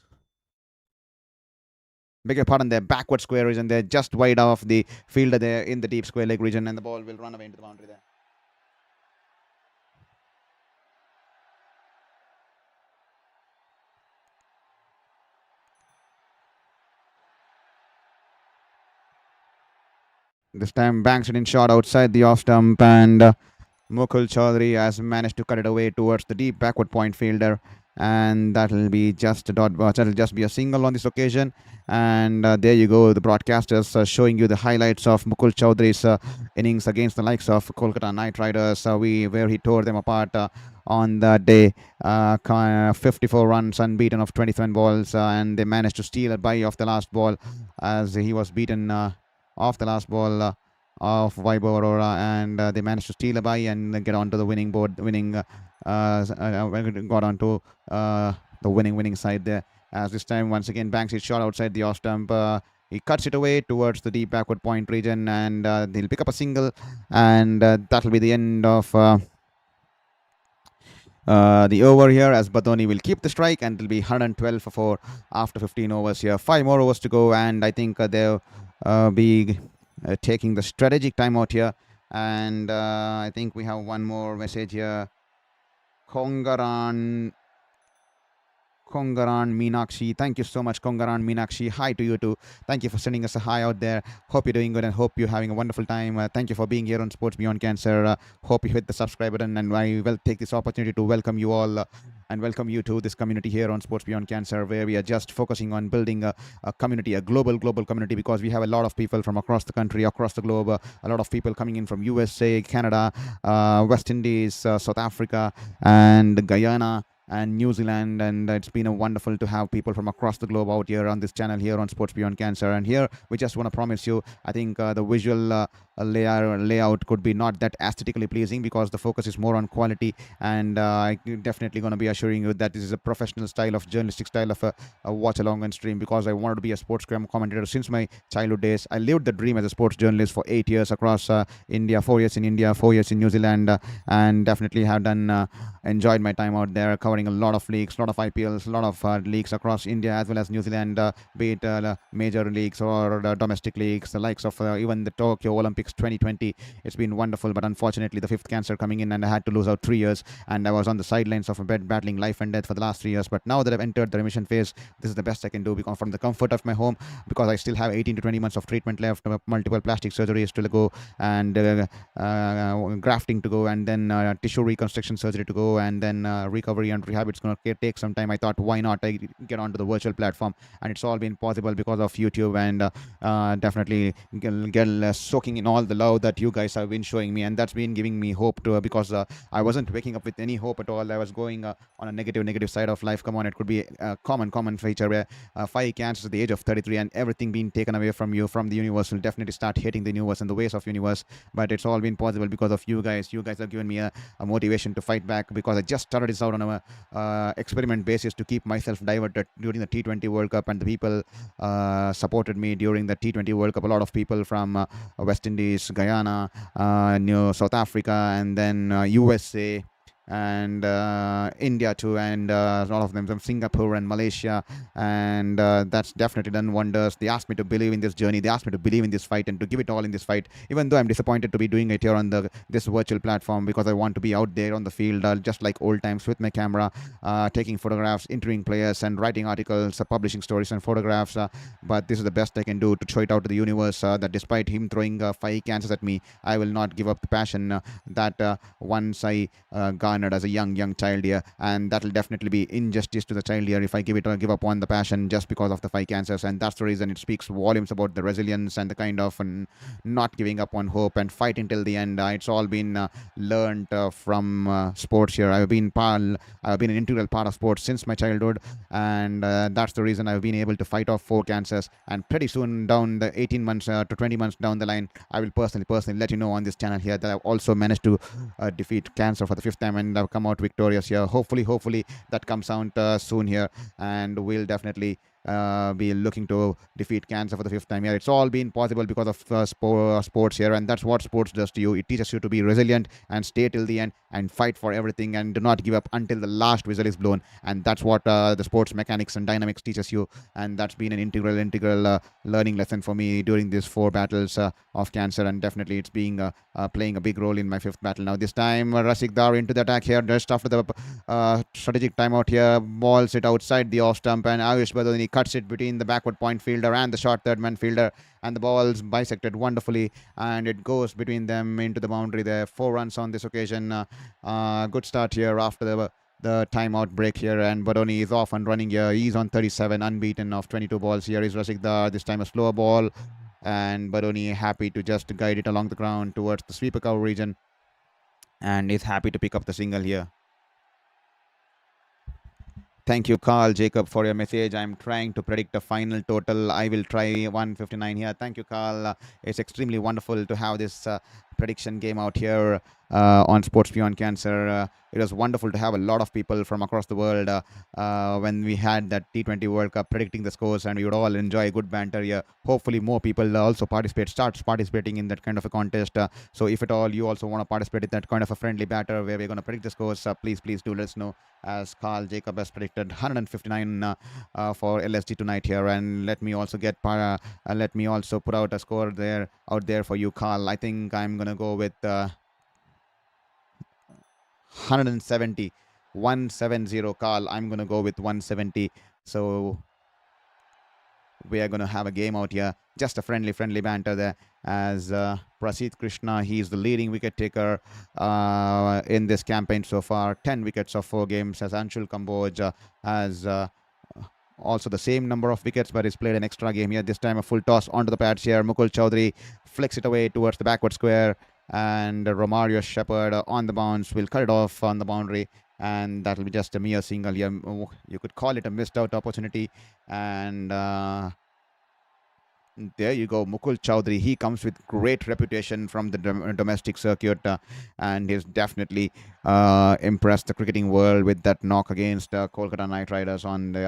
Beg your pardon there, backward square region there, just wide off the fielder there in the deep square leg region, and the ball will run away into the boundary there. This time banks it in short outside the off stump, and Mukul Choudhary has managed to cut it away towards the deep backward point fielder, and that'll be just a that'll just be a single on this occasion. And there you go, the broadcasters showing you the highlights of Mukul Choudhary's innings against the likes of Kolkata Knight Riders, where he tore them apart on that day. 54 runs unbeaten of 27 balls, and they managed to steal a bye off the last ball, as he was beaten off the last ball of Vaibhav Arora, and they managed to steal a bye and get onto the winning board, got onto the winning side there. As this time, once again, banks his shot outside the off stump. He cuts it away towards the deep backward point region, and they'll pick up a single, and that'll be the end of the over here, as Badoni will keep the strike, and it'll be 112 for 4 after 15 overs here. 5 more overs to go, and I think they'll be taking the strategic timeout here. And I think we have one more message here. Kongaran Meenakshi. Thank you so much, Kongaran Meenakshi. Hi to you too. Thank you for sending us a hi out there. Hope you're doing good and hope you're having a wonderful time. Thank you for being here on Sports Beyond Cancer. Hope you hit the subscribe button, and I will take this opportunity to welcome you all and welcome you to this community here on Sports Beyond Cancer, where we are just focusing on building a community, a global community, because we have a lot of people from across the country, across the globe, a lot of people coming in from USA, Canada, West Indies, South Africa, and Guyana, and New Zealand, and it's been a wonderful to have people from across the globe out here on this channel here on Sports Beyond Cancer. And here we just want to promise you, I think the visual layout could be not that aesthetically pleasing, because the focus is more on quality, and I'm definitely going to be assuring you that this is a professional style of journalistic style of a watch along and stream, because I wanted to be a sports commentator since my childhood days. I lived the dream as a sports journalist for 8 years across India, 4 years in India, 4 years in New Zealand, and definitely have done enjoyed my time out there covering a lot of leagues, a lot of IPLs, a lot of leagues across India as well as New Zealand, be it major leagues or domestic leagues, the likes of even the Tokyo Olympics 2020. It's been wonderful, but unfortunately the fifth cancer coming in, and I had to lose out 3 years, and I was on the sidelines of a bed battling life and death for the last 3 years. But now that I've entered the remission phase, this is the best I can do, because from the comfort of my home, because I still have 18 to 20 months of treatment left, multiple plastic surgeries to go, and grafting to go, and then tissue reconstruction surgery to go, and then recovery and rehab. It's going to take some time. I thought, why not I get onto the virtual platform, and it's all been possible because of YouTube, and definitely get soaking in all the love that you guys have been showing me, and that's been giving me hope to, because I wasn't waking up with any hope at all. I was going on a negative side of life. Come on, it could be a common feature where 5 cancers at the age of 33 and everything being taken away from you, from the universe, will definitely start hating the universe and the ways of universe. But it's all been possible because of you guys. You guys have given me a motivation to fight back, because I just started this out on a experiment basis to keep myself diverted during the T20 World Cup, and the people supported me during the T20 World Cup. A lot of people from West Indies, Guyana, South Africa, and then USA, and India too, and a lot of them from Singapore and Malaysia, and that's definitely done wonders. They asked me to believe in this journey, they asked me to believe in this fight and to give it all in this fight, even though I'm disappointed to be doing it here on this virtual platform, because I want to be out there on the field, just like old times, with my camera, taking photographs, interviewing players, and writing articles, publishing stories and photographs. But this is the best I can do to show it out to the universe, that despite him throwing 5 cancers at me, I will not give up the passion that once I garnered as a young child here, and that will definitely be injustice to the child here if I give up on the passion just because of the 5 cancers. And that's the reason it speaks volumes about the resilience and the kind of not giving up on hope and fighting till the end. It's all been learned from sports here. I've been an integral part of sports since my childhood, and that's the reason I've been able to fight off 4 cancers. And pretty soon, down the 18 months to 20 months down the line, I will personally let you know on this channel here that I've also managed to defeat cancer for the 5th time, and I've come out victorious here. Hopefully that comes out soon here, and we'll definitely be looking to defeat cancer for the 5th time here. It's all been possible because of sports here, and that's what sports does to you. It teaches you to be resilient and stay till the end and fight for everything and do not give up until the last whistle is blown. And that's what the sports mechanics and dynamics teaches you, and that's been an integral learning lesson for me during these 4 battles of cancer, and definitely it's being playing a big role in my 5th battle. Now this time Rashik Dar into the attack here, just after the strategic timeout here, balls it outside the off stump, and Ayush Badoni cuts it between the backward point fielder and the short third man fielder, and the ball's bisected wonderfully, and it goes between them into the boundary there. 4 runs on this occasion. Good start here after the timeout break here, and Badoni is off and running here. He's on 37 unbeaten of 22 balls. Here is Rashik Dar, this time a slower ball, and Badoni happy to just guide it along the ground towards the sweeper cover region, and is happy to pick up the single here. Thank you, Carl Jacob, for your message. I'm trying to predict a final total. I will try 159 here. Thank you, Carl. It's extremely wonderful to have this prediction game out here on Sports Beyond Cancer. It was wonderful to have a lot of people from across the world when we had that T20 World Cup predicting the scores, and we would all enjoy good banter here. Hopefully, more people also starts participating in that kind of a contest. So, if at all you also want to participate in that kind of a friendly banter where we're going to predict the scores, please do let us know. As Carl Jacob has predicted 159 for LSG tonight here, and let me also let me also put out a score out there for you, Carl. I think I'm gonna go with 170. 170, Carl. I'm gonna go with 170. So we are going to have a game out here. Just a friendly banter there. As Prasid Krishna, he's the leading wicket taker in this campaign so far. 10 wickets of 4 games. As Anshul Kamboj has also the same number of wickets, but he's played an extra game here. This time a full toss onto the pads here. Mukul Choudhary flicks it away towards the backward square. And Romario Shepherd on the bounce will cut it off on the boundary. And that'll be just a mere single here. You could call it a missed out opportunity. And there you go, Mukul Choudhary. He comes with great reputation from the domestic circuit, and he's definitely impressed the cricketing world with that knock against Kolkata Knight Riders on the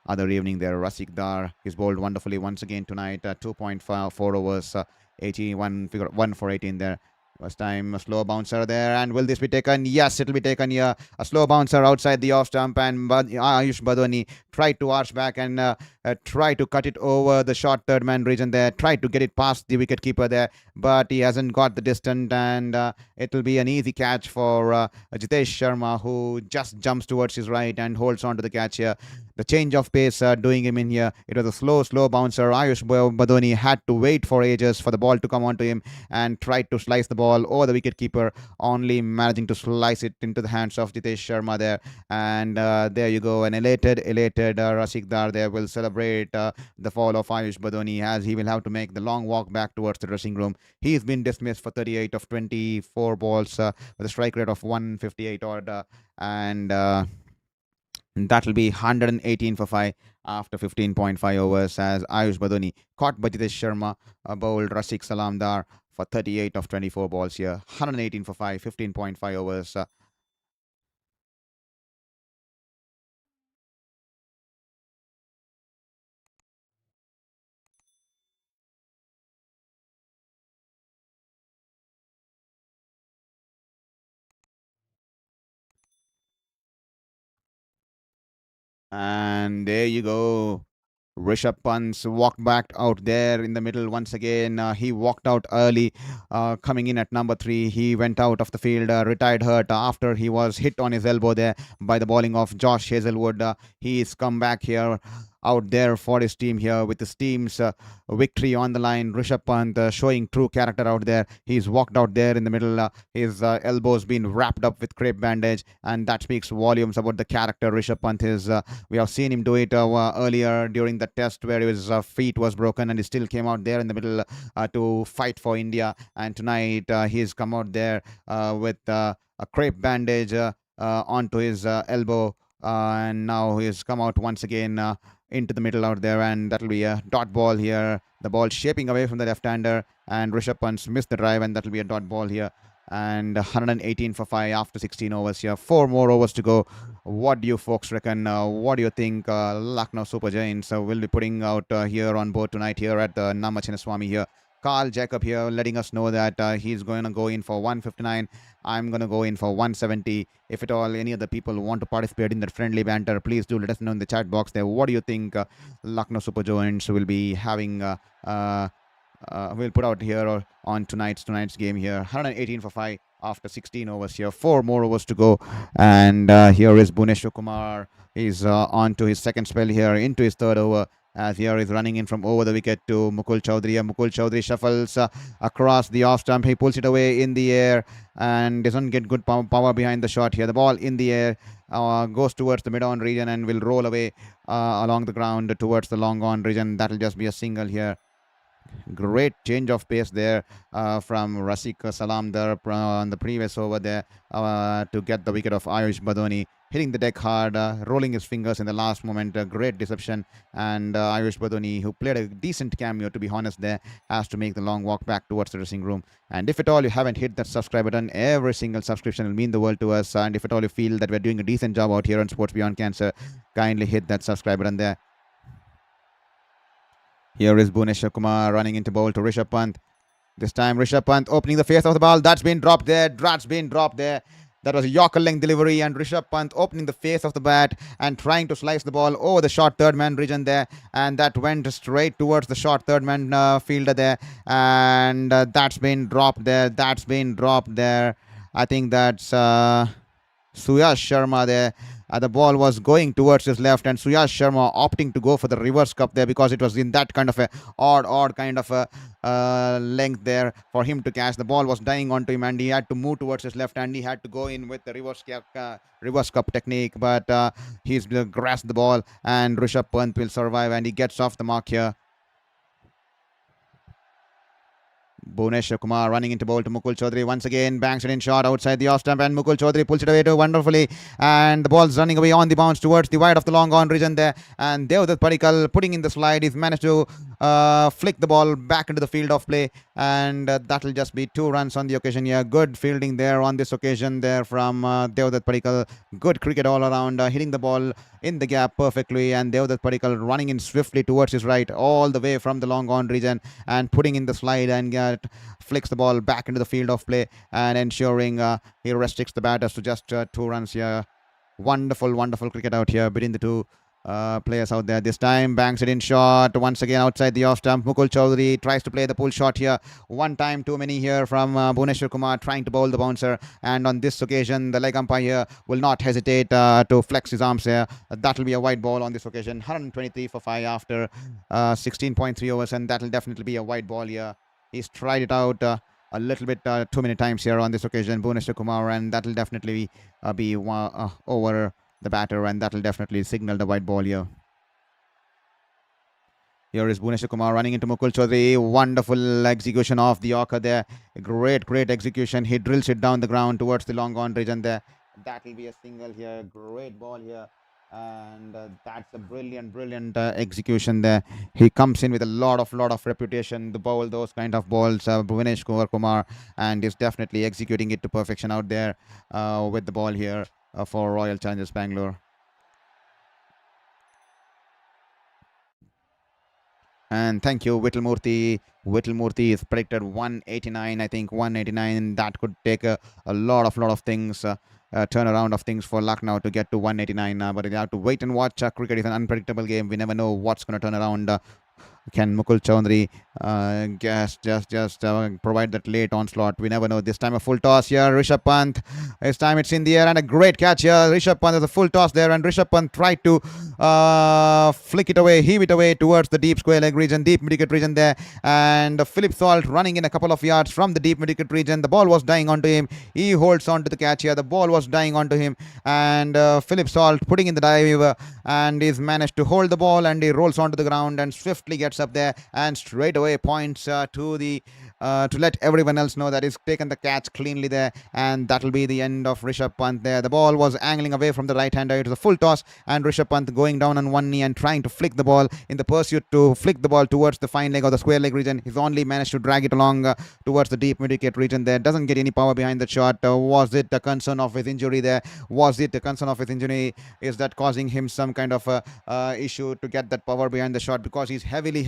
other evening there. Rasikdar, he's bowled wonderfully once again tonight. 2.4 overs, 81 figure 1 for 18 there. First time a slow bouncer there, and will this be taken? Yes, it will be taken here. A slow bouncer outside the off stump, and Ayush Badoni tried to arch back and try to cut it over the short third man region there. Tried to get it past the wicket keeper there, but he hasn't got the distance, and it will be an easy catch for Jitesh Sharma, who just jumps towards his right and holds on to the catch here. The change of pace doing him in here. It was a slow bouncer. Ayush Badoni had to wait for ages for the ball to come onto him and tried to slice the ball over the wicket keeper, only managing to slice it into the hands of Jitesh Sharma there. And there you go, an elated Rasikdar there will celebrate the fall of Ayush Badoni, as he will have to make the long walk back towards the dressing room. He's been dismissed for 38 of 24 balls with a strike rate of 158 odd, and that will be 118 for 5 after 15.5 overs, as Ayush Badoni caught by Jitesh Sharma bowled Rasik Salamdar for 38 of 24 balls here. 118 for 5, 15.5 overs. And there you go. Rishabh Pant walked back out there in the middle once again. He walked out early, coming in at number 3. He went out of the field, retired hurt after he was hit on his elbow there by the bowling of Josh Hazelwood. He's come back here out there for his team here with his team's victory on the line. Rishabh Pant showing true character out there. He's walked out there in the middle. His elbow's been wrapped up with crepe bandage, and that speaks volumes about the character Rishabh Pant is. We have seen him do it earlier during the test where his feet was broken, and he still came out there in the middle to fight for India. And tonight he's come out there with a crepe bandage onto his elbow, and now he's come out once again into the middle out there, and that'll be a dot ball here. The ball shaping away from the left-hander, and Rishabh Pant missed the drive, and that'll be a dot ball here. And 118 for 5 after 16 overs here. 4 more overs to go. What do you folks reckon? What do you think Lucknow Super Giants will be putting out here on board tonight here at the Namachinaswamy here? Carl Jacob here letting us know that he's going to go in for 159. I'm going to go in for 170. If at all any other people want to participate in that friendly banter, please do let us know in the chat box there. What do you think Lucknow Super Giants will be having we'll put out here on tonight's game here. 118 for 5 after 16 overs here. 4 more overs to go, and here is Bhuvneshwar Kumar. He's on to his second spell here into his third over, as here is running in from over the wicket to Mukul Choudhary. Mukul Choudhary shuffles across the off stump. He pulls it away in the air and doesn't get good power behind the shot here. The ball in the air goes towards the mid-on region and will roll away along the ground towards the long on region. That'll just be a single here. Great change of pace there from Rasik Salam there on the previous over there to get the wicket of Ayush Badoni. Hitting the deck hard, rolling his fingers in the last moment. A great deception. And Ayush Badoni, who played a decent cameo, to be honest, there, has to make the long walk back towards the dressing room. And if at all you haven't hit that subscribe button, every single subscription will mean the world to us. And if at all you feel that we're doing a decent job out here on Sports Beyond Cancer, kindly hit that subscribe button there. Here is Bhuvneshwar Kumar running into bowl to Rishabh Pant. This time Rishabh Pant opening the face of the ball. That's been dropped there. That's been dropped there. That was a Yorker length delivery, and Rishabh Pant opening the face of the bat and trying to slice the ball over the short third man region there, and that went straight towards the short third man fielder there, and that's been dropped there. That's been dropped there. I think that's Suyash Sharma there. The ball was going towards his left, and Suyash Sharma opting to go for the reverse cup there because it was in that kind of a odd kind of a length there for him to catch. The ball was dying onto him, and he had to move towards his left, and he had to go in with the reverse cup technique. But he's grasped the ball, and Rishabh Pant will survive, and he gets off the mark here. Bhuvneshwar Kumar running into bowl to Mukul Choudhary once again, banks it in short outside the off stump, and Mukul Choudhary pulls it away too wonderfully, and the ball's running away on the bounce towards the wide of the long on region there, and Devdutt Padikkal putting in the slide. He's managed to flick the ball back into the field of play, and that'll just be 2 runs on the occasion here. Good fielding there on this occasion there from Devdutt Padikkal. Good cricket all around, hitting the ball in the gap perfectly, and Devdutt Padikkal running in swiftly towards his right all the way from the long on region and putting in the slide, and flicks the ball back into the field of play and ensuring he restricts the batters to just 2 runs here. Wonderful cricket out here between the two players out there. This time banks it in short once again outside the off stump. Mukul Choudhary tries to play the pull shot here. One time too many here from Bhuvneshwar Kumar trying to bowl the bouncer, and on this occasion the leg umpire will not hesitate to flex his arms here. That will be a wide ball on this occasion. 123 for 5 after 16.3 overs, and that will definitely be a wide ball here. He's tried it out a little bit too many times here on this occasion, Bhuvneshwar Kumar, and that will definitely be over the batter, and that will definitely signal the white ball here. Here is Bhuvneshwar Kumar running into Mukul Choudhary. Wonderful execution of the Yorker there. Great execution. He drills it down the ground towards the long on region there. That will be a single here. Great ball here. And that's a brilliant execution there. He comes in with a lot of reputation to bowl those kind of balls, Bhuvneshwar Kumar, and is definitely executing it to perfection out there with the ball here for Royal Challengers Bangalore. And thank you, Whittle Murthy. Whittle Murthy is predicted 189. I think 189. That could take a lot of things. Turnaround of things for Lucknow to get to 189. But you have to wait and watch. Cricket is an unpredictable game. We never know what's going to turn around. Can Mukul Choudhary just provide that late onslaught? We never know. This time a full toss here. Rishabh Pant. This time it's in the air, and a great catch here. Rishabh Pant has a full toss there, and Rishabh Pant tried to flick it away, heave it away towards the deep square leg region, deep mid-wicket region there. And Philip Salt running in a couple of yards from the deep mid-wicket region. The ball was dying onto him. He holds on to the catch here. The ball was dying onto him, and Philip Salt putting in the dive, and he's managed to hold the ball, and he rolls onto the ground and swiftly gets up there and straight away points to let everyone else know that he's taken the catch cleanly there, and that will be the end of Rishabh Pant there. The ball was angling away from the right hander. It was a full toss, and Rishabh Pant going down on one knee and trying to flick the ball in the pursuit to flick the ball towards the fine leg or the square leg region. He's only managed to drag it along towards the deep mid-wicket region there. Doesn't get any power behind the shot. Was it the concern of his injury there? Was it the concern of his injury? Is that causing him some kind of issue to get that power behind the shot? Because he's heavily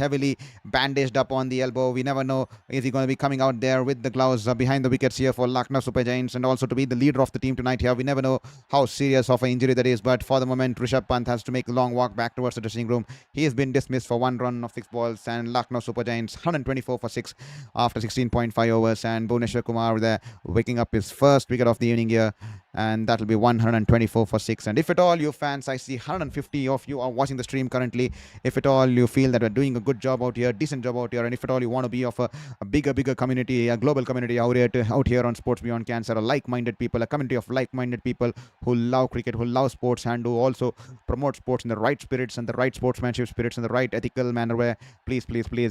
bandaged up on the elbow. We never know, is he going to be coming out there with the gloves behind the wickets here for Lucknow Super Giants, and also to be the leader of the team tonight here. We never know how serious of an injury that is, but for the moment Rishabh Pant has to make the long walk back towards the dressing room. He has been dismissed for 1 run of 6 balls, and Lucknow Super Giants 124 for 6 after 16.5 overs, and Bhuvneshwar Kumar there waking up his first wicket of the evening here, and that will be 124 for 6. And if at all you fans, I see 150 of you are watching the stream currently, if at all you feel that we're doing a good job out here, decent job out here, and if at all you want to be of a bigger bigger community, a global community out here on Sports Beyond Cancer, a like-minded people, a community of like-minded people who love cricket, who love sports, and who also promote sports in the right spirits and the right sportsmanship spirits and the right ethical manner. Where please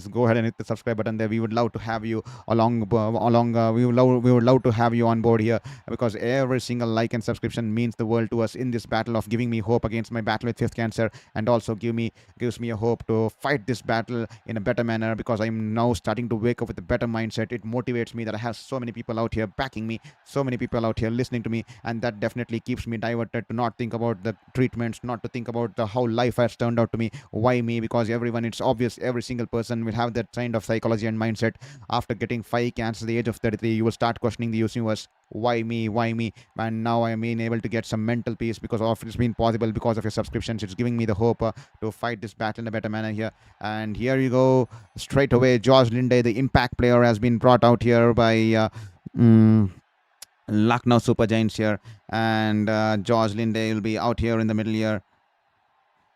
go ahead and hit the subscribe button there. We would love to have you we would love to have you on board here, because every single like and subscription means the world to us in this battle of giving me hope against my battle with fifth cancer, and also gives me a hope to fight this battle in a better manner, because I'm now starting to wake up with a better mindset. It motivates me that I have so many people out here backing me, so many people out here listening to me, and that definitely keeps me diverted to not think about the treatments, not to think about how life has turned out to me. Why me? Because everyone, it's obvious, every single person will have that kind of psychology and mindset. After getting 5 cancers at the age of 33, you will start questioning the universe. Why me? Why me? And now I am being able to get some mental peace because of it's been possible because of your subscriptions. It's giving me the hope to fight this battle in a better manner here. And here you go, straight away, George Linde, the impact player, has been brought out here by mm, Lucknow Super Giants here, and George Linde will be out here in the middle here.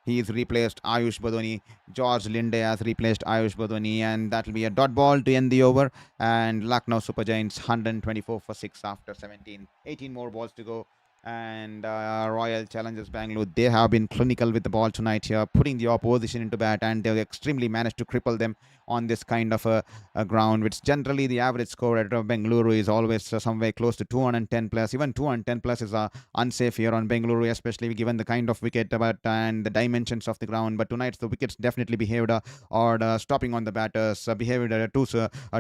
He's replaced Ayush Badoni. George Linde has replaced Ayush Badoni, and that will be a dot ball to end the over. And Lucknow Super Giants 124 for 6 after 17. 18 more balls to go. And Royal Challengers Bangalore, they have been clinical with the ball tonight here, putting the opposition into bat, and they've extremely managed to cripple them on this kind of a ground, which generally the average score at Bengaluru is always somewhere close to 210 plus. Even 210 plus is unsafe here on Bengaluru, especially given the kind of wicket and the dimensions of the ground. But tonight the wickets definitely behaved or stopping on the batters behaved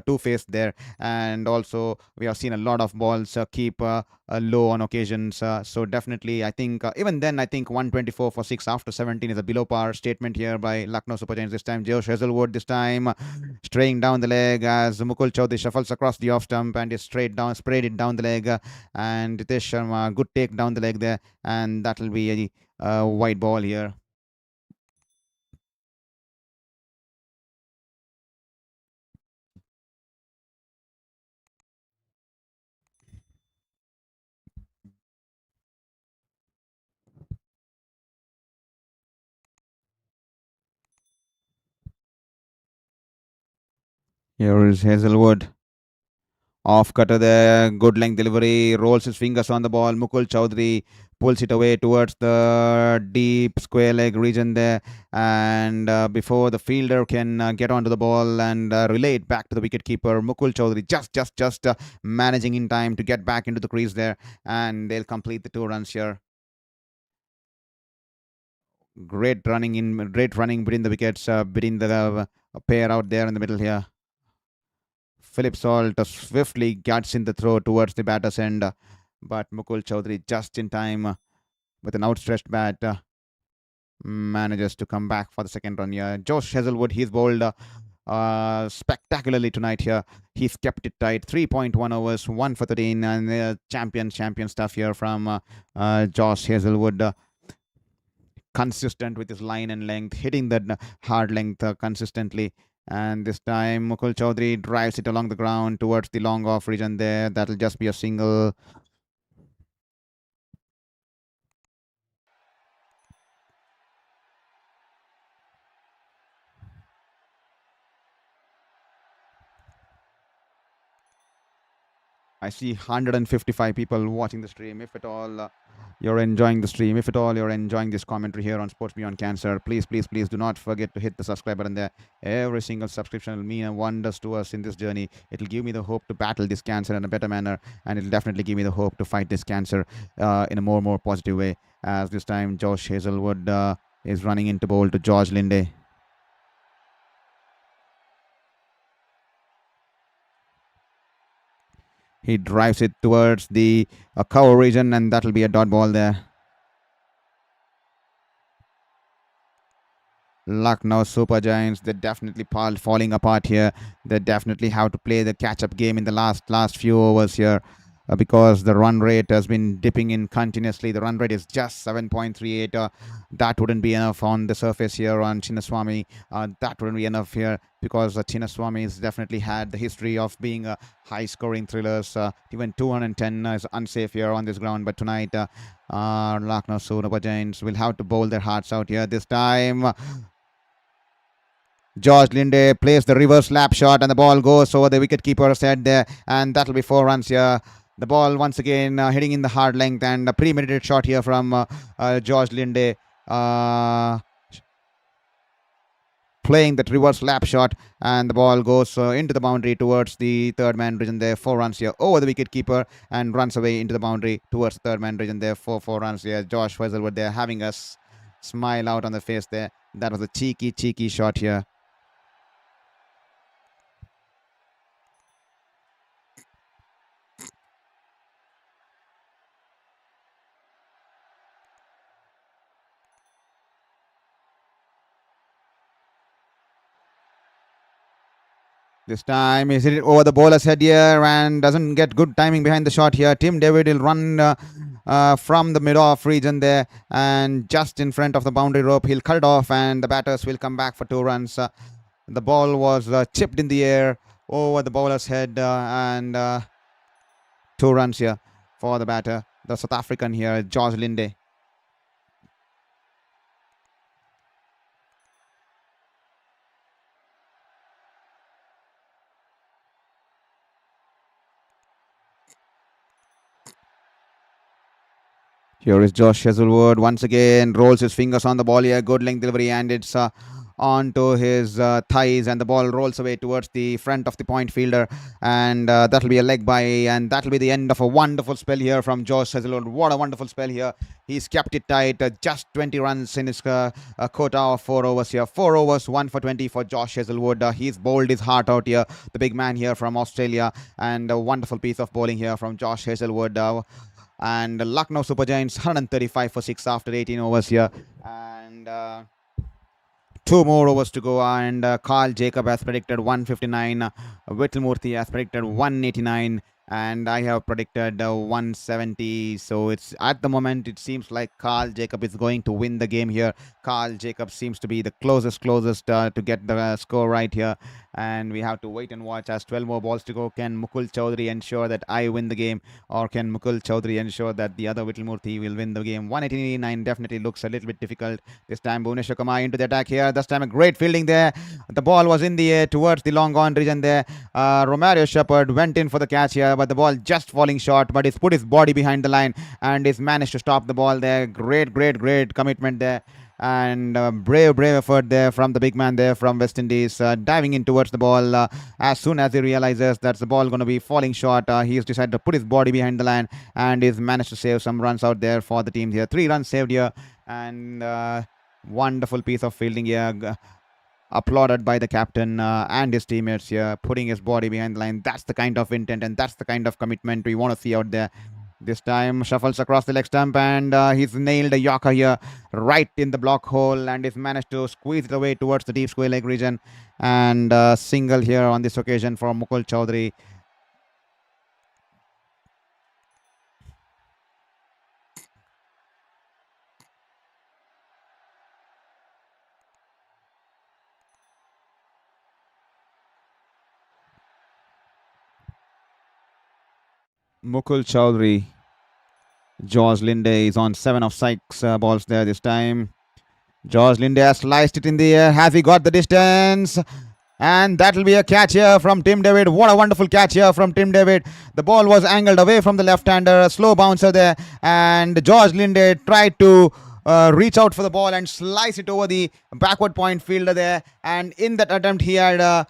two-faced there, and also we have seen a lot of balls keep low on occasions. So definitely, I think even then, I think 124 for 6 after 17 is a below par statement here by Lucknow Super Giants. This time, Josh Hazelwood, this time straying down the leg as Mukul Choudhary shuffles across the off stump and is sprayed it down the leg. And Jitesh Sharma, good take down the leg there, and that will be a white ball here. Here is Hazelwood. Off cutter there, good length delivery, rolls his fingers on the ball. Mukul Choudhary pulls it away towards the deep square leg region there, and before the fielder can get onto the ball and relay it back to the wicketkeeper, Mukul Choudhary just managing in time to get back into the crease there, and they'll complete the 2 runs here. Great running between the wickets, between the pair out there in the middle here. Philip Salt swiftly gets in the throw towards the batter's end, but Mukul Choudhary just in time with an outstretched bat manages to come back for the second run here. Josh Hazelwood, he's bowled spectacularly tonight here. He's kept it tight. 3.1 overs, 1 for 13, and champion stuff here from Josh Hazelwood. Consistent with his line and length, hitting that hard length consistently. And this time, Mukul Choudhary drives it along the ground towards the long off region there. That'll just be a single. I see 155 people watching the stream. If at all you're enjoying the stream, if at all you're enjoying this commentary here on Sports Beyond Cancer, please do not forget to hit the subscribe button there. Every single subscription will mean wonders to us in this journey. It'll give me the hope to battle this cancer in a better manner, and it'll definitely give me the hope to fight this cancer in a more positive way. As this time, Josh Hazelwood is running into bowl to George Linde. He drives it towards the cover region, and that'll be a dot ball there. Lucknow Super Giants, they're definitely falling apart here. They definitely have to play the catch-up game in the last few overs here. Because the run rate has been dipping in continuously. The run rate is just 7.38. That wouldn't be enough on the surface here on Chinnaswamy. That wouldn't be enough here because Chinnaswamy has definitely had the history of being high-scoring thrillers. Even 210 is unsafe here on this ground. But tonight, Lucknow Super Giants will have to bowl their hearts out here this time. George Linde plays the reverse slap shot and the ball goes over the wicketkeeper's head there, and that'll be 4 runs here. The ball once again hitting in the hard length, and a premeditated shot here from George Linde. Playing that reverse lap shot, and the ball goes into the boundary towards the third man region there. 4 runs here over the wicket keeper and runs away into the boundary towards the third man region there. 4 runs here. Josh Hazelwood there having a smile out on the face there. That was a cheeky shot here. This time he's hit it over the bowler's head here and doesn't get good timing behind the shot here. Tim David will run from the mid-off region there, and just in front of the boundary rope he'll cut it off, and the batters will come back for 2 runs. The ball was chipped in the air over the bowler's head, and 2 runs here for the batter, the South African here, George Linde. Here is Josh Hazelwood once again, rolls his fingers on the ball here, good length delivery, and it's onto his thighs, and the ball rolls away towards the front of the point fielder, and that'll be a leg by, and that'll be the end of a wonderful spell here from Josh Hazelwood. What a wonderful spell here. He's kept it tight, just 20 runs in his quota of 4 overs here. 4 overs, 1 for 20 for Josh Hazelwood. He's bowled his heart out here, the big man here from Australia, and a wonderful piece of bowling here from Josh Hazelwood. And Lucknow Super Giants 135 for 6 after 18 overs here, and 2 more overs to go, and Carl Jacob has predicted 159, Whittlemurthy has predicted 189, and I have predicted 170. So it's at the moment it seems like Carl Jacob is going to win the game here. Carl Jacob seems to be the closest to get the score right here, and we have to wait and watch as 12 more balls to go. Can Mukul Choudhary ensure that I win the game, or can Mukul Choudhary ensure that the other Whittlemurthy will win the game? 189 definitely looks a little bit difficult. This time Bhuvneshwar into the attack here. This time a great fielding there. The ball was in the air towards the long on region there. Romario Shepherd went in for the catch here, but the ball just falling short, but he's put his body behind the line and he's managed to stop the ball there. Great commitment there, and brave effort there from the big man there from West Indies, diving in towards the ball. As soon as he realizes that's the ball going to be falling short, he's decided to put his body behind the line, and he's managed to save some runs out there for the team here. 3 runs saved here, and wonderful piece of fielding here, applauded by the captain and his teammates here, putting his body behind the line. That's the kind of intent and that's the kind of commitment we want to see out there. This time shuffles across the leg stump, and he's nailed a Yorker here right in the block hole, and he's managed to squeeze it away towards the deep square leg region, and single here on this occasion for Mukul Choudhary. Mukul Choudhary. George Linde is on 7 of 6 balls there this time. George Linde has sliced it in the air. Has he got the distance? And that'll be a catch here from Tim David. What a wonderful catch here from Tim David. The ball was angled away from the left-hander. A slow bouncer there. And George Linde tried to reach out for the ball and slice it over the backward point fielder there. And in that attempt, he had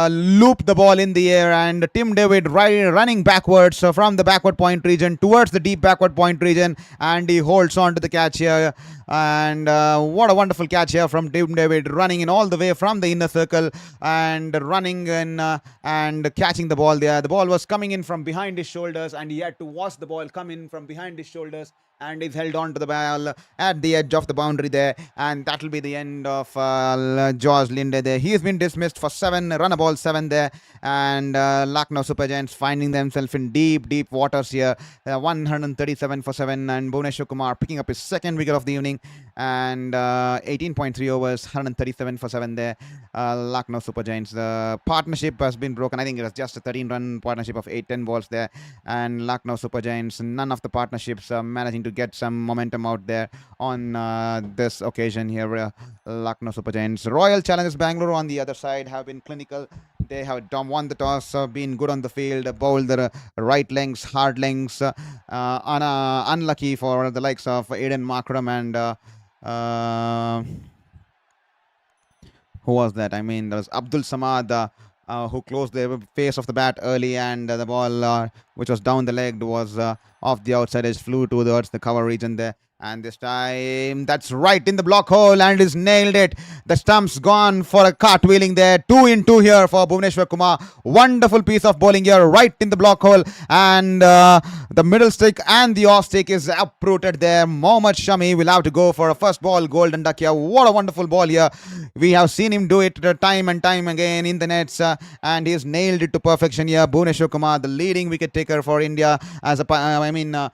looped the ball in the air, and Tim David running backwards from the backward point region towards the deep backward point region, and he holds on to the catch here. And what a wonderful catch here from Tim David, running in all the way from the inner circle and running in and catching the ball there. The ball was coming in from behind his shoulders, and he had to watch the ball come in from behind his shoulders, and he's held on to the ball at the edge of the boundary there, and that will be the end of George Linde there. He's been dismissed for 7, run a ball 7 there, and Lucknow Super Giants finding themselves in deep waters here. 137 for 7, and Bhuvneshwar Kumar picking up his second wicket of the evening, And 18.3 overs, 137 for 7 there. Lucknow Super Giants. The partnership has been broken. I think it was just a 13-run partnership of 8-10 balls there. And Lucknow Super Giants, none of the partnerships are managing to get some momentum out there on this occasion here. Lucknow Super Giants. Royal Challengers Bangalore on the other side have been clinical. They have won the toss, been good on the field, bowled the right lengths, hard lengths. Unlucky for the likes of Aiden Markram and who was that? I mean, there was Abdul Samad who closed the face of the bat early, and the ball, which was down the leg, was off the outside edge, flew towards the cover region there. And this time, that's right in the block hole, and he's nailed it. The stump's gone for a cartwheeling there. 2 in 2 here for Bhuvneshwar Kumar. Wonderful piece of bowling here, right in the block hole. And the middle stick and the off stick is uprooted there. Mohammed Shami will have to go for a first ball golden duck here. What a wonderful ball here. We have seen him do it time and time again in the nets, and he's nailed it to perfection here. Bhuvneshwar Kumar, the leading wicket taker for India as a pacer,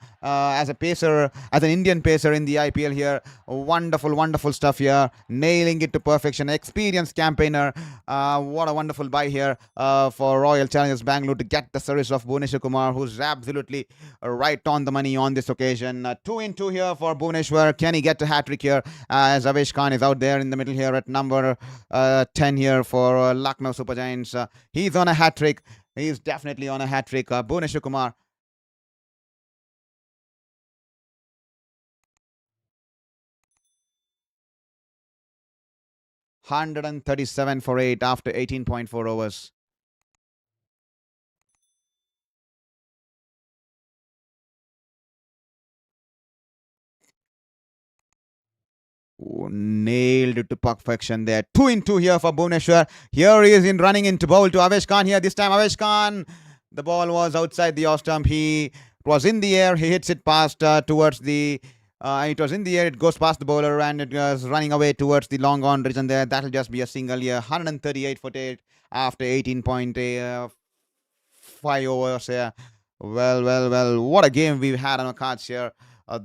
as an Indian pacer in the IPL here. Wonderful stuff here. Nailing it to perfection. Experienced campaigner. What a wonderful buy here for Royal Challengers Bangalore to get the service of Bhuvneshwar Kumar, who's absolutely right on the money on this occasion. 2 in 2 here for Bhuvneshwar. Can he get a hat trick here? As Avesh Khan is out there in the middle here at number 10 here for Lucknow Super Giants. He's on a hat trick. He's definitely on a hat trick. Bhuvneshwar Kumar. 137 for 8 after 18.4 overs. Nailed it to perfection there. 2 in 2 here for Bhuvneshwar. Here he is in running into bowl to Avesh Khan here. This time Avesh Khan, the ball was outside the off stump. It was in the air. He hits it past towards the it was in the air, it goes past the bowler, and it was running away towards the long on region there. That'll just be a single here. 138 for 8 after 18.5 overs here. Well, what a game we've had on our cards here.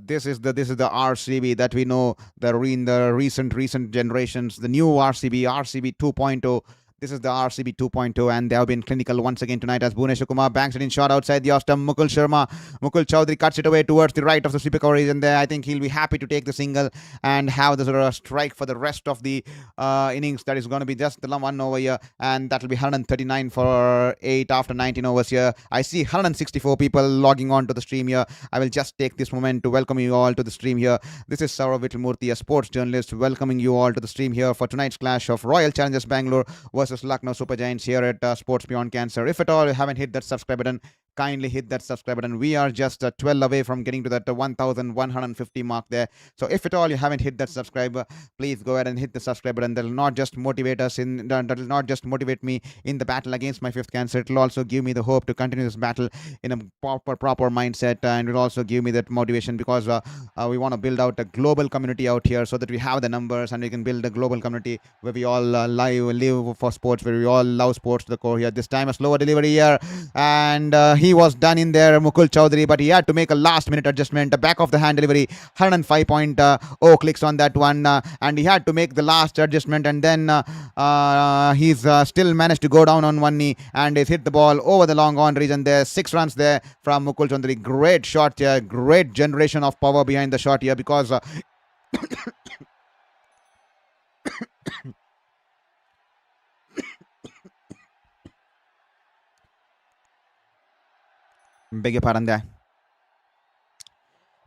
This is the RCB that we know in the recent generations, the new RCB 2.0. This is the RCB 2.0, and they have been clinical once again tonight as Bhuvneshwar Kumar banks it in shot outside the off stump. Mukul Choudhary cuts it away towards the right of the sweeper coverage, and there I think he'll be happy to take the single and have the sort of strike for the rest of the innings. That is going to be just the one over here, and that will be 139 for 8 after 19 overs here. I see 164 people logging on to the stream here. I will just take this moment to welcome you all to the stream here. This is Saurav Vittalmurthy, a sports journalist, welcoming you all to the stream here for tonight's clash of Royal Challengers Bangalore versus Lucknow Super Giants here at Sports Beyond Cancer. If at all you haven't hit that subscribe button, kindly hit that subscribe button. We are just 12 away from getting to that 1150 mark there. So if at all you haven't hit that subscribe, please go ahead and hit the subscribe button. That will not just motivate me in the battle against my fifth cancer. It will also give me the hope to continue this battle in a proper mindset, and it will also give me that motivation, because we want to build out a global community out here so that we have the numbers and we can build a global community where we all live for sports, where we all love sports to the core here. This time a slower delivery here, and he was done in there, Mukul Choudhary, but he had to make a last minute adjustment. The back of the hand delivery, 105.0 clicks on that one, and he had to make the last adjustment, and then he's still managed to go down on one knee, and he's hit the ball over the long on region there. 6 runs there from Mukul Choudhary. Great shot here, great generation of power behind the shot here, because beg your pardon there.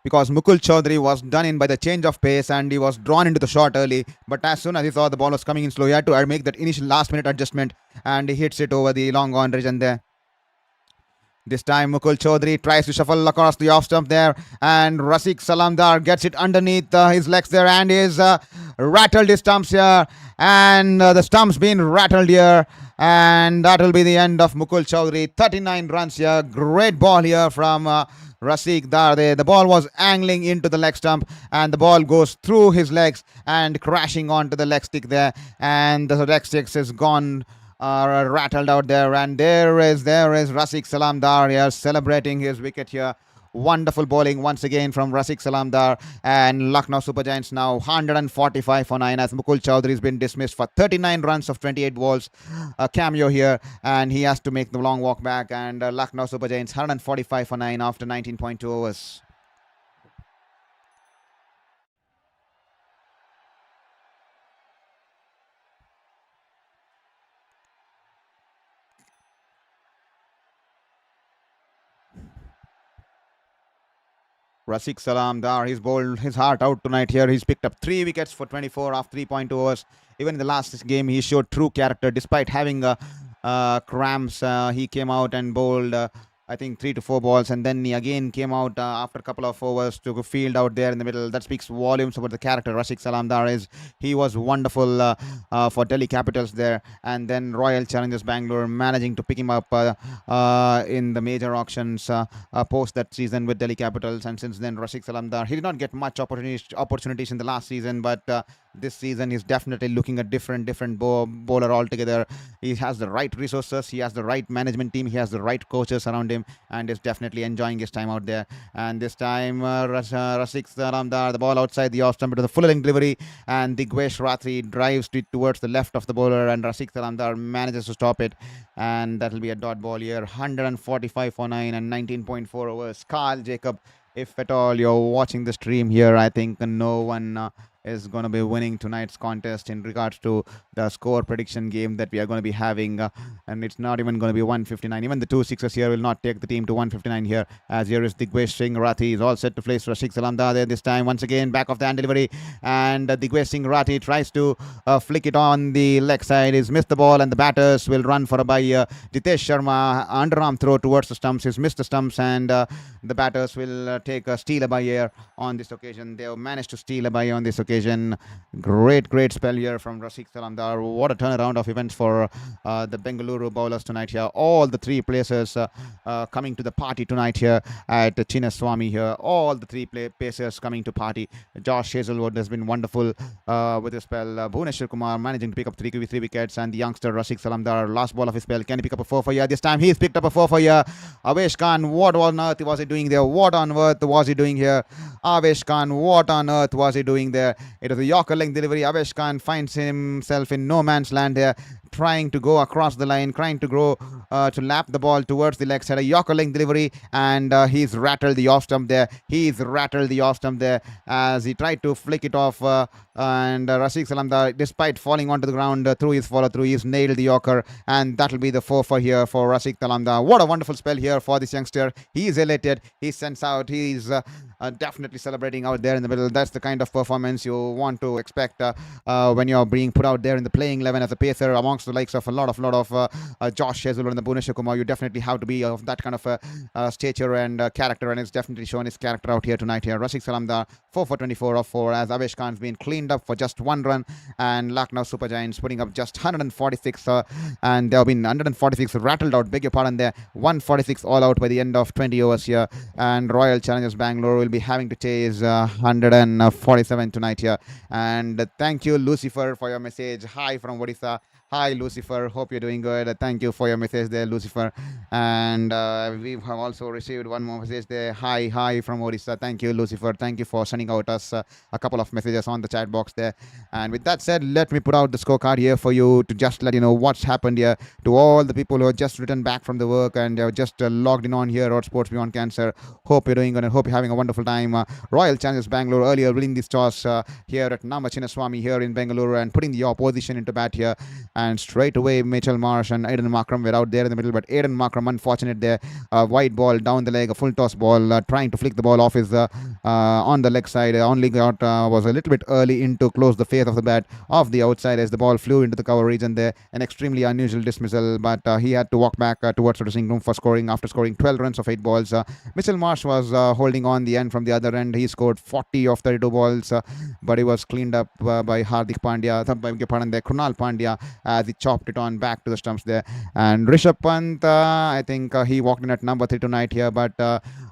Because Mukul Choudhary was done in by the change of pace, and he was drawn into the shot early. But as soon as he saw the ball was coming in slow, he had to make that initial last minute adjustment, and he hits it over the long on region there. This time Mukul Choudhary tries to shuffle across the off stump there, and Rathi Salamdar gets it underneath his legs there, and is rattled his stumps here, and the stumps been rattled here, and that will be the end of Mukul Choudhary. 39 runs here. Great ball here from Rathi Salamdar. The ball was angling into the leg stump, and the ball goes through his legs and crashing onto the leg stick there, and the leg stick is gone. Rattled out there, and there is Rathi Salamdar here celebrating his wicket here. Wonderful bowling once again from Rasik Salamdar, and Lucknow Super Giants now 145 for 9 as Mukul Choudhary has been dismissed for 39 runs of 28 balls. A cameo here, and he has to make the long walk back, and Lucknow Super Giants 145 for 9 after 19.2 overs. Rasik Salamdar, he's bowled his heart out tonight here. He's picked up 3 wickets for 24 after 3.2 overs. Even in the last game, he showed true character despite having cramps. He came out and bowled, I think, 3 to 4 balls, and then he again came out after a couple of overs to field out there in the middle. That speaks volumes about the character Rasik Salamdar is. He was wonderful for Delhi Capitals there, and then Royal Challengers Bangalore managing to pick him up in the major auctions post that season with Delhi Capitals. And since then, Rasik Salamdar, he did not get much opportunities in the last season, but this season he's definitely looking a different bowler altogether. He has the right resources, he has the right management team, he has the right coaches around him, and is definitely enjoying his time out there. And this time Rasik Salamdar, the ball outside the off stump to the full length delivery, and Digvesh Rathi drives it towards the left of the bowler, and Rasik Salamdar manages to stop it, and that will be a dot ball here. 145 for 9 and 19.4 overs. Carl Jacob, if at all you're watching the stream here, I think no one is going to be winning tonight's contest in regards to the score prediction game that we are going to be having, and it's not even going to be 159. Even the 2 sixes here will not take the team to 159 here, as here is Digvesh Singh. Rathi is all set to face Rasik Salamdar there this time. Once again, back of the hand delivery, and Digvesh Singh Rathi tries to flick it on the leg side. He's missed the ball, and the batters will run for a by. Jitesh Sharma, underarm throw towards the stumps. He's missed the stumps, and the batters will take a steal a by here on this occasion. They have managed to steal a by on this occasion. Great spell here from Rasik Salamdar. What a turnaround of events for the Bengaluru bowlers tonight here. All the 3 places coming to the party tonight here at Chinnaswamy here. All the 3 pacers coming to party. Josh Hazelwood has been wonderful with his spell. Bhuvneshwar Kumar managing to pick up 3 wickets, and the youngster Rasik Salamdar, last ball of his spell. Can he pick up a 4 for here? This time he's picked up a 4 for here. Avesh Khan, what on earth was he doing there? What on earth was he doing here? Avesh Khan, what on earth was he doing there? It was a Yorker length delivery. Avesh Khan finds himself in no man's land here, trying to go across the line, trying to go to lap the ball towards the leg side. A Yorker length delivery, and he's rattled the off stump there. As he tried to flick it off, and Rasik Salamdar, despite falling onto the ground through his follow through, he's nailed the Yorker, and that'll be the 4 for here for Rasik Salamdar. What a wonderful spell here for this youngster. He's elated. He sends out. He's definitely celebrating out there in the middle. That's the kind of performance you want to expect when you're being put out there in the playing 11 as a pacer amongst the likes of a lot of Josh Hazelwood and the Bhuvneshwar Kumar. You definitely have to be of that kind of stature and character, and it's definitely shown his character out here tonight here. Rasik Salamdar 4 for 24 of 4 as Avesh Khan's been cleaned up for just 1 run, and Lucknow Super Giants putting up just 146 and they have been 146 rattled out, beg your pardon there, 146 all out by the end of 20 overs here, and Royal Challengers Bangalore will be having to chase 147 tonight here. And thank you, Lucifer, for your message. Hi from Odisha. Hi, Lucifer. Hope you're doing good. Thank you for your message there, Lucifer. And we have also received one more message there. Hi from Odisha. Thank you, Lucifer. Thank you for sending out us a couple of messages on the chat box there. And with that said, let me put out the scorecard here for you to just let you know what's happened here. To all the people who have just returned back from the work and have just logged in on here at Sports Beyond Cancer. Hope you're doing good and hope you're having a wonderful time. Royal Challengers Bangalore earlier winning this toss here at Nama Chinnaswamy here in Bengaluru and putting the opposition into bat here. And straight away Mitchell Marsh and Aiden Markram were out there in the middle, but Aiden Markram unfortunate there, wide ball down the leg, a full toss ball, trying to flick the ball off his on the leg side, only got was a little bit early in to close the face of the bat off the outside as the ball flew into the cover region there. An extremely unusual dismissal, but he had to walk back towards the dressing room for scoring after scoring 12 runs of 8 balls. Mitchell Marsh was holding on the end from the other end. He scored 40 of 32 balls, but he was cleaned up by Hardik Pandya, Krunal Pandya, as he chopped it on back to the stumps there. And Rishabh Pant, I think he walked in at number 3 tonight here, but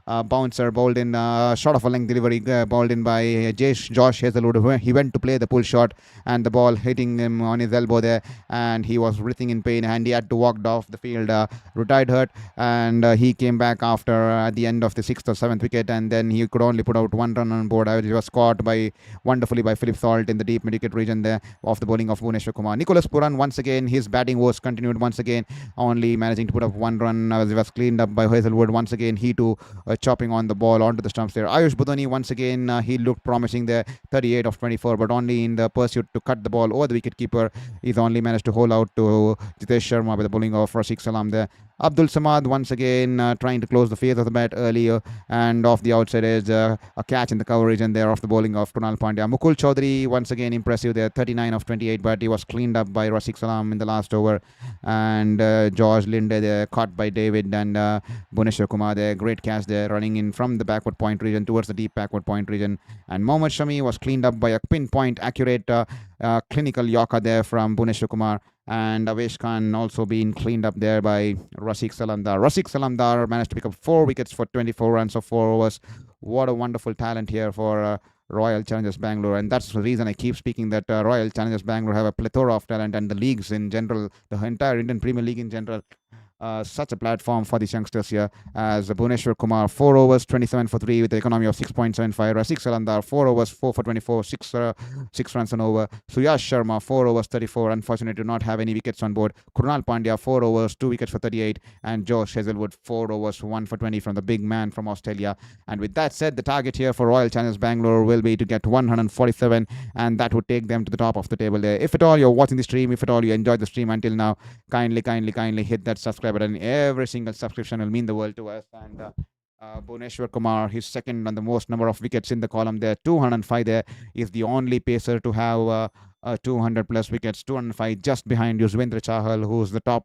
bouncer bowled in, short of a length delivery, bowled in by Josh Hazelwood. He went to play the pull shot, and the ball hitting him on his elbow there, and he was writhing in pain, and he had to walk off the field, retired hurt, and he came back after at the end of the sixth or seventh wicket, and then he could only put out one run on board. He was caught by wonderfully by Philip Salt in the deep mid-wicket region there off the bowling of Bhuvneshwar Kumar. Nicholas Pooran once again, his batting was continued once again, only managing to put up one run as it was cleaned up by Hazelwood. Once again, he too chopping on the ball onto the stumps there. Ayush Badoni once again, he looked promising there, 38 of 24, but only in the pursuit to cut the ball over the wicket keeper, he's only managed to hold out to Jitesh Sharma with the bowling of Rashid Salam there. Abdul Samad once again trying to close the face of the bat earlier, and off the outside is a catch in the coverage, and there off the bowling of Krunal Pandya. Mukul Choudhary once again impressive there, 39 of 28, but he was cleaned up by Rashid Salam in the last over, and George Linde there caught by David, and Bhuvneshwar Kumar there, great catch there, running in from the backward point region towards the deep backward point region, and Mohammed Shami was cleaned up by a pinpoint accurate clinical yorker there from Bhuvneshwar Kumar, and Avesh Khan also being cleaned up there by Rasik Salamdar. Rasik Salamdar managed to pick up 4 wickets for 24 runs of 4 overs. What a wonderful talent here for Royal Challengers Bangalore, and that's the reason I keep speaking that Royal Challengers Bangalore have a plethora of talent, and the leagues in general, the entire Indian Premier League in general, such a platform for these youngsters here, as Bhuvneshwar Kumar 4 overs 27 for 3 with the economy of 6.75. Rasik Salandar 4 overs 4 for 24, 6 runs and over. Suyash Sharma 4 overs 34, unfortunately do not have any wickets on board. Krunal Pandya 4 overs 2 wickets for 38, and Josh Hazelwood 4 overs 1 for 20 from the big man from Australia. And with that said, the target here for Royal Challengers Bangalore will be to get 147, and that would take them to the top of the table there. If at all you're watching the stream, if at all you enjoyed the stream until now, kindly hit that subscribe button. Every single subscription will mean the world to us. And Bhuvneshwar Kumar, his second on the most number of wickets in the column there, 205 there, is the only pacer to have 200 plus wickets, 205 just behind Yuzvendra Chahal, who's the top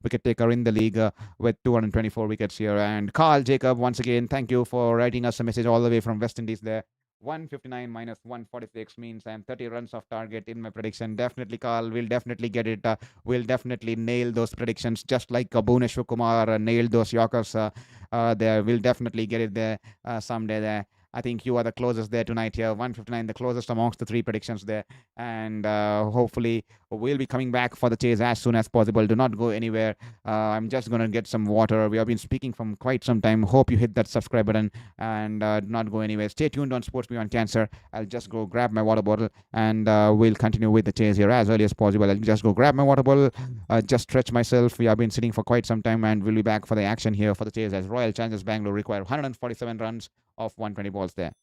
wicket taker in the league with 224 wickets here. And Carl Jacob, once again, thank you for writing us a message all the way from West Indies there. 159 minus 146 means I'm 30 runs off target in my prediction. Definitely, Carl, we'll definitely get it. We'll definitely nail those predictions just like Bhuvneshwar Kumar nailed those Yorkers there. We'll definitely get it there someday there. I think you are the closest there tonight here. 159, the closest amongst the 3 predictions there. And hopefully, we'll be coming back for the chase as soon as possible. Do not go anywhere. I'm just going to get some water. We have been speaking from quite some time. Hope you hit that subscribe button and do not go anywhere. Stay tuned on Sports Beyond Cancer. I'll just go grab my water bottle, and we'll continue with the chase here as early as possible. I'll just go grab my water bottle, just stretch myself. We have been sitting for quite some time, and we'll be back for the action here for the chase as Royal Challengers Bangalore require 147 runs of 120 balls there.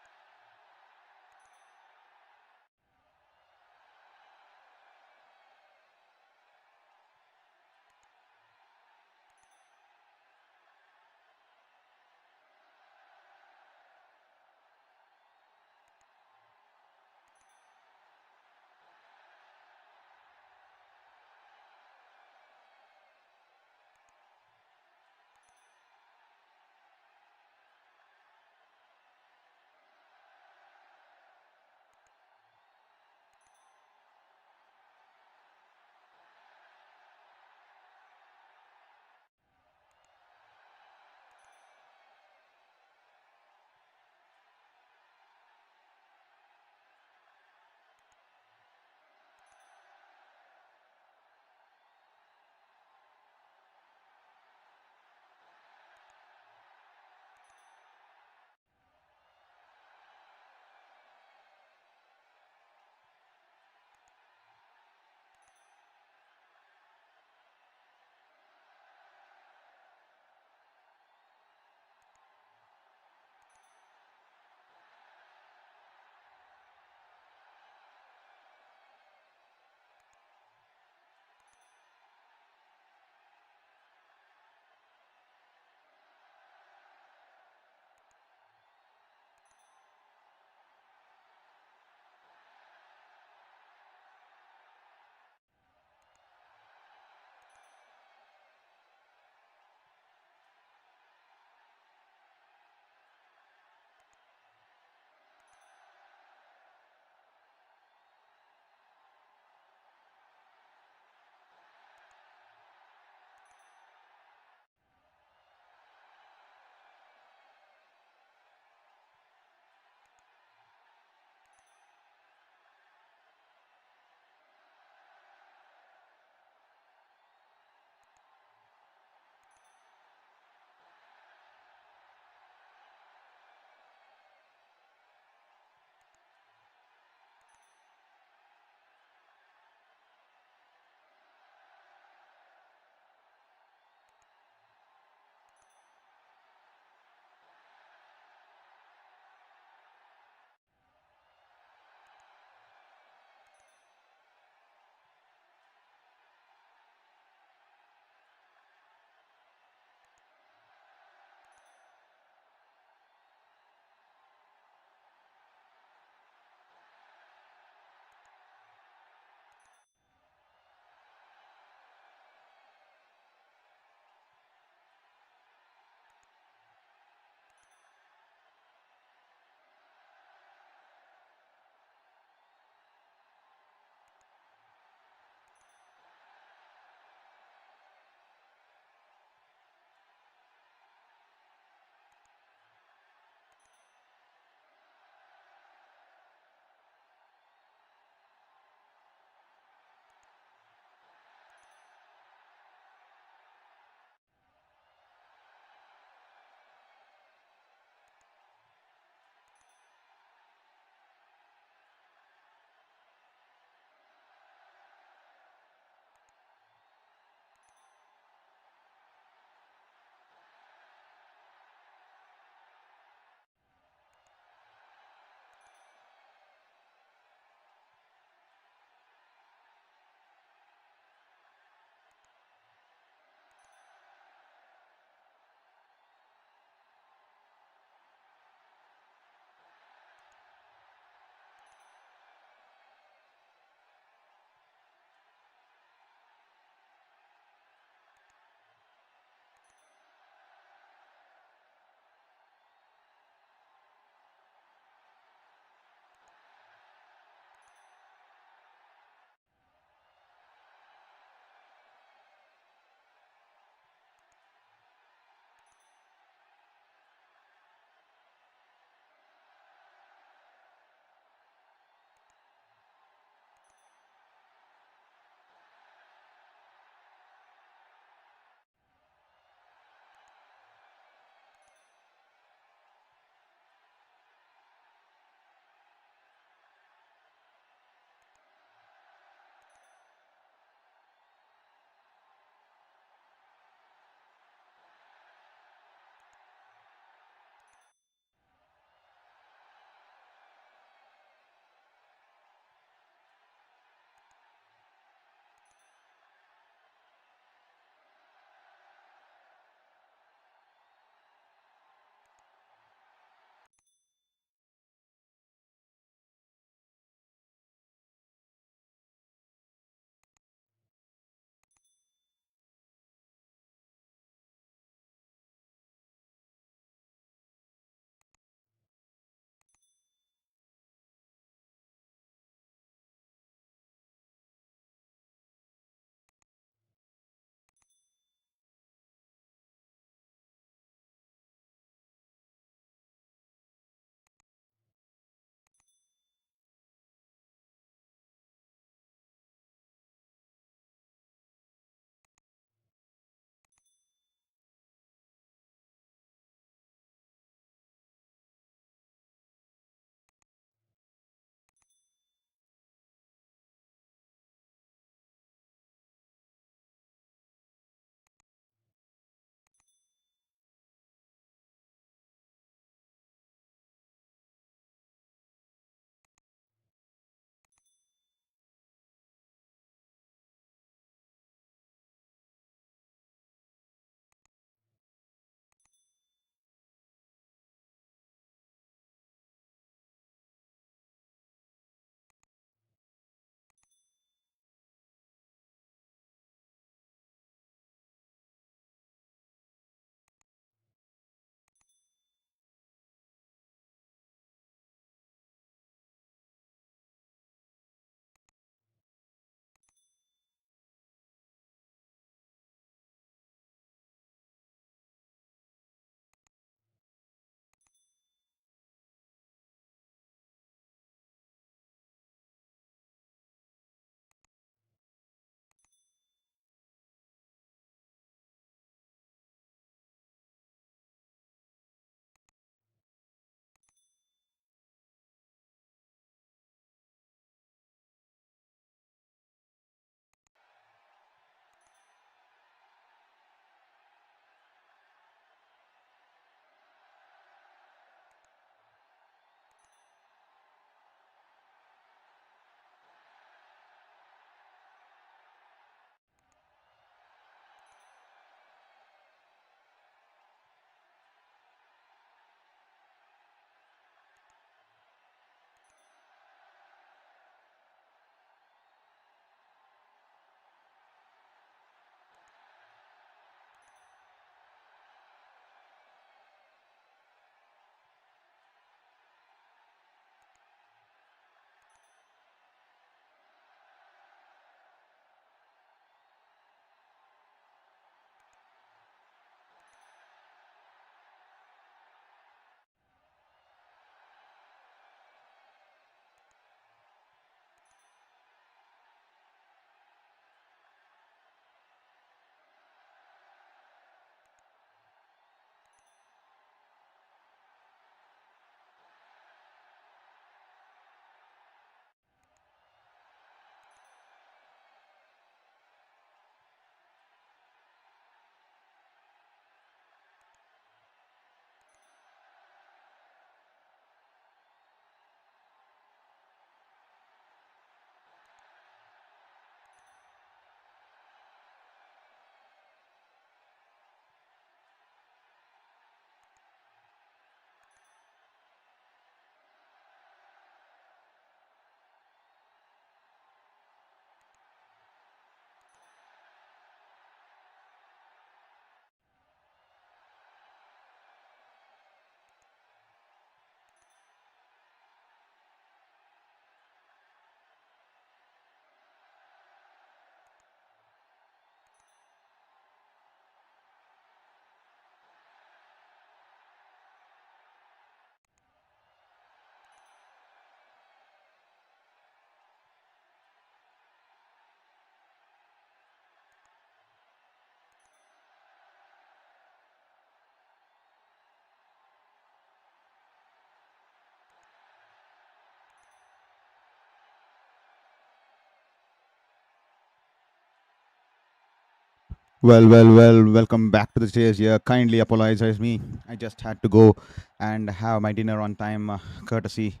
Well, welcome back to the stage here. Kindly apologize me. I just had to go and have my dinner on time, courtesy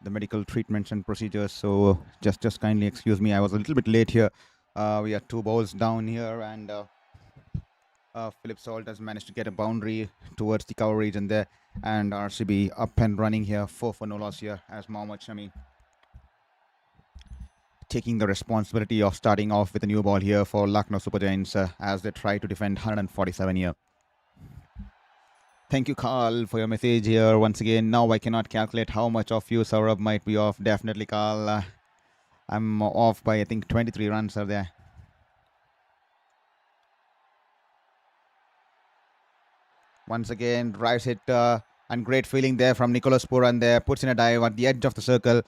the medical treatments and procedures. So just kindly excuse me. I was a little bit late here. We are two balls down here, and Philip Salt has managed to get a boundary towards the cover region there, and RCB up and running here, 4 for no loss here as Mohammed Shami taking the responsibility of starting off with a new ball here for Lucknow Super Giants as they try to defend 147 here. Thank you, Carl, for your message here once again. Now I cannot calculate how much of you, Saurabh, might be off. Definitely, Carl. I'm off by, I think, 23 runs are there. Once again, drives it and great feeling there from Nicholas Pooran there. Puts in a dive at the edge of the circle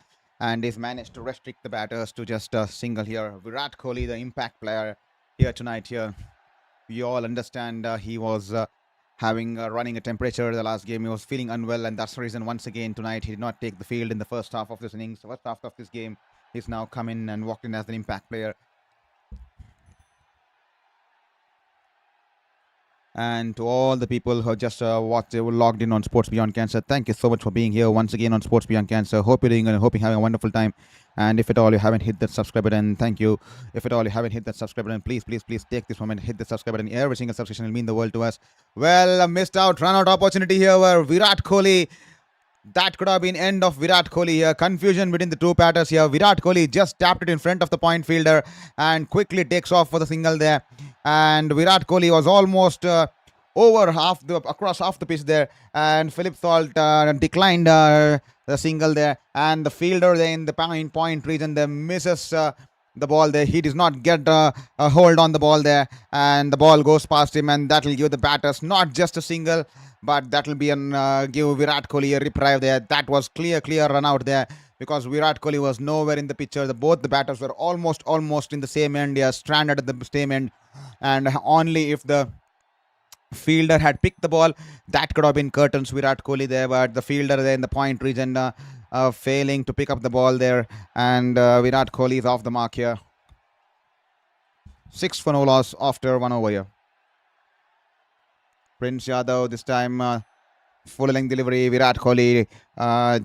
and he's managed to restrict the batters to just a single here. Virat Kohli, the impact player here tonight here. We all understand he was running a temperature the last game. He was feeling unwell, and that's the reason once again tonight he did not take the field in the first half of this innings. First half of this game, he's now come in and walked in as an impact player. And to all the people who just watched, they were logged in on Sports Beyond Cancer, thank you so much for being here once again on Sports Beyond Cancer. Hope you're doing and hope you're having a wonderful time. And if at all you haven't hit that subscribe button, thank you. If at all you haven't hit that subscribe button, please take this moment, hit the subscribe button. Every single subscription will mean the world to us. Well, a missed out, run out opportunity here where Virat Kohli. That could have been end of Virat Kohli here. Confusion between the two batters here. Virat Kohli just tapped it in front of the point fielder and quickly takes off for the single there. And Virat Kohli was almost across half the pitch there. And Philip Salt declined the single there. And the fielder there in the point region there misses the ball there. He does not get a hold on the ball there. And the ball goes past him. And that will give the batters not just a single, but that will be give Virat Kohli a reprieve there. That was clear run out there because Virat Kohli was nowhere in the picture. Both the batters were almost in the same end. They are stranded at the same end, and only if the fielder had picked the ball, that could have been curtains Virat Kohli there. But the fielder there in the point region failing to pick up the ball there, and Virat Kohli is off the mark here. 6 for no loss after 1 over here. Prince Yadav this time full length delivery. Virat Kohli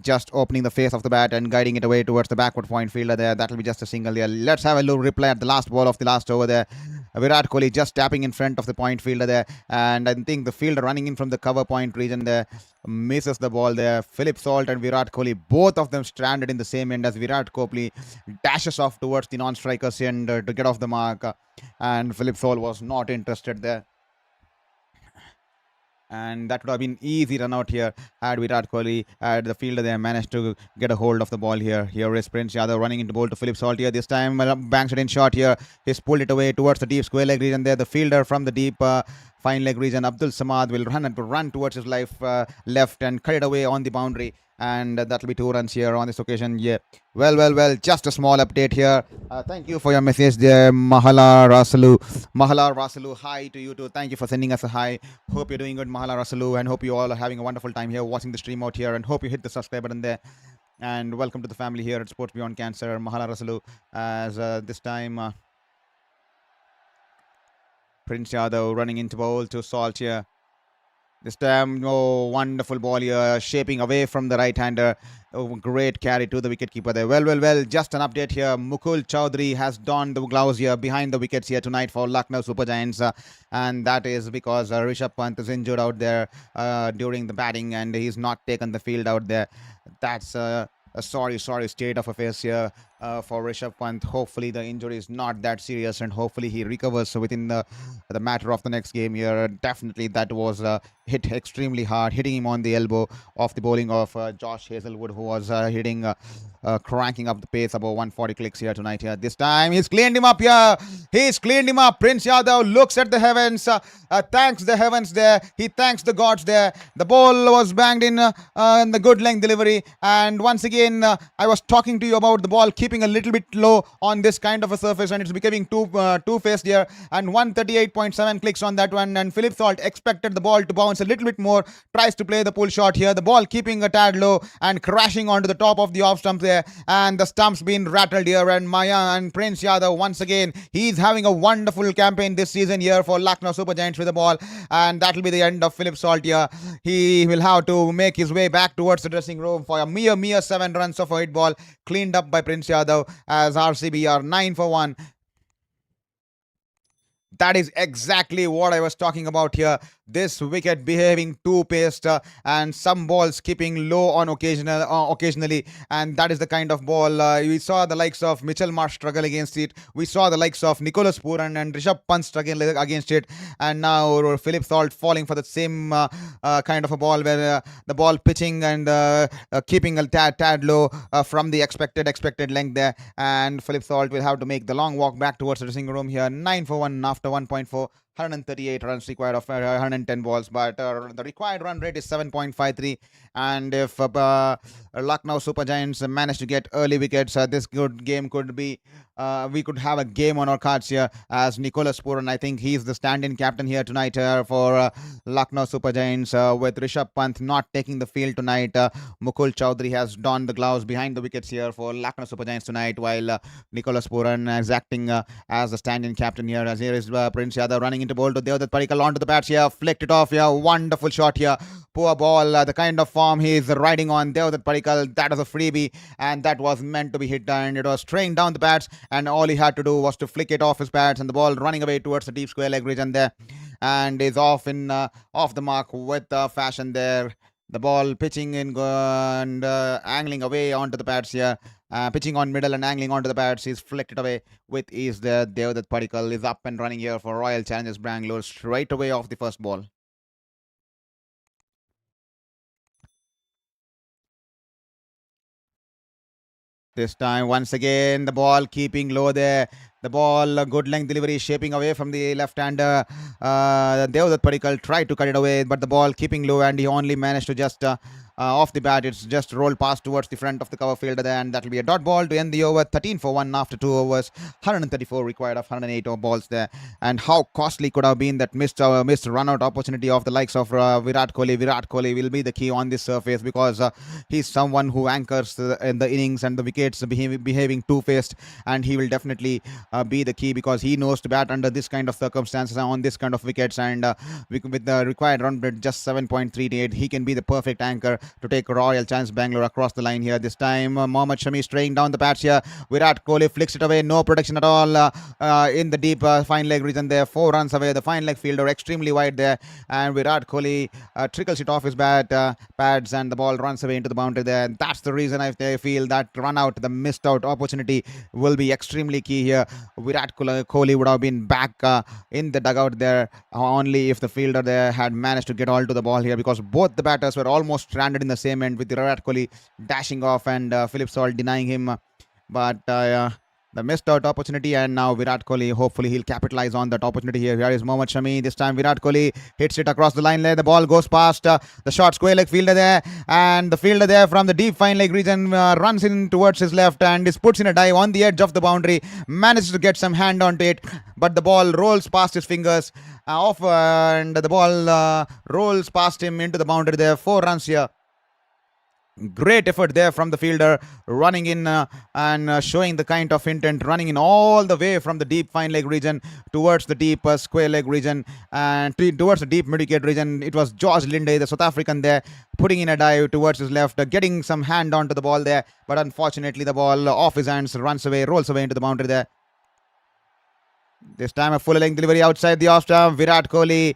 just opening the face of the bat and guiding it away towards the backward point fielder there. That will be just a single there. Let's have a little replay at the last ball of the last over there. Virat Kohli just tapping in front of the point fielder there, and I think the fielder running in from the cover point region there misses the ball there. Philip Salt and Virat Kohli, both of them stranded in the same end as Virat Kohli dashes off towards the non-striker's end to get off the mark, and Philip Salt was not interested there. And that would have been easy run out here had Virat Kohli, had the fielder there managed to get a hold of the ball here. Here is Prince Yadav running into bowl to Philip Salt here. This time banks it in short here. He's pulled it away towards the deep square leg region there. The fielder from the deep fine leg region, Abdul Samad, will run towards his left and cut it away on the boundary. And that will be 2 runs here on this occasion. Yeah. Well. Just a small update here. Thank you for your message there, Mahala Rasalu. Hi to you too. Thank you for sending us a hi. Hope you're doing good, Mahala Rasalu, and hope you all are having a wonderful time here watching the stream out here. And hope you hit the subscribe button there. And welcome to the family here at Sports Beyond Cancer, Mahala Rasalu. As this time, Prince Yadav running into bowl to Salt here. This time, wonderful ball here, shaping away from the right-hander. Great carry to the wicketkeeper there. Well. Just an update here. Mukul Choudhary has donned the gloves here behind the wickets here tonight for Lucknow Super Giants. And that is because Rishabh Pant is injured out there during the batting and he's not taken the field out there. That's a sorry state of affairs here for Rishabh Pant. Hopefully the injury is not that serious and hopefully he recovers within the matter of the next game here. Definitely that was hit extremely hard, hitting him on the elbow off the bowling of Josh Hazelwood, who was cranking up the pace above 140 clicks here tonight here. This time he's cleaned him up here. He's cleaned him up. Prince Yadav looks at the heavens, thanks the heavens there. He thanks the gods there. The ball was banged in the good length delivery, and once again again, I was talking to you about the ball keeping a little bit low on this kind of a surface, and it's becoming two-faced here. And 138.7 clicks on that one. And Philip Salt expected the ball to bounce a little bit more, tries to play the pull shot here. The ball keeping a tad low and crashing onto the top of the off stump there. And the stumps being rattled here. And Maya and Prince Yadav, once again, he's having a wonderful campaign this season here for Lucknow Super Giants with the ball. And that'll be the end of Philip Salt here. He will have to make his way back towards the dressing room for a mere 7 runs of a hit ball, cleaned up by Prince Yadav, as RCB are 9 for 1. That is exactly what I was talking about here. This wicket behaving two-paced and some balls keeping low on occasionally, and that is the kind of ball we saw the likes of Marsh struggle against it. We saw the likes of Nicholas Pooran and Rishabh Pant struggle against it, and now Philip Salt falling for the same kind of a ball where the ball pitching and keeping a tad low from the expected length there, and Philip Salt will have to make the long walk back towards the dressing room here. 9 for 1 after 1.4. 138 runs required of 110 balls, but the required run rate is 7.53. And if Lucknow Super Giants manage to get early wickets, this good game could be, we could have a game on our cards here, as Nicholas Pooran, I think he's the stand-in captain here tonight for Lucknow Super Giants, with Rishabh Pant not taking the field tonight. Mukul Choudhary has donned the gloves behind the wickets here for Lucknow Super Giants tonight, while Nicholas Pooran is acting as the stand-in captain here, as here is Prince Yadav running into bowl to Devdutt Padikkal onto the bats here, flicked it off here, wonderful shot here. Poor ball, the kind of form he is riding on. Devdutt Padikkal, that was a freebie, and that was meant to be hit, and it was straying down the bats, and all he had to do was to flick it off his bats, and the ball running away towards the deep square leg region there, and is off the mark with fashion there. The ball pitching in and angling away onto the pads here. Pitching on middle and angling onto the pads. He's flicked it away with ease there. Devdutt Padikkal is up and running here for Royal Challengers Bangalore straight away off the first ball. This time, once again, the ball keeping low there. The ball, good length delivery, shaping away from the left-hander. Devdutt Padikkal tried to cut it away, but the ball keeping low, and he only managed to just off the bat. It's just rolled past towards the front of the cover fielder there, and that'll be a dot ball to end the over. 13 for 1 after 2 overs. 134 required of 108 balls there. And how costly could have been that missed run-out opportunity of the likes of Virat Kohli. Virat Kohli will be the key on this surface, because he's someone who anchors in the innings and the wickets behaving two-faced, and he will definitely be the key, because he knows to bat under this kind of circumstances on this kind of wickets, and with the required run rate just 7.38, he can be the perfect anchor to take Royal Challengers Bangalore across the line here. This time Mohammed Shami straying down the bats here. Virat Kohli flicks it away, no protection at all in the deep fine leg region there. 4 runs away, the fine leg fielder extremely wide there, and Virat Kohli trickles it off his pads, and the ball runs away into the boundary there. And that's the reason I feel that run out, the missed out opportunity, will be extremely key here. Virat Kohli would have been back in the dugout there only if the fielder there had managed to get all to the ball here, because both the batters were almost stranded in the same end, with Virat Kohli dashing off and Philip Salt denying him. But the missed out opportunity, and now Virat Kohli, hopefully he'll capitalize on that opportunity here. Here is Mohammed Shami. This time Virat Kohli hits it across the line there. The ball goes past the short square leg fielder there, and the fielder there from the deep fine leg region runs in towards his left and puts in a dive on the edge of the boundary, manages to get some hand onto it, but the ball rolls past his fingers off, and the ball rolls past him into the boundary there. 4 runs here. Great effort there from the fielder, running in and showing the kind of intent, running in all the way from the deep fine leg region towards the deep square leg region and towards the deep mid-wicket region. It was George Linde, the South African there, putting in a dive towards his left, getting some hand onto the ball there, but unfortunately the ball off his hands, runs away, rolls away into the boundary there. This time a full length delivery outside the off stump. Virat Kohli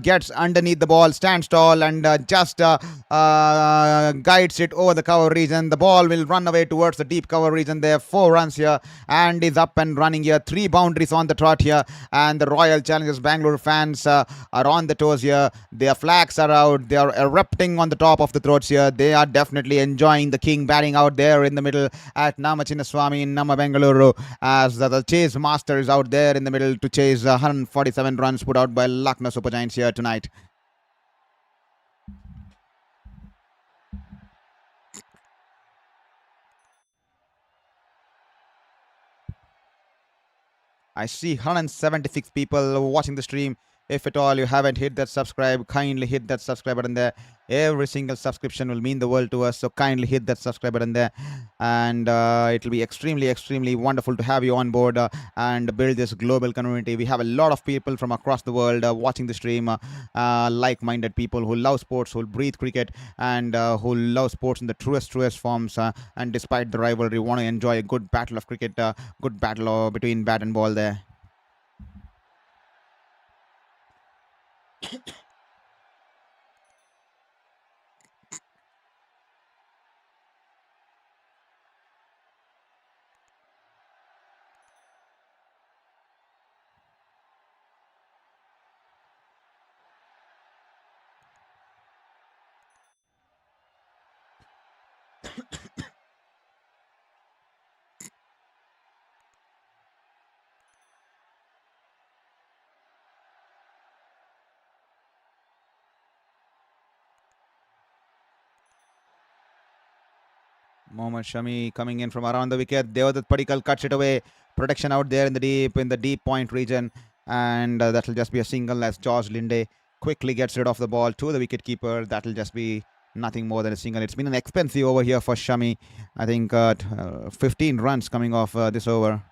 gets underneath the ball, stands tall, and just guides it over the cover region. The ball will run away towards the deep cover region there. 4 runs here, and is up and running here. 3 boundaries on the trot here, and the Royal Challengers Bangalore fans are on the toes here. Their flags are out. They are erupting on the top of the throats here. They are definitely enjoying the king batting out there in the middle at Namachinnaswamy in Nama Bengaluru, as the chase master is out there in the middle to chase 147 runs put out by Lucknow Super Giants here tonight. I see 176 people watching the stream. If at all you haven't hit that subscribe, kindly hit that subscribe button there. Every single subscription will mean the world to us. So kindly hit that subscribe button there. And it will be extremely, extremely wonderful to have you on board and build this global community. We have a lot of people from across the world watching the stream, like-minded people who love sports, who breathe cricket, and who love sports in the truest forms. And despite the rivalry, want to enjoy a good battle of cricket, good battle between bat and ball there. Mohammed Shami coming in from around the wicket. Devdutt Padikkal cuts it away. Protection out there in the deep point region, and that will just be a single as George Linde quickly gets rid of the ball to the wicket keeper. That will just be nothing more than a single. It's been an expensive over here for Shami. I think 15 runs coming off this over.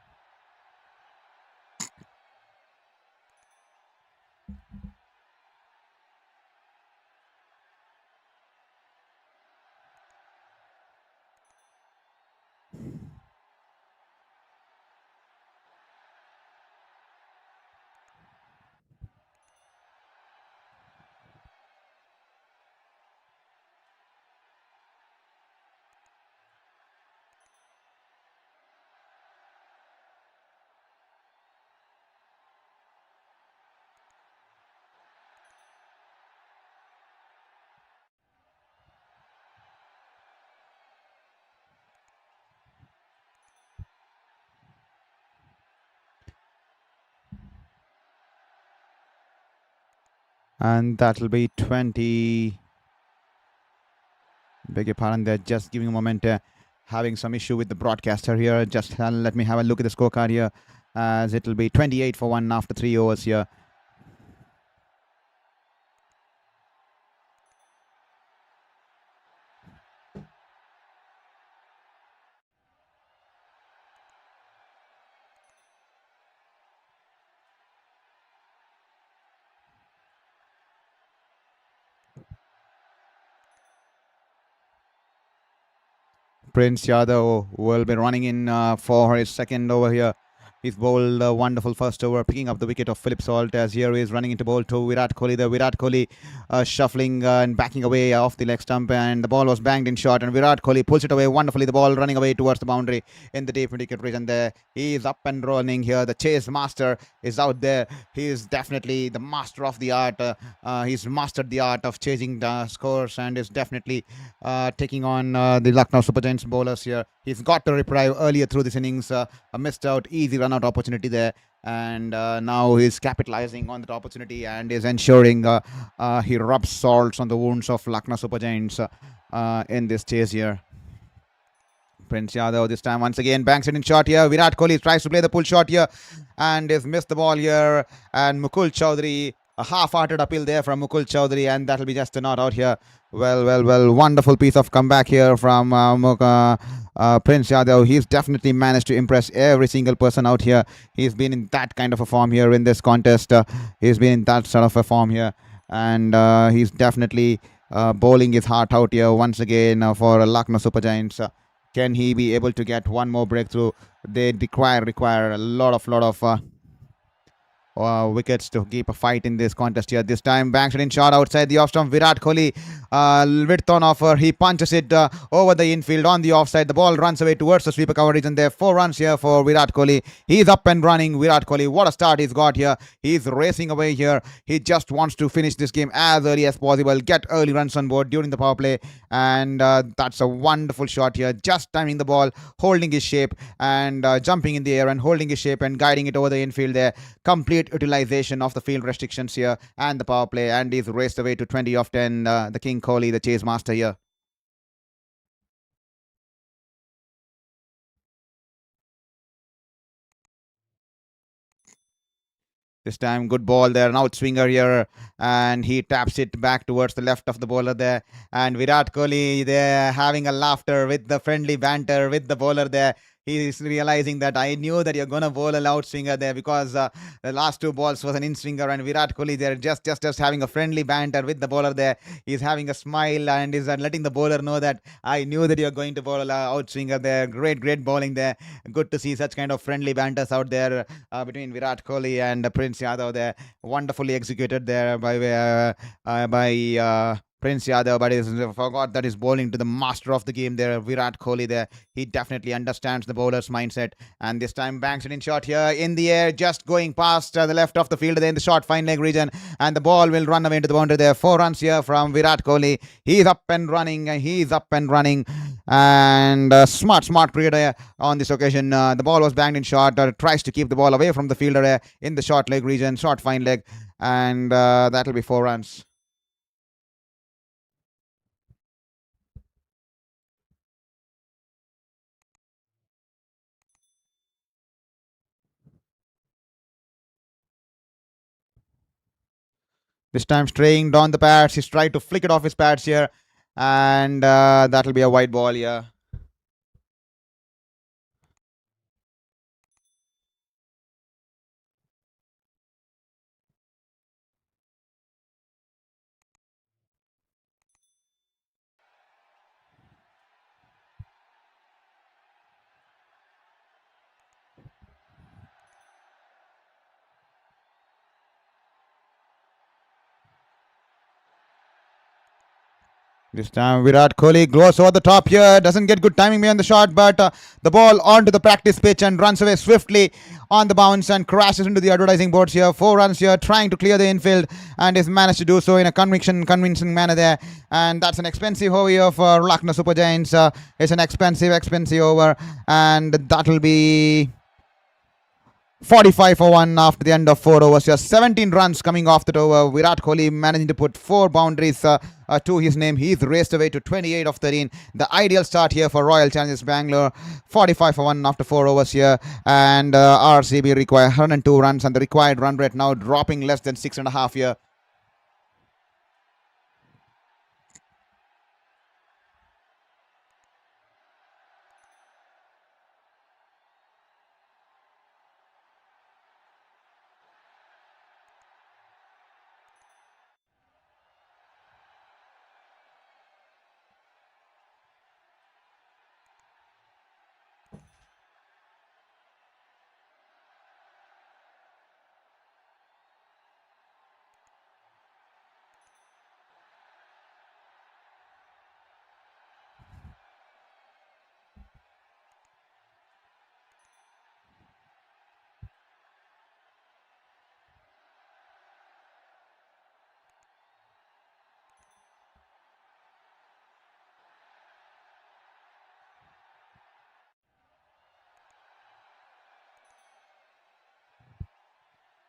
And that'll be 20. Beg your pardon, they're just giving a moment, having some issue with the broadcaster here. Just let me have a look at the scorecard here, as it'll be 28 for 1 after 3 overs here. Prince Yadav will be running in for his second over here. He's bowled a wonderful first over, picking up the wicket of Philip Salt, as here he is running into bowl to Virat Kohli. The Virat Kohli shuffling and backing away off the leg stump, and the ball was banged in short, and Virat Kohli pulls it away wonderfully. The ball running away towards the boundary in the deep wicket region there. He is up and running here. The chase master is out there. He is definitely the master of the art. He's mastered the art of chasing the scores, and is definitely taking on the Lucknow Super Giants bowlers here. He's got to reprieve earlier through this innings. A missed out, easy run out opportunity there. And now he's capitalizing on that opportunity and is ensuring he rubs salts on the wounds of Lucknow Super Giants in this chase here. Prince Yadav this time once again banks it in short here. Virat Kohli tries to play the pull shot here and has missed the ball here. And Mukul Choudhary, a half-hearted appeal there from Mukul Choudhary, and that'll be just a not out here. Well, wonderful piece of comeback here from Prince Yadav. He's definitely managed to impress every single person out here. He's been in that kind of a form here in this contest. He's been in that sort of a form here, and he's definitely bowling his heart out here once again for Lucknow Super Giants. Can he be able to get one more breakthrough? They require a lot of wickets to keep a fight in this contest here. This time banks it in short outside the off stump. Virat Kohli width on offer. He punches it over the infield on the offside. The ball runs away towards the sweeper cover region there. 4 runs here for Virat Kohli. He's up and running. Virat Kohli, what a start he's got here. He's racing away here. He just wants to finish this game as early as possible, get early runs on board during the power play, and that's a wonderful shot here. Just timing the ball, holding his shape, and jumping in the air and holding his shape and guiding it over the infield there. Complete utilization of the field restrictions here and the power play, and he's raced away to 20 off 10. The King Kohli, the chase master here. This time, good ball there. An outswinger here, and he taps it back towards the left of the bowler there. And Virat Kohli there having a laughter with the friendly banter with the bowler there. He's realizing that I knew that you're gonna bowl a loud swinger there because the last two balls was an in swinger, and Virat Kohli there just having a friendly banter with the bowler there. He's having a smile and is letting the bowler know that I knew that you're going to bowl a out swinger there. Great bowling there. Good to see such kind of friendly banters out there between Virat Kohli and Prince Yadav there. Wonderfully executed there by Prince Yadav, but he forgot that he's bowling to the master of the game there, Virat Kohli there. He definitely understands the bowler's mindset. And this time banks it in short here in the air, just going past the left of the field there in the short fine leg region. And the ball will run away into the boundary there. 4 runs here from Virat Kohli. He's up and running. And smart cricketer on this occasion. The ball was banged in short. Tries to keep the ball away from the fielder in the short leg region, short fine leg. And that'll be 4 runs. This time straying down the pads. He's tried to flick it off his pads here. And that'll be a wide ball here. This time Virat Kohli goes over the top here. Doesn't get good timing behind the shot, but the ball onto the practice pitch and runs away swiftly on the bounce and crashes into the advertising boards here. 4 runs here, trying to clear the infield, and has managed to do so in a convincing manner there. And that's an expensive over here for Lucknow Super Giants. It's an expensive over, and that'll be 45 for 1 after the end of 4 overs. Just 17 runs coming off that over. Virat Kohli managing to put 4 boundaries to his name. He's raced away to 28 of 13. The ideal start here for Royal Challengers Bangalore. 45 for 1 after 4 overs here. And RCB require 102 runs, and the required run rate now dropping less than 6.5 here.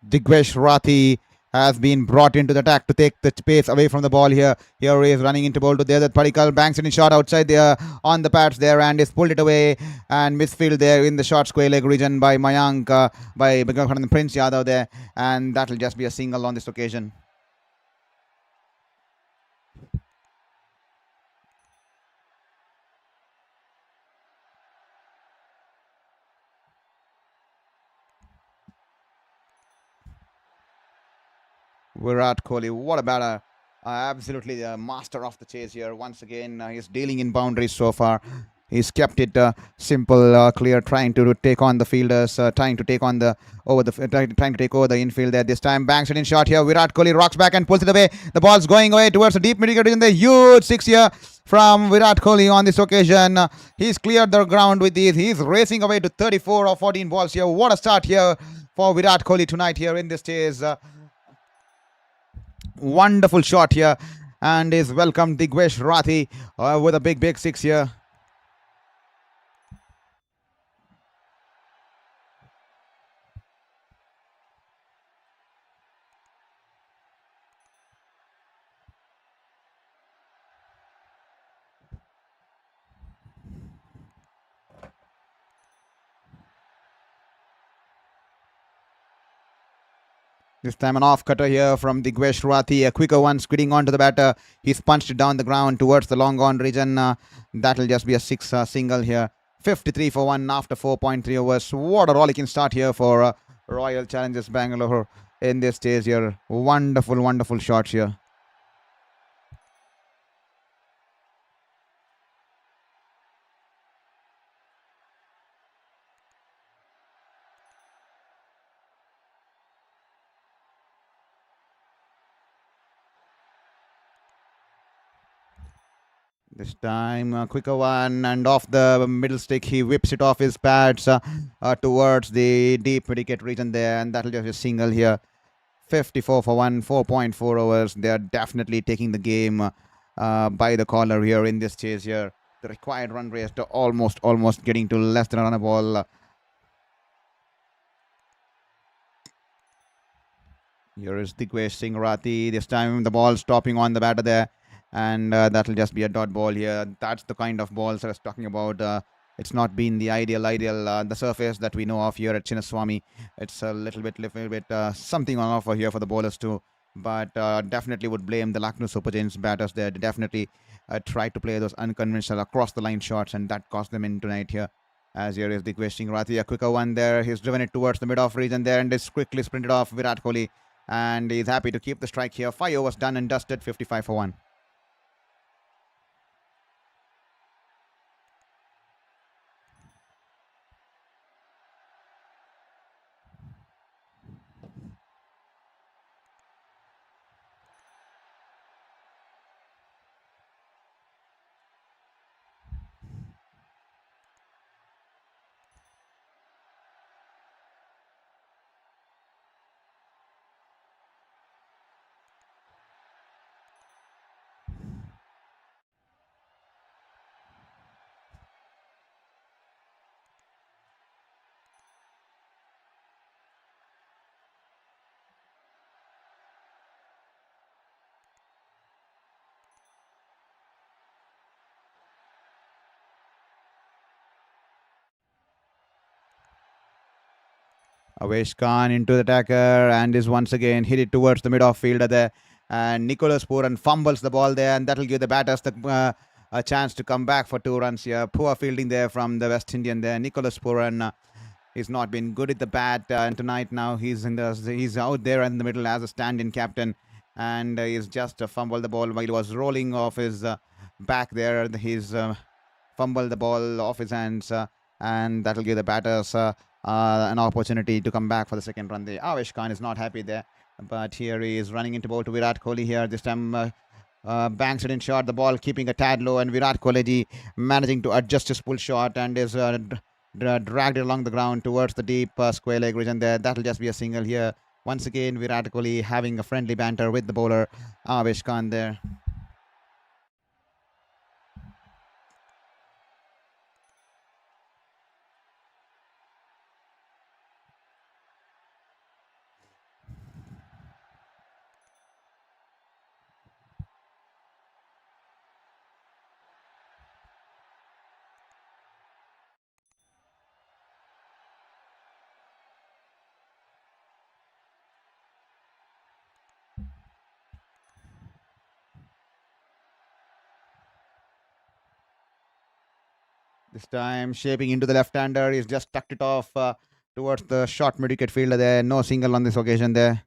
Digvesh Rathi has been brought into the attack to take the pace away from the ball here. Here he is running into ball to the other. Padikkal banks in shot outside there on the pads there and is pulled it away and misfield there in the short square leg region by Mayank, by Prince Yadav there, and that'll just be a single on this occasion. Virat Kohli, what about a absolutely the master of the chase here. Once again, he's dealing in boundaries so far. He's kept it simple, clear, trying to take on the fielders, trying to take on the trying to take over the infield there. This time, banks it in shot here. Virat Kohli rocks back and pulls it away. The ball's going away towards the deep mid wicket in the huge 6 here from Virat Kohli on this occasion. He's cleared the ground with these. He's racing away to 34 or 14 balls here. What a start here for Virat Kohli tonight here in this chase. Wonderful shot here, and is welcomed Digvesh Rathi with a big 6 here. This time an off cutter here from Digvesh Rathi. A quicker one skidding onto the batter. He's punched it down the ground towards the long on region. That'll just be a six single here. 53 for 1 after 4.3 overs. What a rollicking start here for Royal Challengers Bangalore in this stage here. Wonderful, wonderful shots here. This time, a quicker one, and off the middle stick, he whips it off his pads towards the deep wicket region there, and that'll just be a single here. 54 for 1, 4.4 overs. They are definitely taking the game by the collar here in this chase here. The required run rate to almost getting to less than a run a ball. Here is Digvesh Singh Rathi. This time the ball stopping on the batter there. And that'll just be a dot ball here. That's the kind of balls I was talking about. It's not been the ideal the surface that we know of here at Chinnaswamy. It's a little bit something on offer here for the bowlers too. But definitely would blame the Lucknow Super Giants batters there. They definitely tried to play those unconventional across the line shots, and that cost them in tonight here. As here is Digvesh Singh Rathi, a quicker one there. He's driven it towards the mid-off region there and is quickly sprinted off Virat Kohli. And he's happy to keep the strike here. 5 overs done and dusted, 55 for 1. Avesh Khan into the attacker and is once again hit it towards the mid-off fielder there. And Nicholas Pooran fumbles the ball there, and that'll give the batters a chance to come back for 2 runs here. Poor fielding there from the West Indian there. Nicholas Pooran he's not been good at the bat, and tonight now he's out there in the middle as a stand-in captain, and he's just fumbled the ball while he was rolling off his back there. He's fumbled the ball off his hands, and that'll give the batters an opportunity to come back for the second run. The Avesh Khan is not happy there, but here he is running into ball to Virat Kohli here. This time banks it in short, the ball keeping a tad low, and Virat Kohli managing to adjust his pull shot and is dragged it along the ground towards the deep square leg region there. That'll just be a single here. Once again, Virat Kohli having a friendly banter with the bowler Avesh Khan there. This time shaping into the left-hander. He's just tucked it off towards the short mid-wicket fielder there. No single on this occasion there.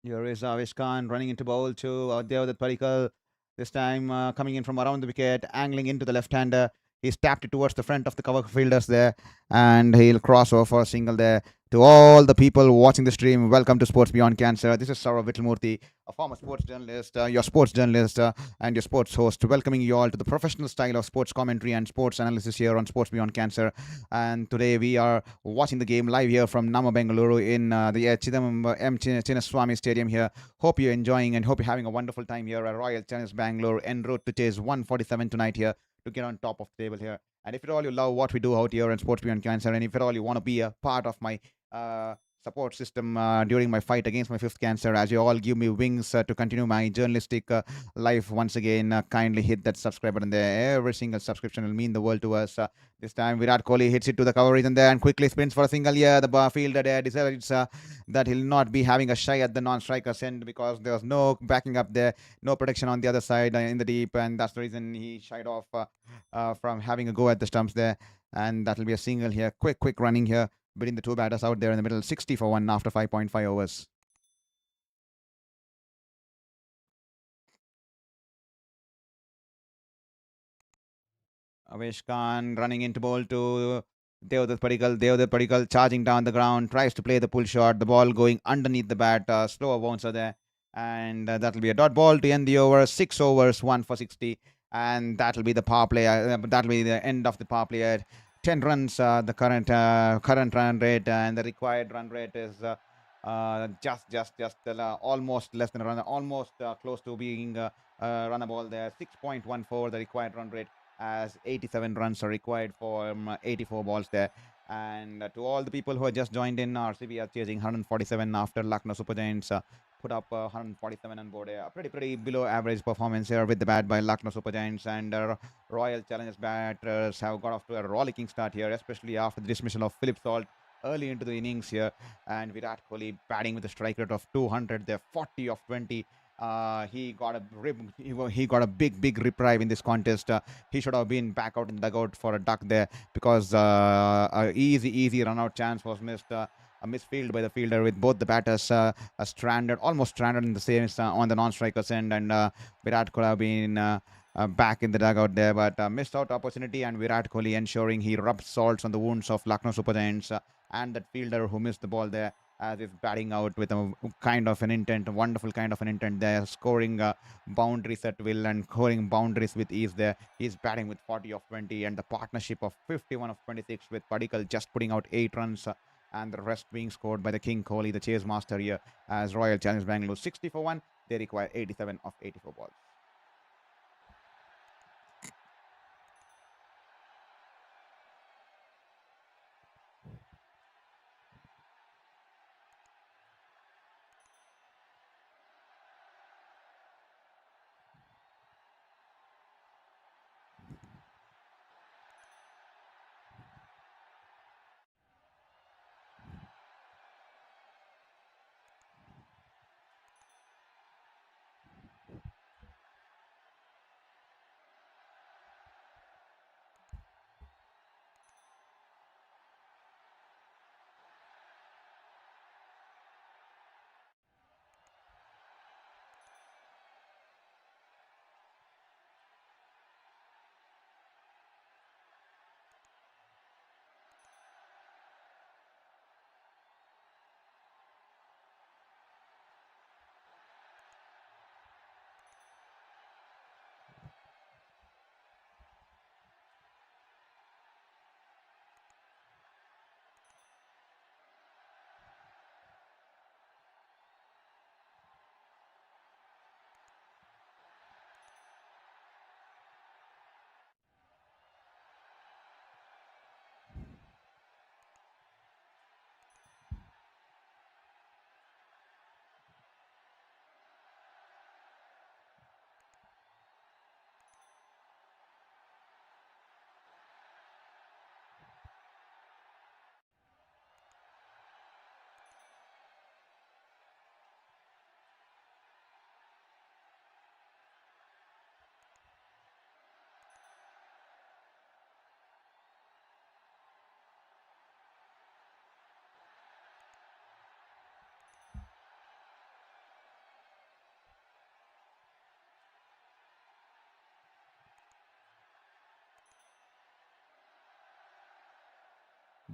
Here is Avesh Khan running into bowl to Devdutt Padikkal. This time coming in from around the wicket, angling into the left-hander. He's tapped it towards the front of the cover fielders there, and he'll cross over for a single there. To all the people watching the stream, welcome to Sports Beyond Cancer. This is Saurav Vittalmurthy, a former sports journalist, your sports journalist, and your sports host, welcoming you all to the professional style of sports commentary and sports analysis here on Sports Beyond Cancer. And today we are watching the game live here from Nama Bengaluru in the Chidam Chinnaswamy Stadium here. Hope you're enjoying and hope you're having a wonderful time here at Royal Challenge Bangalore en route to chase 147 tonight here to get on top of the table here. And if at all you love what we do out here in Sports Beyond Cancer, and if at all you want to be a part of my uh, support system during my fight against my fifth cancer, as you all give me wings to continue my journalistic life once again, kindly hit that subscribe button there. Every single subscription will mean the world to us. This time, Virat Kohli hits it to the cover region there and quickly sprints for a single. Yeah, the fielder there decides that he'll not be having a shy at the non-striker's end because there was no backing up there, no protection on the other side in the deep, and that's the reason he shied off from having a go at the stumps there. And that'll be a single here. Quick running here between the two batters out there in the middle. 60 for 1 after 5.5 overs. Avesh Khan running into ball to Devdutt Padikkal. Devdutt Padikkal charging down the ground, tries to play the pull shot. The ball going underneath the bat. Slower bouncer there. And that'll be a dot ball to end the over. 6 overs, 1 for 60. And that'll be the power play. That'll be the end of the power play at 10 runs. The current run rate and the required run rate is just almost less than a run, almost close to being run a ball there. 6.14 the required run rate, as 87 runs are required for 84 balls there. And to all the people who have just joined in, RCB are chasing 147 after Lucknow Super Giants put up 147 on board. A pretty below average performance here with the bat by Lucknow Super Giants, and Royal Challengers batters have got off to a rollicking start here, especially after the dismissal of Philip Salt early into the innings here. And Virat Kohli batting with a strike rate of 200, they're 40 of 20. He got a big reprieve in this contest. He should have been back out in the dugout for a duck there, because a easy run out chance was missed. A misfield by the fielder with both the batters almost stranded in the same on the non-strikers end, and Virat could have been back in the dugout there, but missed out opportunity, and Virat Kohli ensuring he rubs salts on the wounds of Lucknow Super Giants and that fielder who missed the ball there, as is batting out with a kind of an intent, a wonderful kind of an intent there, scoring boundaries at will and scoring boundaries with ease there. He's batting with 40 of 20, and the partnership of 51 of 26 with Padikkal just putting out 8 runs. And the rest being scored by the King Kohli, the chase master here, as Royal Challenge Bangalore 60 for 1. They require 87 of 84 balls.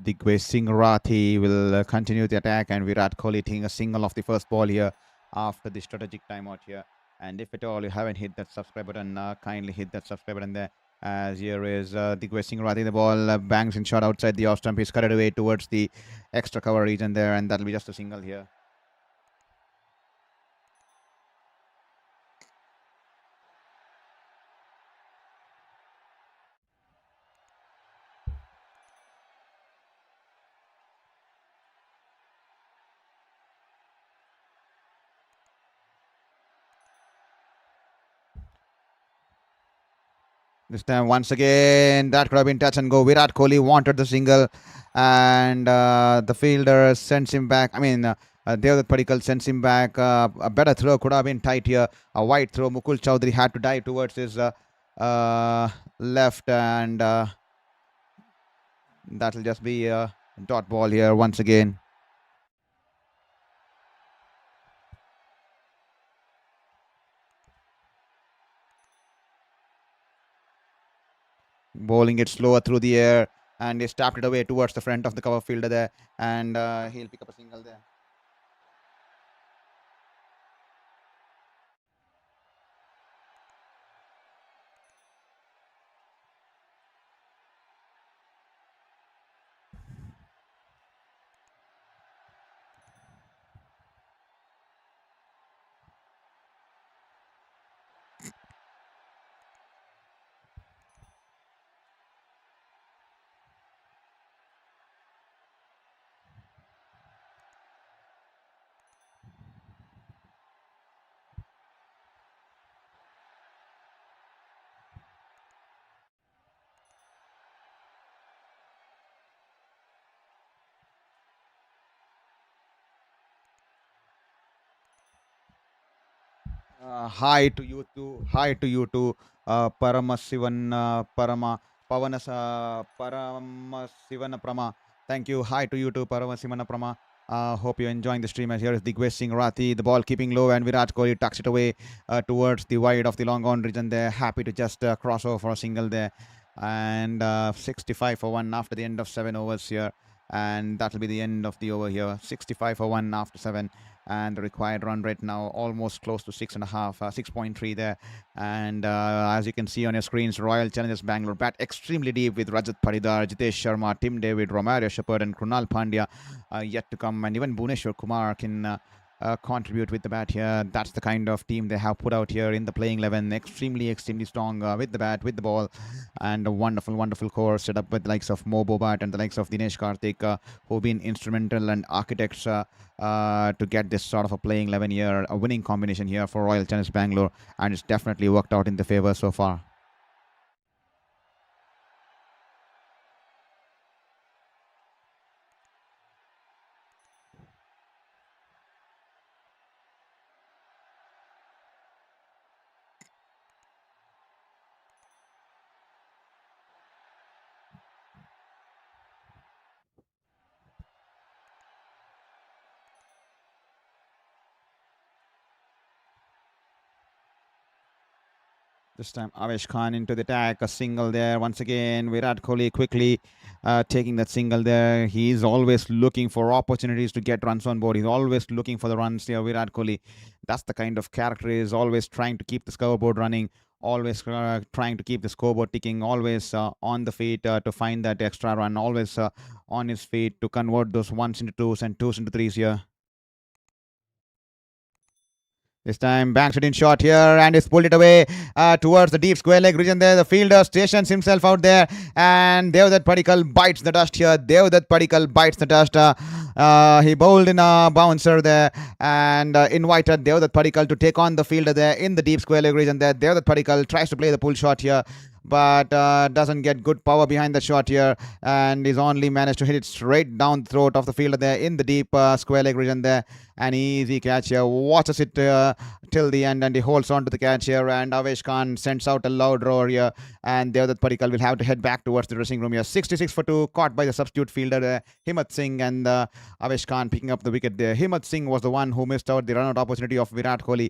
Digvesh Singh Rathi will continue the attack, and Virat Kohli taking a single off the first ball here after the strategic timeout here. And if at all you haven't hit that subscribe button, kindly hit that subscribe button there. As here is Digvesh Singh Rathi. The ball bangs in shot outside the off stump. He's cut it away towards the extra cover region there, and that'll be just a single here. This time, once again, that could have been touch and go. Virat Kohli wanted the single, and the fielder sends him back. I mean, Devdutt Padikkal sends him back. A better throw could have been tight here. A wide throw. Mukul Choudhary had to dive towards his left, and that'll just be a dot ball here once again. Bowling it slower through the air, and he's tapped it away towards the front of the cover fielder there, and he'll pick up a single there. Hi to you too. Hi to you too. Paramasivan Paramasivan Prama. Thank you. Hi to you too, Paramasivan Prama. Hope you're enjoying the stream. As here is Digvesh Singh Rathi. The ball keeping low, and Virat Kohli tucks it away towards the wide of the long on region there. Happy to just cross over for a single there. And 65 for 1 after the end of 7 overs here. And that'll be the end of the over here. 65 for 1 after 7. And the required run rate now almost close to 6.5, 6.3 there. And as you can see on your screens, Royal Challengers Bangalore bat extremely deep with Rajat, Patidar, Jitesh, Sharma, Tim David, Romario, Shepherd, and Krunal Pandya yet to come. And even Bhuvneshwar Kumar can contribute with the bat here. That's the kind of team they have put out here in the playing 11. Extremely strong with the bat, with the ball, and a wonderful core set up with the likes of Mo Bobat and the likes of Dinesh Karthik, who've been instrumental and architects to get this sort of a playing 11 here, a winning combination here for Royal Challengers Bangalore, and it's definitely worked out in the favor so far. This time, Avesh Khan into the attack. A single there. Once again, Virat Kohli quickly taking that single there. He's always looking for opportunities to get runs on board. He's always looking for the runs here, Virat Kohli. That's the kind of character he is. Always trying to keep the scoreboard running. Always trying to keep the scoreboard ticking. Always on the feet to find that extra run. Always on his feet to convert those ones into twos and twos into threes here. This time banks it in shot here and is pulled it away towards the deep square leg region there. The fielder stations himself out there, and Devdutt Padikkal bites the dust here. Devdutt Padikkal bites the dust. He bowled in a bouncer there and invited Devdutt Padikkal to take on the fielder there in the deep square leg region there. Devdutt Padikkal tries to play the pull shot here, but doesn't get good power behind the shot here, and he's only managed to hit it straight down the throat of the fielder there in the deep square leg region there. An easy catch here. Watches it till the end and he holds on to the catch here. And Avesh Khan sends out a loud roar here. And Devdutt Padikkal will have to head back towards the dressing room here. 66 for 2, caught by the substitute fielder Himmat Singh, and Avesh Khan picking up the wicket there. Himmat Singh was the one who missed out the run out opportunity of Virat Kohli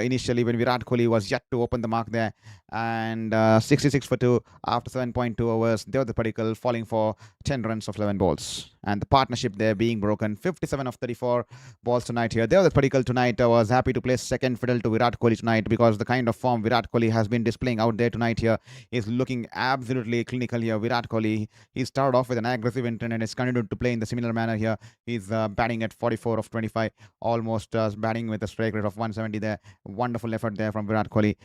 initially when Virat Kohli was yet to open the mark there. And 66 for 2 after 7.2 overs. Devdutt Padikkal falling for 10 runs of 11 balls. And the partnership there being broken. 57 of 34 balls tonight here. Devdutt Padikkal tonight was happy to play second fiddle to Virat Kohli tonight, because the kind of form Virat Kohli has been displaying out there tonight here is looking absolutely clinical here. Virat Kohli, he started off with an aggressive intent and has continued to play in the similar manner here. He's batting at 44 of 25, almost batting with a strike rate of 170 there. Wonderful effort there from Virat Kohli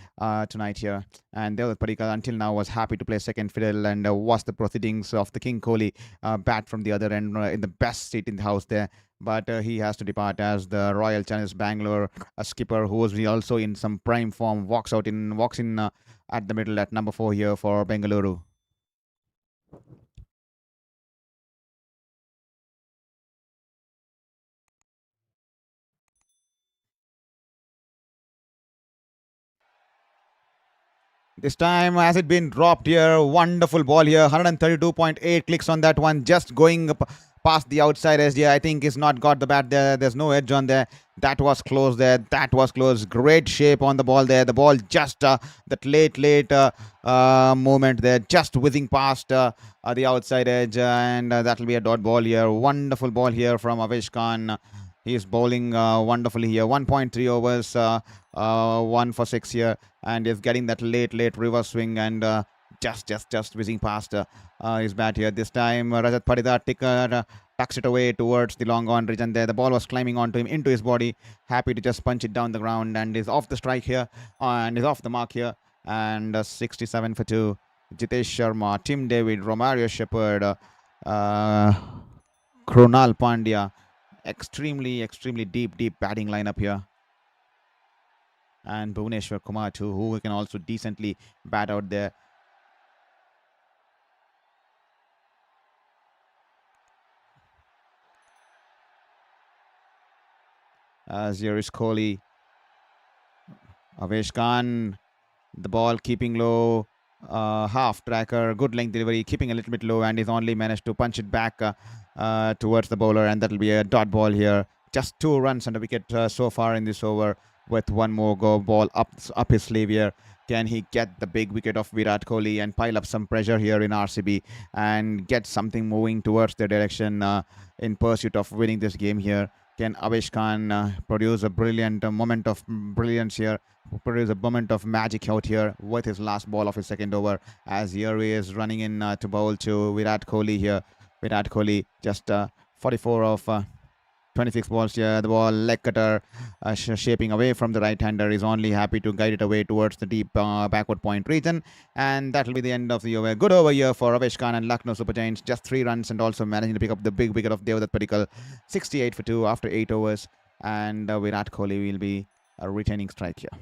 tonight here. And Devdutt Padikkal until now was happy to play second fiddle and watch the proceedings of the King Kohli bat from the other end in the best seat in the house there. But he has to depart as the Royal Challengers Bangalore skipper, who was also in some prime form, walks in at the middle at number 4 here for Bengaluru. This time has it been dropped here. Wonderful ball here. 132.8 clicks on that one. Just going past the outside edge here. I think he's not got the bat there. There's no edge on there. That was close there. That was close. Great shape on the ball there. The ball just that late movement there. Just whizzing past the outside edge. And that'll be a dot ball here. Wonderful ball here from Avesh Khan. He's bowling wonderfully here. 1.3 overs. 1 for 6 here, and is getting that late reverse swing and just whizzing past his bat here. This time Rajat Patidar tucks it away towards the long on region there. The ball was climbing onto him, into his body. Happy to just punch it down the ground, and is off the strike here and is off the mark here. And 67 for 2. Jitesh Sharma, Tim David, Romario Shepherd, Krunal Pandya. Extremely deep batting lineup here. And Bhuvneshwar Kumar too, who can also decently bat out there. As here is Kohli. Avesh Khan, the ball keeping low, half tracker, good length delivery, keeping a little bit low, and he's only managed to punch it back towards the bowler, and that'll be a dot ball here. Just 2 runs on the wicket so far in this over, with one more go ball up his sleeve here. Can he get the big wicket of Virat Kohli and pile up some pressure here in RCB and get something moving towards their direction in pursuit of winning this game here? Can Avesh Khan produce a brilliant moment of brilliance here, produce a moment of magic out here with his last ball of his second over, as here he is running in to bowl to Virat Kohli here. Virat Kohli just 44 of 26 balls here. The ball leg cutter shaping away from the right-hander. Is only happy to guide it away towards the deep backward point region. And that'll be the end of the over. Good over here for Avesh Khan and Lucknow Super Giants. Just 3 runs and also managing to pick up the big wicket of Devdutt Padikkal. 68 for 2 after 8 overs. And Virat Kohli will be a retaining strike here.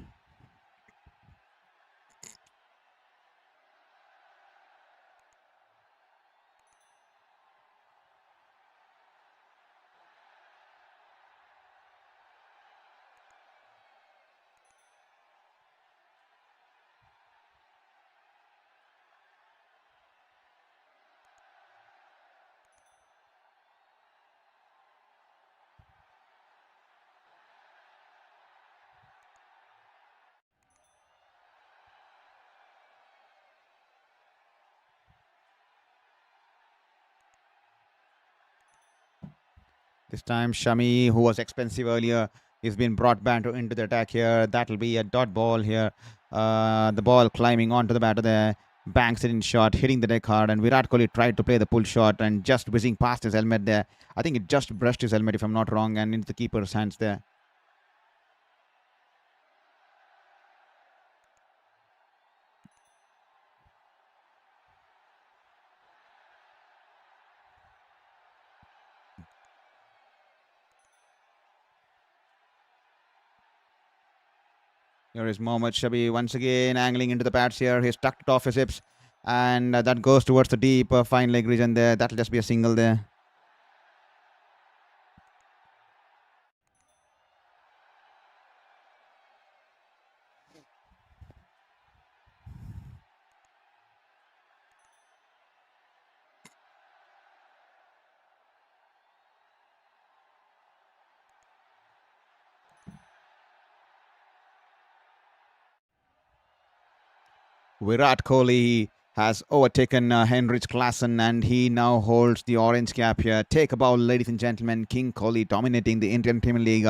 This time Shami, who was expensive earlier, is been brought back into the attack here. That'll be a dot ball here. The ball climbing onto the batter there. Banks it in short, hitting the deck hard, and Virat Kohli tried to play the pull shot and just whizzing past his helmet there. I think it just brushed his helmet, if I'm not wrong, and into the keeper's hands there. Here is Mohammed Shabi once again angling into the pads here. He's tucked it off his hips, and that goes towards the deep fine leg region there. That'll just be a single there. Virat Kohli has overtaken Henrich Klassen, and he now holds the orange cap here. Take a bow, ladies and gentlemen. King Kohli dominating the Indian Premier League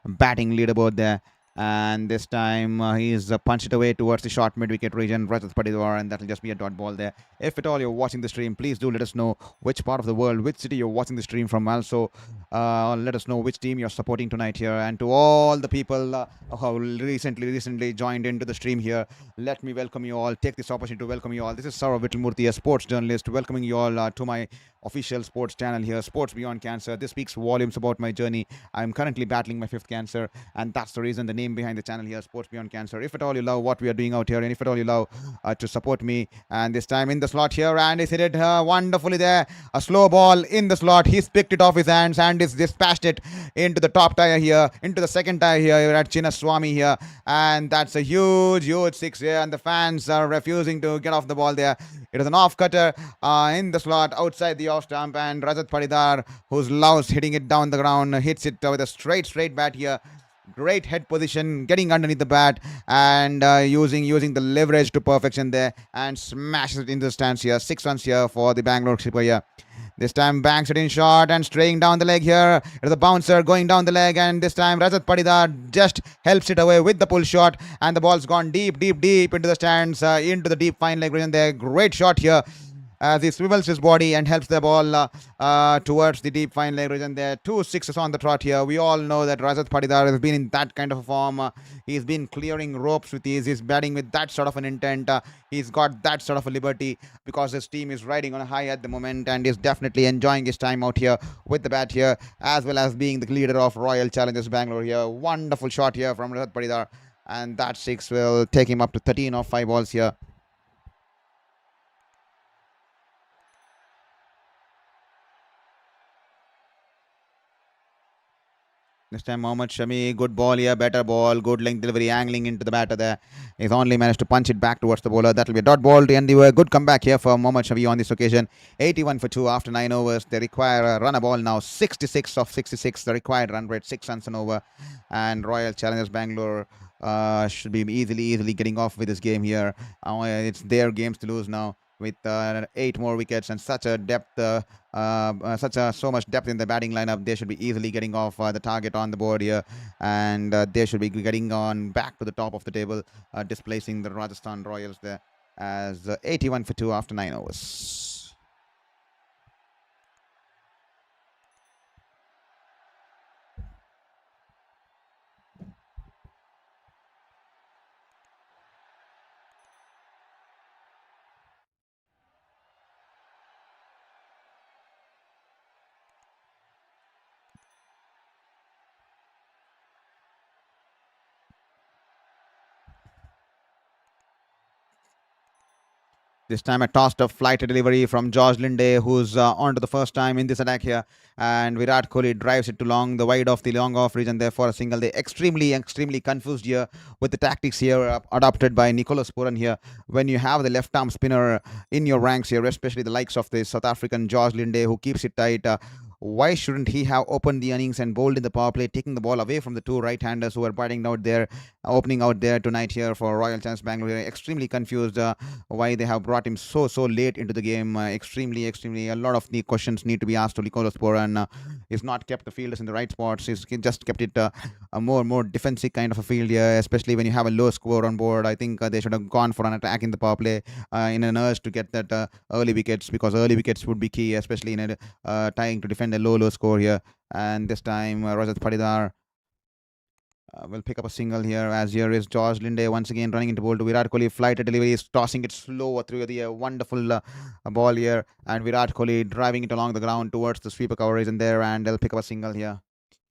batting leaderboard there. And this time he's punched it away towards the short mid-wicket region. Rajat Patidar, and that'll just be a dot ball there. If at all you're watching the stream, please do let us know which part of the world, which city you're watching the stream from. Also, let us know which team you're supporting tonight here. And to all the people who recently joined into the stream here, let me welcome you all. Take this opportunity to welcome you all. This is Saurav Vittalmurthy, a sports journalist, welcoming you all to my official sports channel here, Sports Beyond Cancer. This speaks volumes about my journey. I'm currently battling my fifth cancer, and that's the reason the name behind the channel here, Sports Beyond Cancer. If at all you love what we are doing out here, and if at all you love to support me, and this time in the slot here, and he's hit it wonderfully there. A slow ball in the slot. He's picked it off his hands and he's dispatched it into the top tire here, into the second tire here. We're at Chinnaswamy here, and that's a huge six here, and the fans are refusing to get off the ball there. It is an off cutter in the slot outside the off stump, and Rajat Patidar, who's loves hitting it down the ground, hits it with a straight bat here. Great head position, getting underneath the bat and using the leverage to perfection there, and smashes it in the stands here. 6 runs here for the Bangalore shipper here. This time banks it in short and straying down the leg here. It is a bouncer going down the leg, and this time Rajat Patidar just helps it away with the pull shot, and the ball's gone deep into the stands, into the deep fine leg region there. Great shot here as he swivels his body and helps the ball towards the deep fine leg region there. 2 sixes on the trot here. We all know that Rajat Patidar has been in that kind of a form. He's been clearing ropes with ease. He's batting with that sort of an intent. He's got that sort of a liberty because his team is riding on a high at the moment, and is definitely enjoying his time out here with the bat here, as well as being the leader of Royal Challengers Bangalore here. Wonderful shot here from Rajat Patidar, and that 6 will take him up to 13 off 5 balls here. This time Mohammed Shami, good ball here, better ball, good length delivery, angling into the batter there. He's only managed to punch it back towards the bowler. That will be a dot ball to end the good comeback here for Mohammed Shami on this occasion. 81 for 2 after 9 overs. They require a run a ball now. 66 of 66, the required run rate, 6 runs an over. And Royal Challengers Bangalore should be easily getting off with this game here. It's their games to lose now, with 8 more wickets and such a depth, so much depth in the batting lineup. They should be easily getting off the target on the board here, and they should be getting on back to the top of the table, displacing the Rajasthan Royals there as 81 for 2 after 9 overs. This time a tossed up flight delivery from George Linde, who's on to the first time in this attack here. And Virat Kohli drives it to long, the wide of the long off region there for a single. They extremely confused here with the tactics here adopted by Nicholas Pooran here. When you have the left arm spinner in your ranks here, especially the likes of the South African George Linde, who keeps it tight. Why shouldn't he have opened the innings and bowled in the power play, taking the ball away from the 2 right-handers who are batting out there, opening out there tonight here for Royal Challengers Bangalore? Extremely confused why they have brought him so late into the game. Extremely, a lot of the questions need to be asked to Nicholas Pooran. He's not kept the fielders in the right spots. He's just kept it a more defensive kind of a field here, especially when you have a low score on board. I think they should have gone for an attack in the power play in an urge to get that early wickets, because early wickets would be key, especially in trying to defend a low score here. And this time Rajat Patidar will pick up a single here, as here is George Linde once again running into bowl to Virat Kohli. Flight delivery is tossing it slow through the wonderful ball here, and Virat Kohli driving it along the ground towards the sweeper coverage in there, and they'll pick up a single here.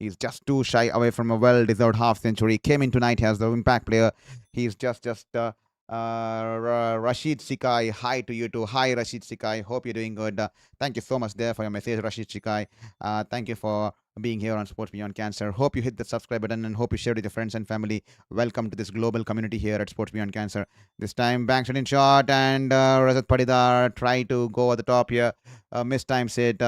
He's just too shy away from a well-deserved half-century. Came in tonight as the impact player. He's just Rashid Sikai, hi to you too. Hi Rashid Sikai, hope you're doing good. Thank you so much there for your message, Rashid Sikai. Thank you for being here on Sports Beyond Cancer. Hope you hit the subscribe button and hope you share it with your friends and family. Welcome to this global community here at Sports Beyond Cancer. This time banks it in shot, and Rajat Patidar try to go at the top here. Mistimes it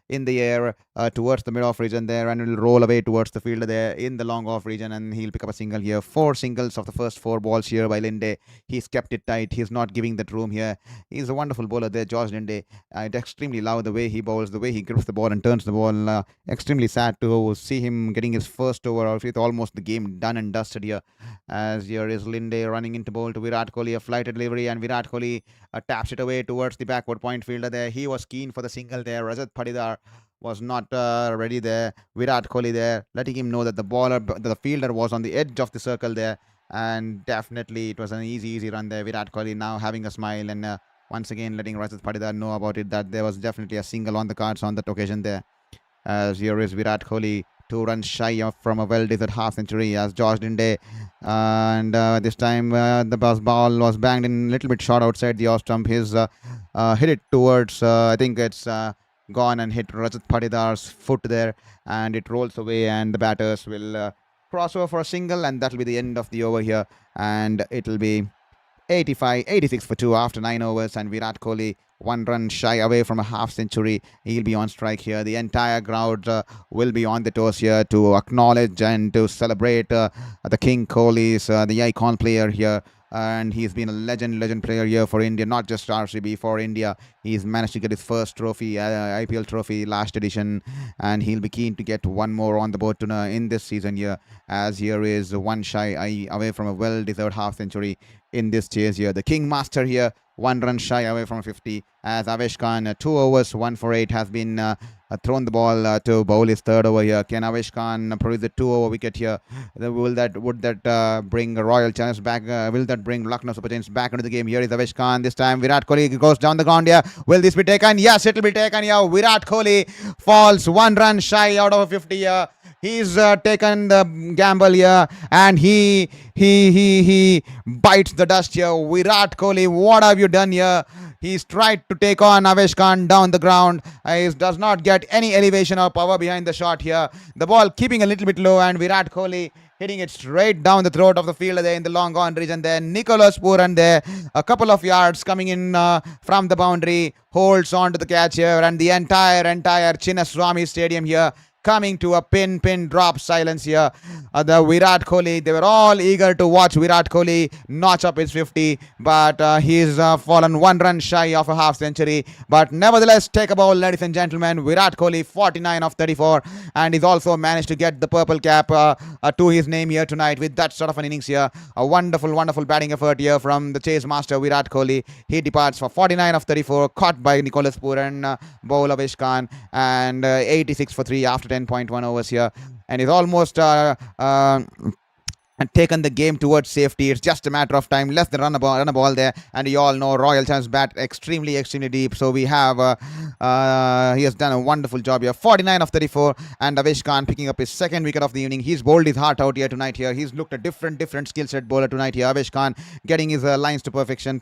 in the air, towards the mid-off region there, and will roll away towards the fielder there in the long-off region, and he'll pick up a single here. 4 singles of the first 4 balls here by Linde. He's kept it tight. He's not giving that room here. He's a wonderful bowler there, George Linde. I extremely love the way he bowls, the way he grips the ball and turns the ball. Extremely sad to see him getting his first over with almost the game done and dusted here. As here is Linde running into bowl to Virat Kohli, a flight delivery, and Virat Kohli taps it away towards the backward point fielder there. He was keen for the single there. Rajat Patidar was not ready there. Virat Kohli there, letting him know that the fielder was on the edge of the circle there. And definitely it was an easy run there. Virat Kohli now having a smile and once again letting Rajat Patidar know about it, that there was definitely a single on the cards on that occasion there. As here is Virat Kohli, 2 runs shy from a well-deserved half-century as George Linde. And this time the ball was banged in a little bit short outside the off stump. His hit it towards, I think it's gone and hit Rajat Padidar's foot there. And it rolls away, and the batters will cross over for a single, and that will be the end of the over here. And it will be 86 for 2 after 9 overs, and Virat Kohli 1 run shy away from a half-century. He'll be on strike here. The entire crowd will be on the toes here to acknowledge and to celebrate the King Kohli's the icon player here. And he's been a legend player here for India, not just RCB, for India. He's managed to get his first trophy, IPL trophy last edition, and he'll be keen to get one more on the board in this season here, as here is 1 shy away from a well-deserved half-century in this chase here. The King Master here, 1 run shy away from 50, as Avesh Khan, 2 overs, 1 for 8, has been thrown the ball to bowl his third over here. Can Avesh Khan produce the 2-over wicket here? Would that bring Royal Challenge back? Will that bring Lucknow Super Giants back into the game? Here is Avesh Khan. This time Virat Kohli goes down the ground here. Will this be taken? Yes, it will be taken here. Virat Kohli falls 1 run shy out of 50 here. He's taken the gamble here, and he bites the dust here. Virat Kohli, what have you done here? He's tried to take on Avesh Khan down the ground. He does not get any elevation or power behind the shot here. The ball keeping a little bit low, and Virat Kohli hitting it straight down the throat of the fielder there in the long on region there. Nicholas Pooran there, a couple of yards coming in from the boundary, holds on to the catch here, and the entire Chinnaswamy Stadium here coming to a pin drop silence here. The Virat Kohli, they were all eager to watch Virat Kohli notch up his 50, but he's fallen 1 run shy of a half century. But nevertheless, take a bowl, ladies and gentlemen. Virat Kohli 49 of 34, and he's also managed to get the purple cap to his name here tonight with that sort of an innings here. A wonderful batting effort here from the chase master Virat Kohli. He departs for 49 of 34, caught by Nicholas Pooran, bowl of Avesh Khan, and 86 for 3 after 10.1 overs here, and is almost and taken the game towards safety. It's just a matter of time, less than run a ball there, and you all know Royal Challenge bat extremely deep. So we have he has done a wonderful job here. 49 of 34, and Avesh Khan picking up his second wicket of the evening. He's bowled his heart out here tonight. Here he's looked a different skill set bowler tonight here. Avesh Khan getting his lines to perfection,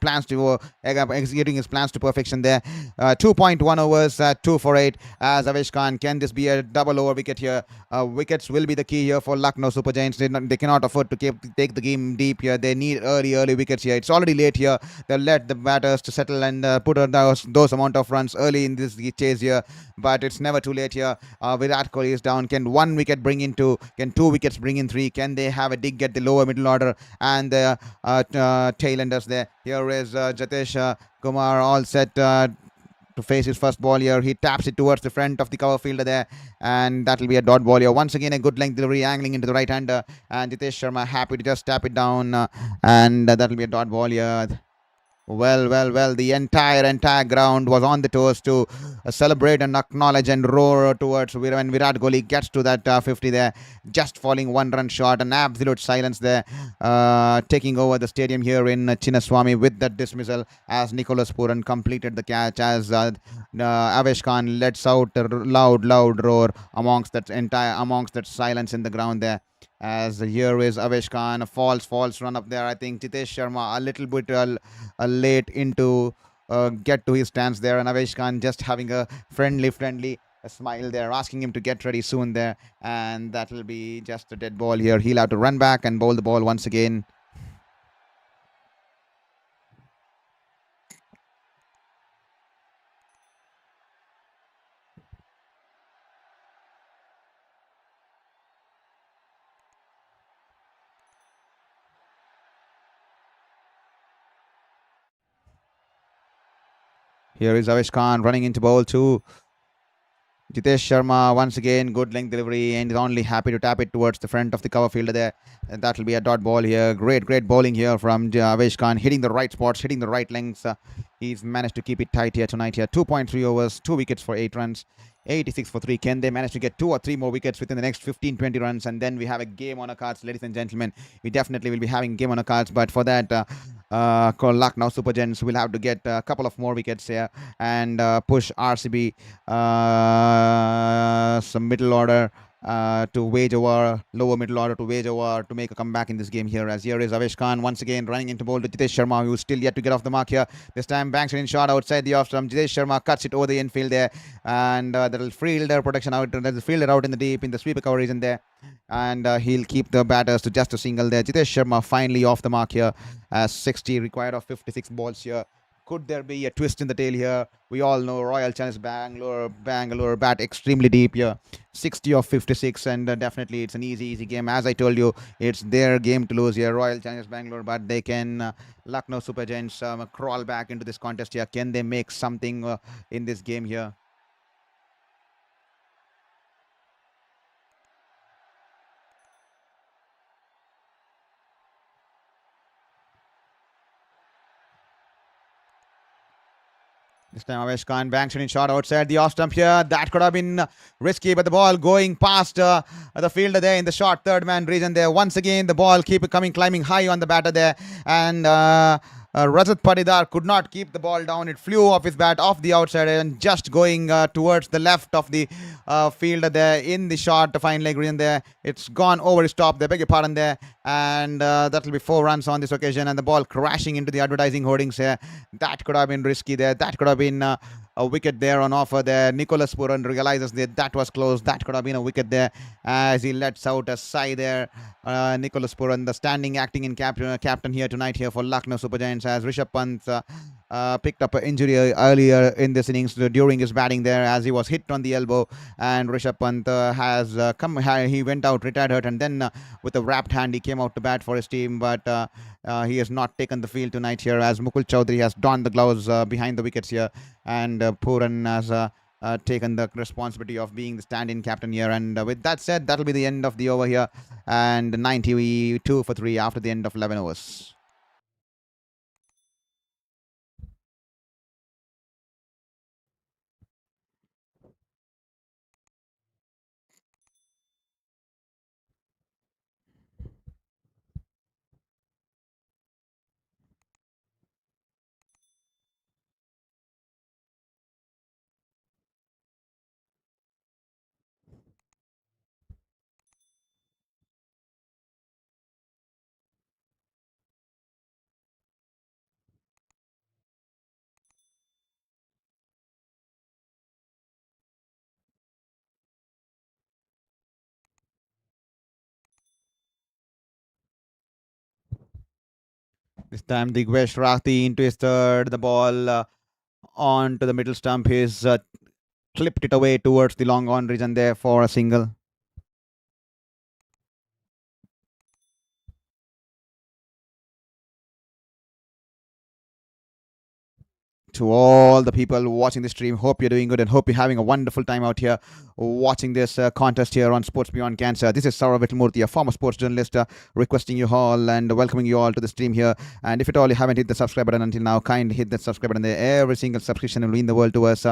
executing his plans to perfection there. 2.1 overs, 2 for 8 as Avesh Khan. Can this be a double over wicket here? Wickets will be the key here for Lucknow Super Giants. They cannot afford to take the game deep here. They need early wickets here. It's already late here. They'll let the batters to settle and put those amount of runs early in this chase here, but it's never too late here. Virat Kohli is down. Can 1 wicket bring in 2? Can 2 wickets bring in 3? Can they have a dig at the lower middle order and the tailenders there? Here is Jitesh Kumar all set to face his first ball here. He taps it towards the front of the cover fielder there, and that will be a dot ball here. Once again, a good length delivery angling into the right hander, and Jitesh Sharma happy to just tap it down, and that will be a dot ball here. Well. The entire ground was on the toes to celebrate and acknowledge and roar towards when Virat Kohli gets to that 50 there, just falling 1 run short. An absolute silence there, taking over the stadium here in Chinnaswamy with that dismissal as Nicholas Pooran completed the catch, as Avesh Khan lets out a loud roar amongst that silence in the ground there. As here is Avesh Khan, a false run up there. I think Jitesh Sharma a little bit late into get to his stance there, and Avesh Khan just having a friendly smile there, asking him to get ready soon there, and that will be just a dead ball here. He'll have to run back and bowl the ball once again. Here is Avesh Khan running into bowl 2. Jitesh Sharma once again, good length delivery, and is only happy to tap it towards the front of the cover fielder there. And that will be a dot ball here. Great bowling here from Avesh Khan, hitting the right spots, hitting the right lengths. He's managed to keep it tight here tonight here. 2.3 overs, 2 wickets for 8 runs. 86 for 3. Can they manage to get 2 or 3 more wickets within the next 15-20 runs? And then we have a game on our cards, ladies and gentlemen. We definitely will be having a game on our cards. But for that, Lucknow Super Gents will have to get a couple of more wickets here and push RCB some middle order to wage over, lower middle order to wage over to make a comeback in this game here. As here is Avesh Khan once again running into bowl to Jitesh Sharma, who is still yet to get off the mark here. This time banks it in shot outside the off stump. Jitesh Sharma cuts it over the infield there, and that'll fielder protection out. There's a fielder out in the deep in the sweeper cover region there, and he'll keep the batters to just a single there. Jitesh Sharma finally off the mark here, as 60 required of 56 balls here. Could there be a twist in the tail here? We all know Royal Challenge Bangalore bat extremely deep here. 60 of 56, and definitely it's an easy game. As I told you, it's their game to lose here, Royal Challenge Bangalore, but they can, Lucknow Super Giants crawl back into this contest here. Can they make something in this game here? This time Avesh Khan banks it in shot outside the off stump here. That could have been risky, but the ball going past the fielder there in the short third man region there. Once again, the ball climbing high on the batter there. And Rajat Patidar could not keep the ball down. It flew off his bat off the outside and just going towards the left of the fielder there in the short fine leg region there. It's gone over his top there, beg your pardon there. And that will be 4 runs on this occasion, and the ball crashing into the advertising hoardings here. That could have been risky there. That could have been a wicket there on offer there. Nicholas Pooran realizes that was close. That could have been a wicket there as he lets out a sigh there. Nicholas Pooran, the standing acting in captain here tonight here for Lucknow Super Giants, as Rishabh Pant picked up an injury earlier in this innings during his batting there, as he was hit on the elbow, and Rishabh Pant he went out, retired hurt, and then with a wrapped hand he came out to bat for his team, but he has not taken the field tonight here, as Mukul Choudhary has donned the gloves behind the wickets here, and Pooran has taken the responsibility of being the stand-in captain here. And with that said, that'll be the end of the over here, and 92 for 3 after the end of 11 overs. This time Digvesh Rathi into his third. The ball on to the middle stump. He's clipped it away towards the long on region there for a single. To all the people watching the stream, hope you're doing good and hope you're having a wonderful time out here watching this contest here on Sports Beyond Cancer. This is Saurav Vittalmurthy, a former sports journalist, requesting you all and welcoming you all to the stream here. And if at all you haven't hit the subscribe button until now, kindly hit the subscribe button there. Every single subscription will mean the world to us.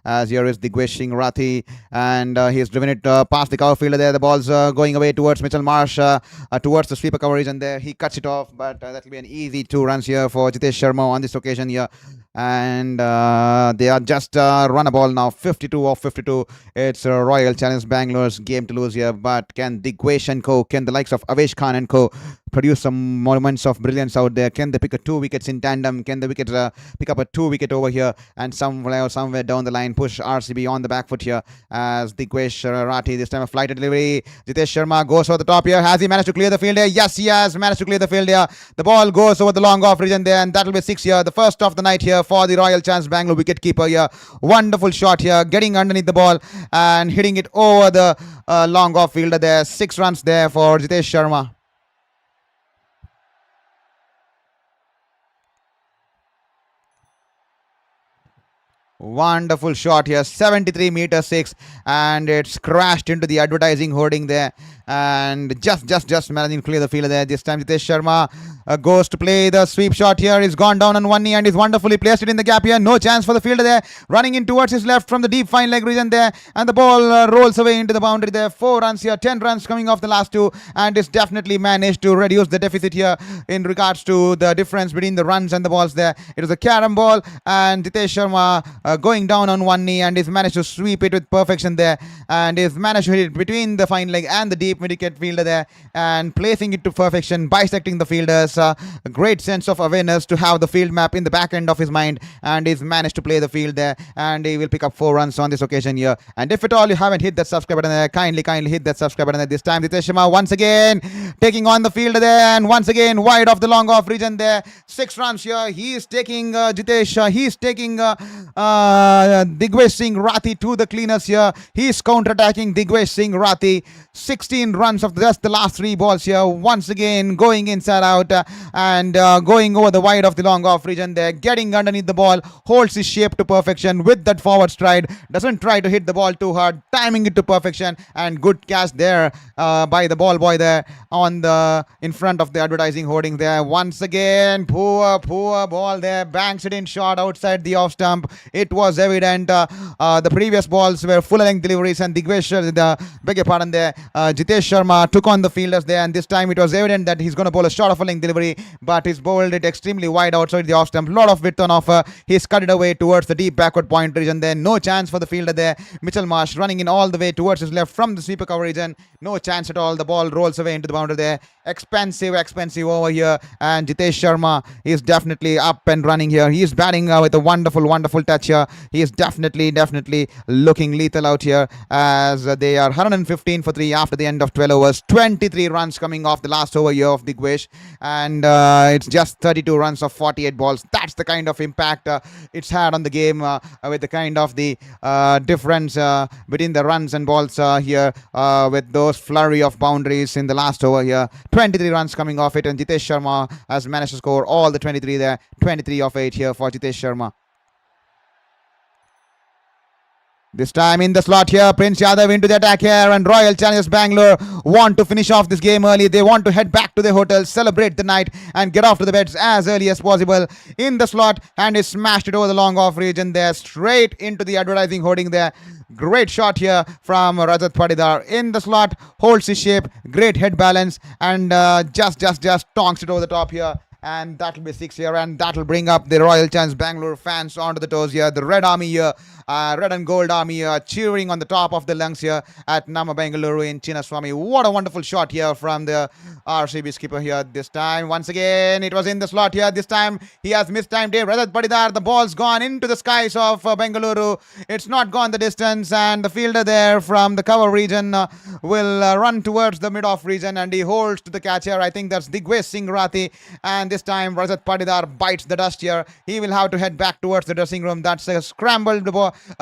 As here is Digvesh Rathi, and he has driven it past the cover fielder there. The ball's going away towards Mitchell Marsh, towards the sweeper coverage, and there he cuts it off. But that will be an easy 2 runs here for Jitesh Sharma on this occasion here. And they are just run a ball now, 52 of 52. It's Royal Challenge Bangalore's game to lose here, but can Digvesh and co, can the likes of Avesh Khan and co produce some moments of brilliance out there? Can they pick a 2 wickets in tandem? Can the wicket pick up a 2 wicket over here and somewhere down the line push RCB on the back foot here, as Digvesh Rathi, this time a flighted delivery. Jitesh Sharma goes over the top here. Has he managed to clear the field here? Yes, he has managed to clear the field here. The ball goes over the long off region there, and that will be 6 here, the first of the night here for the Royal Challenge Bangalore wicket keeper here. Wonderful shot here, getting underneath the ball and hitting it over the long off fielder there. 6 runs there for Jitesh Sharma. Wonderful shot here, 73 meter 6, and it's crashed into the advertising hoarding there, and just managing to clear the field there. This time Jitesh Sharma goes to play the sweep shot here. He's gone down on one knee and is wonderfully placed it in the gap here. No chance for the fielder there, running in towards his left from the deep fine leg region there, and the ball rolls away into the boundary there. 4 runs here, 10 runs coming off the last two, and it's definitely managed to reduce the deficit here in regards to the difference between the runs and the balls there. It was a carom ball, and Jitesh Sharma going down on one knee and he's managed to sweep it with perfection there, and he's managed to hit it between the fine leg and the deep mid-wicket fielder there, and placing it to perfection, bisecting the fielders. A great sense of awareness to have the field map in the back end of his mind, and he's managed to play the field there, and he will pick up 4 runs on this occasion here. And if at all you haven't hit that subscribe button there, kindly hit that subscribe button there. This time Jitesh Sharma once again taking on the fielder there, and once again wide off the long off region there. 6 runs here. He is taking he's taking Digvesh Singh Rathi to the cleaners here. He's counter-attacking Digvesh Singh Rathi. 16 runs of just the last 3 balls here. Once again going inside out and going over the wide of the long off region there. Getting underneath the ball. Holds his shape to perfection with that forward stride. Doesn't try to hit the ball too hard. Timing it to perfection. And good catch there by the ball boy there on the in front of the advertising hoarding there. Once again poor ball there. Banks it in short outside the off stump. It was evident the previous balls were full length deliveries, and Digvesh, beg your pardon there, Jitesh Sharma took on the fielders there, and this time it was evident that he's going to bowl a short of a length delivery, but he's bowled it extremely wide outside the off stump. Lot of width on offer. He's cut it away towards the deep backward point region there. No chance for the fielder there. Marsh running in all the way towards his left from the sweeper cover region. No chance at all. The ball rolls away into the boundary there. Expensive over here, and Jitesh Sharma is definitely up and running here. He is batting with a wonderful touch here. He is definitely looking lethal out here, as they are 115 for 3 after the end of 12 overs. 23 runs coming off the last over here of Digvesh, and it's just 32 runs of 48 balls. That's the kind of impact it's had on the game, with the kind of the difference between the runs and balls here, with those flurry of boundaries in the last over here. 23 runs coming off it, and Jitesh Sharma has managed to score all the 23 there. 23 of 8 here for Jitesh Sharma. This time in the slot here, Prince Yadav into the attack here, and Royal Challengers Bangalore want to finish off this game early. They want to head back to their hotel, celebrate the night, and get off to the beds as early as possible. In the slot, and he smashed it over the long off region there, straight into the advertising hoarding there. Great shot here from Rajat Patidar in the slot, holds his shape, great head balance, and just tonks it over the top here. And that'll be 6 here, and that'll bring up the Royal Challengers Bangalore fans onto the toes here. The red army here, red and gold army here, cheering on the top of the lungs here at Nama Bengaluru in Chinnaswamy. What a wonderful shot here from the RCB skipper here. This time, once again, it was in the slot here. This time, he has mistimed it. Rajat Patidar, the ball's gone into the skies of Bengaluru. It's not gone the distance, and the fielder there from the cover region will run towards the mid-off region, and he holds to the catcher. I think that's Digvesh Singh Rathi, and this time Rajat Patidar bites the dust here. He will have to head back towards the dressing room. That's a scrambled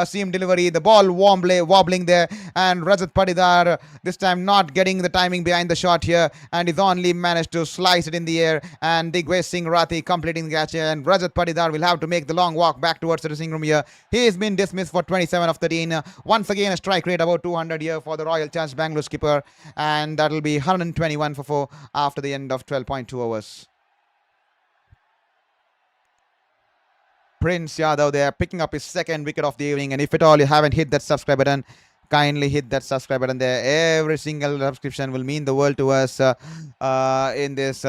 seam delivery. The ball wobbling there, and Rajat Patidar this time not getting the timing behind the shot here, and he's only managed to slice it in the air, and Digvesh Singh Rathi completing the catch here, and Rajat Patidar will have to make the long walk back towards the dressing room here. He has been dismissed for 27 of 13. Once again a strike rate about 200 here for the Royal Challengers Bangalore skipper, and that'll be 121 for 4 after the end of 12.2 overs. Prince Yadav there picking up his 2nd wicket of the evening, and if at all you haven't hit that subscribe button, kindly hit that subscribe button there. Every single subscription will mean the world to us in this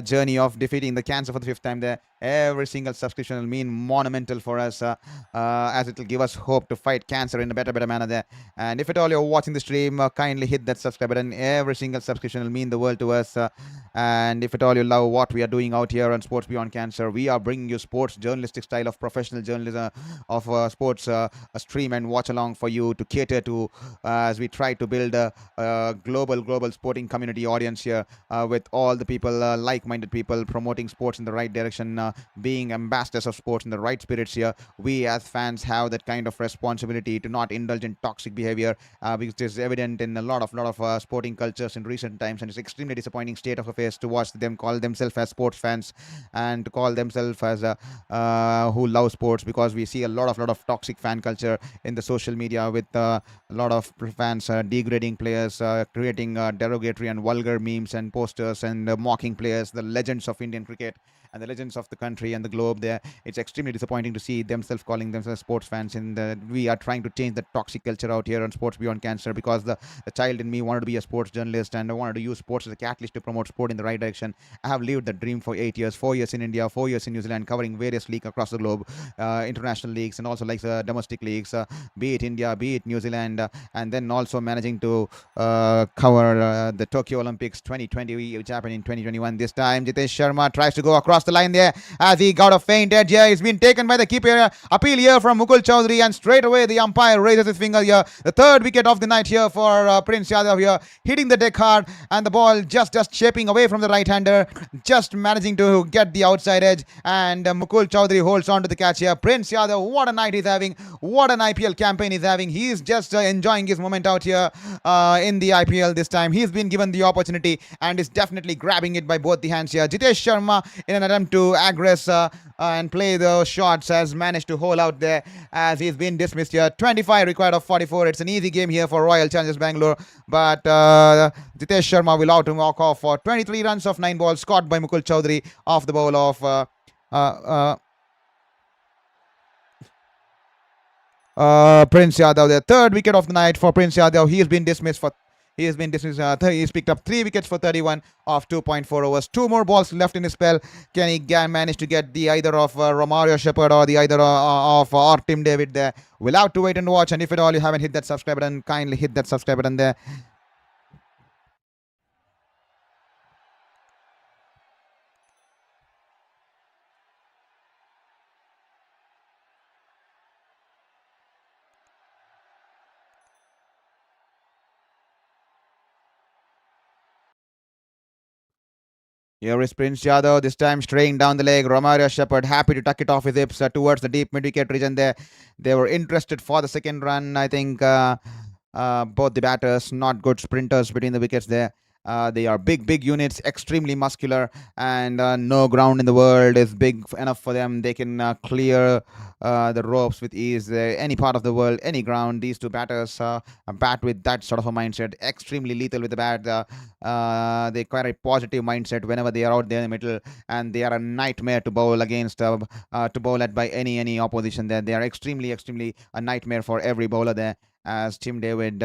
journey of defeating the cancer for the 5th time there. Every single subscription will mean monumental for us, as it will give us hope to fight cancer in a better manner there. And if at all you're watching the stream, kindly hit that subscribe button. Every single subscription will mean the world to us. And if at all you love what we are doing out here on Sports Beyond Cancer, we are bringing you sports journalistic style of professional journalism of sports a stream and watch along for you to cater to, as we try to build a global sporting community audience here, with all the people, like-minded people promoting sports in the right direction being ambassadors of sports in the right spirits here, we as fans have that kind of responsibility to not indulge in toxic behavior, because it is evident in a lot of sporting cultures in recent times, and it's extremely disappointing state of affairs to watch them call themselves as sports fans and to call themselves as who love sports, because we see a lot of toxic fan culture in the social media with a lot of fans degrading players, creating derogatory and vulgar memes and posters, and mocking players, the legends of Indian cricket and the legends of the country and the globe there. It's extremely disappointing to see themselves calling themselves sports fans. And we are trying to change the toxic culture out here on Sports Beyond Cancer, because the child in me wanted to be a sports journalist, and I wanted to use sports as a catalyst to promote sport in the right direction. I have lived the dream for 8 years, 4 years in India, 4 years in New Zealand, covering various leagues across the globe, international leagues, and also like domestic leagues, be it India, be it New Zealand, and then also managing to cover the Tokyo Olympics 2020, which happened in 2021. This time, Jitesh Sharma tries to go across the line there as he got a faint edge here. He's been taken by the keeper. Appeal here from Mukul Choudhary, and straight away the umpire raises his finger here. The third wicket of the night here for Prince Yadav here, hitting the deck hard, and the ball just shaping away from the right-hander, just managing to get the outside edge, and Mukul Choudhary holds on to the catch here. Prince Yadav, what a night he's having, what an IPL campaign he's having. He's just enjoying his moment out here in the IPL this time. He's been given the opportunity and is definitely grabbing it by both the hands here. Jitesh Sharma, in an attempt to aggress and play those shots, has managed to hold out there as he's been dismissed here. 25 required of 44. It's an easy game here for Royal Challengers Bangalore, but Jitesh Sharma will out to walk off for 23 runs of 9 balls, caught by Mukul Choudhary off the bowl of Prince Yadav. The third wicket of the night for Prince Yadav. He has been dismissed. He's picked up 3 wickets for 31 of 2.4 overs. 2 more balls left in his spell. Can he manage to get the either of Romario Shepherd or the either of or Tim David there? We'll have to wait and watch. And if at all you haven't hit that subscribe button, kindly hit that subscribe button there. Here is Prince Yadav, this time straying down the leg. Romario Shepherd happy to tuck it off his hips towards the deep mid-wicket region there. They were interested for the second run. I think both the batters, not good sprinters between the wickets there. They are big units, extremely muscular, and no ground in the world is big enough for them. They can clear the ropes with ease. Any part of the world, any ground, these two batters bat with that sort of a mindset. Extremely lethal with the bat. They quite a positive mindset whenever they are out there in the middle, and they are a nightmare to bowl against, to bowl at by any opposition there. They are extremely a nightmare for every bowler there, as Tim David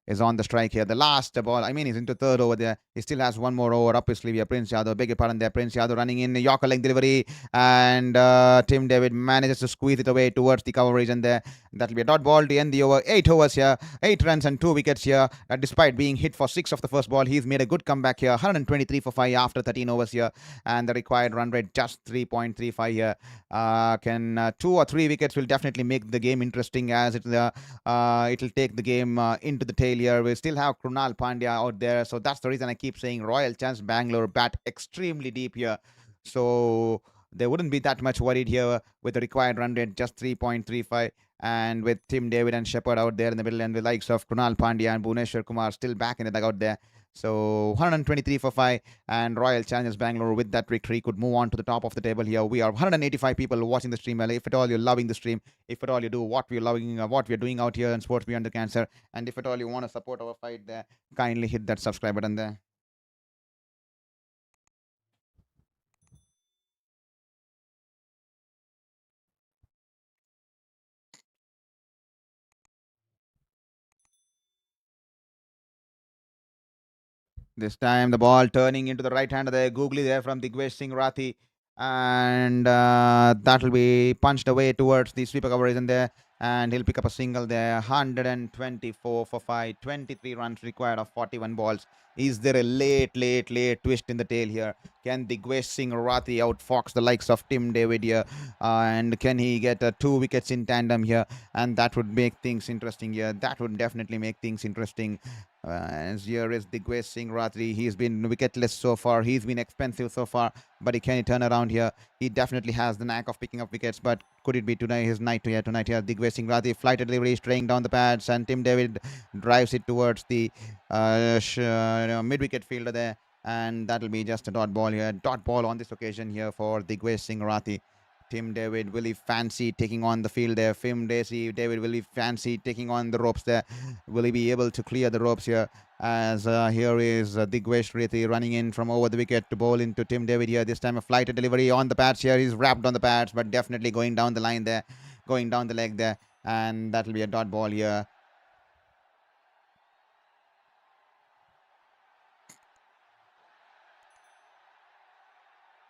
is on the strike here. The last ball, I mean, he's into third over there. He still has one more over up his sleeve here. Prince Yadav, beg your pardon there. Prince Yadav running in, Yorker leg delivery, and Tim David manages to squeeze it away towards the cover region there. That'll be a dot ball to end the over. 8 overs here, 8 runs and 2 wickets here. Despite being hit for 6 of the first ball, he's made a good comeback here. 123 for 5 after 13 overs here, and the required run rate just 3.35 here. 2 or 3 wickets will definitely make the game interesting, as it'll take the game into the tail here. We still have Krunal Pandya out there, so that's the reason I keep saying Royal Challengers Bangalore bat extremely deep here. So they wouldn't be that much worried here with the required run rate just 3.35, and with Tim David and Shepherd out there in the middle, and the likes of Krunal Pandya and Bhuvneshwar Kumar still back in the dugout there. So 123 for 5, and Royal Challengers Bangalore with that victory could move on to the top of the table here. We are 185 people watching the stream. If at all you're loving the stream, if at all you do what we're loving, what we're doing out here in Sports Beyond the Cancer, and if at all you want to support our fight there, kindly hit that subscribe button there. This time the ball turning into the right hander there, googly there from Digvesh Singh Rathi, and that'll be punched away towards the sweeper coverage in there, and he'll pick up a single there. 124 for 5, 23 runs required of 41 balls. Is there a late twist in the tail here? Can Digvesh Singh Rathi outfox the likes of Tim David here? And can he get 2 wickets in tandem here? And that would make things interesting here. That would definitely make things interesting. As here is Digvesh Singh Rathi. He's been wicketless so far. He's been expensive so far. But can he turn around here? He definitely has the knack of picking up wickets. But could it be tonight? His night here tonight here. Digvesh Singh Rathi flight delivery, straying down the pads, and Tim David drives it towards the mid-wicket fielder there. And that'll be just a dot ball here. Dot ball on this occasion here for Digvesh Singh Rathi. Tim David will he fancy taking on the field there. David will he fancy taking on the ropes there. Will he be able to clear the ropes here? As here is Digvesh Rathi running in from over the wicket to bowl into Tim David here. This time a flighted delivery on the pads here. He's wrapped on the pads, but definitely going down the line there, going down the leg there. And that'll be a dot ball here.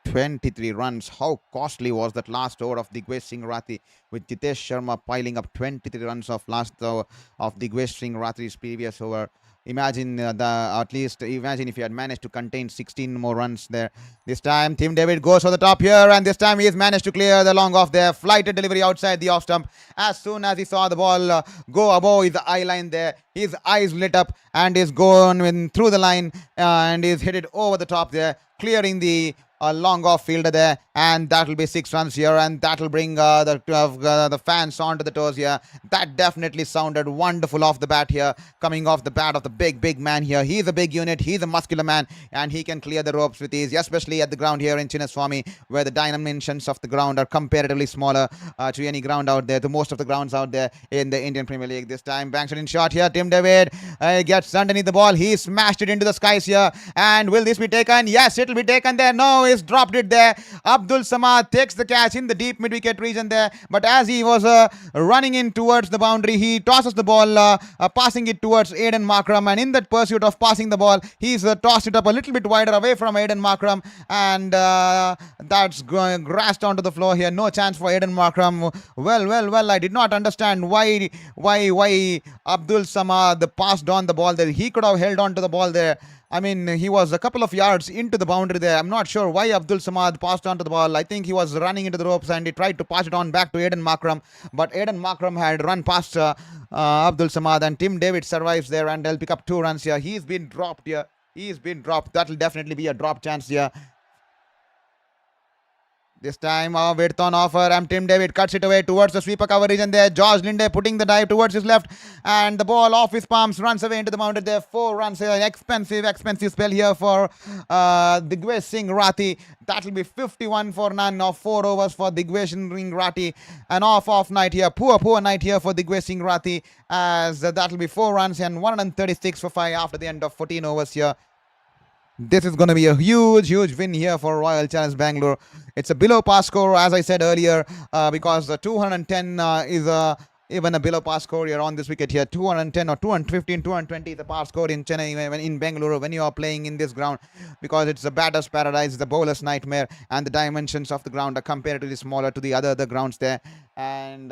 23 runs. How costly was that last over of Digvesh Singh Rathi, with Jitesh Sharma piling up 23 runs of last over of Digvesh Singh Rathi's previous over. Imagine imagine if he had managed to contain 16 more runs there. This time Tim David goes for the top here, and this time he has managed to clear the long off there. Flighted delivery outside the off stump. As soon as he saw the ball go above his eye line there, his eyes lit up and is going through the line and is hit it over the top there, clearing the long off fielder there, and that will be 6 runs here, and that will bring the fans onto the toes here. That definitely sounded wonderful off the bat here, coming off the bat of the big man here. He's a big unit, he's a muscular man, and he can clear the ropes with ease, especially at the ground here in Chinnaswamy, where the dimensions of the ground are comparatively smaller to any ground out there, to most of the grounds out there in the Indian Premier League. This time banks it in shot here. Tim David gets underneath the ball. He smashed it into the skies here, and will this be taken? Yes, it will be taken there. No, he's dropped it there. Abdul Samad takes the catch in the deep mid-wicket region there, but as he was running in towards the boundary, he tosses the ball, passing it towards Aiden Markram, and in that pursuit of passing the ball, he's tossed it up a little bit wider away from Aiden Markram, and that's grassed onto the floor here. No chance for Aiden Markram. Well, I did not understand why Abdul Samad passed on the ball there. He could have held on to the ball there. I mean, he was a couple of yards into the boundary there. I'm not sure why Abdul Samad passed on to the ball. I think he was running into the ropes and he tried to pass it on back to Aiden Markram. But Aiden Markram had run past Abdul Samad, and Tim David survives there, and they'll pick up 2 runs here. He's been dropped here. He's been dropped. That'll definitely be a drop chance here. This time width on offer, and Tim David cuts it away towards the sweeper cover region there. George Linde putting the dive towards his left, and the ball off his palms runs away into the mountain there. 4 runs here. Expensive spell here for Digvesh Singh Rathi. That will be 51 for none of 4 overs for Digvesh Singh Rathi. An off night here. Poor night here for Digvesh Singh Rathi, as that will be 4 runs and 136 for 5 after the end of 14 overs here. This is going to be a huge win here for Royal Challenge Bangalore. It's a below par score, as I said earlier, because the 210 is even a below par score here on this wicket here. 210 or 215, 220 is the par score in Chennai, in Bengaluru, when you are playing in this ground, because it's the batter's paradise, the bowler's nightmare, and the dimensions of the ground are comparatively smaller to the other grounds there. And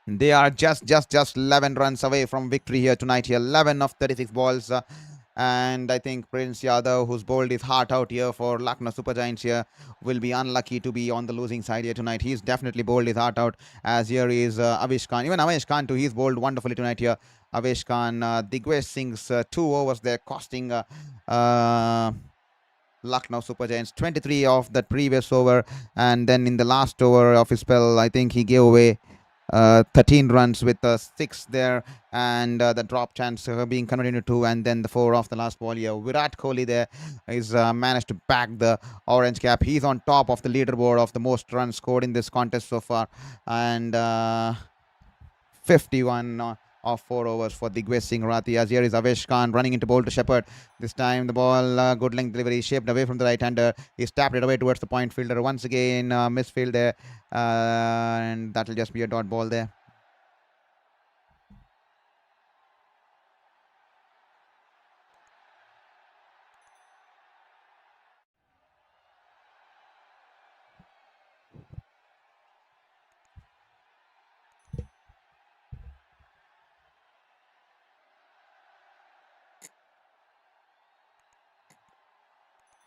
they are just 11 runs away from victory here tonight here. 11 of 36 balls. And I think Prince Yadav, who's bowled his heart out here for Lucknow Super Giants here, will be unlucky to be on the losing side here tonight. He's definitely bowled his heart out, as here is Avesh Khan. Even Avesh Khan too, he's bowled wonderfully tonight here. Avesh Khan, Digvesh Singh's 2 overs there, costing Lucknow Super Giants 23 of that previous over. And then in the last over of his spell, I think he gave away 13 runs with 6 there, and the drop chance being converted into 2, and then the 4 off the last ball here. Virat Kohli there is managed to back the orange cap. He's on top of the leaderboard of the most runs scored in this contest so far, and 51 of 4 overs for Digvesh Singh Rathi, as here is Avesh Khan running into bowl to Shepherd. This time the ball, good length delivery, shaped away from the right-hander. He's tapped it away towards the point fielder. Once again, misfield there, and that will just be a dot ball there.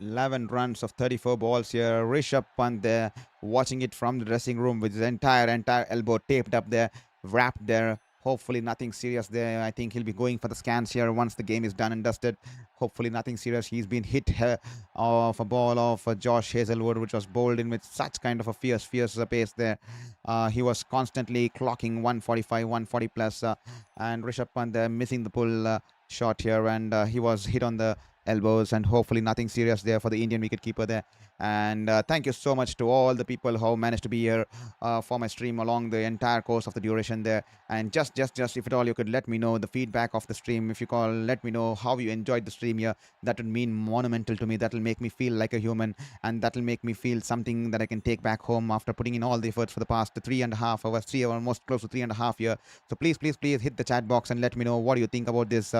$11 runs of 34 balls here. Rishabh Pant there, watching it from the dressing room with his entire elbow taped up there, wrapped there, Hopefully nothing serious there. I think he'll be going for the scans here once the game is done and dusted. Hopefully nothing serious. He's been hit off a ball of Josh Hazelwood, which was bowled in with such kind of a fierce pace there. He was constantly clocking 145, 140 plus, and Rishabh Pant there missing the pull shot here, and he was hit on the elbows, and hopefully nothing serious there for the Indian wicketkeeper there. And thank you so much to all the people who managed to be here for my stream along the entire course of the duration there. And just if at all you could let me know the feedback of the stream. If you call, let me know how you enjoyed the stream here. That would mean monumental to me. That will make me feel like a human, and that will make me feel something that I can take back home after putting in all the efforts for the past 3.5 hours, almost close to 3.5 years. So please hit the chat box and let me know what do you think about this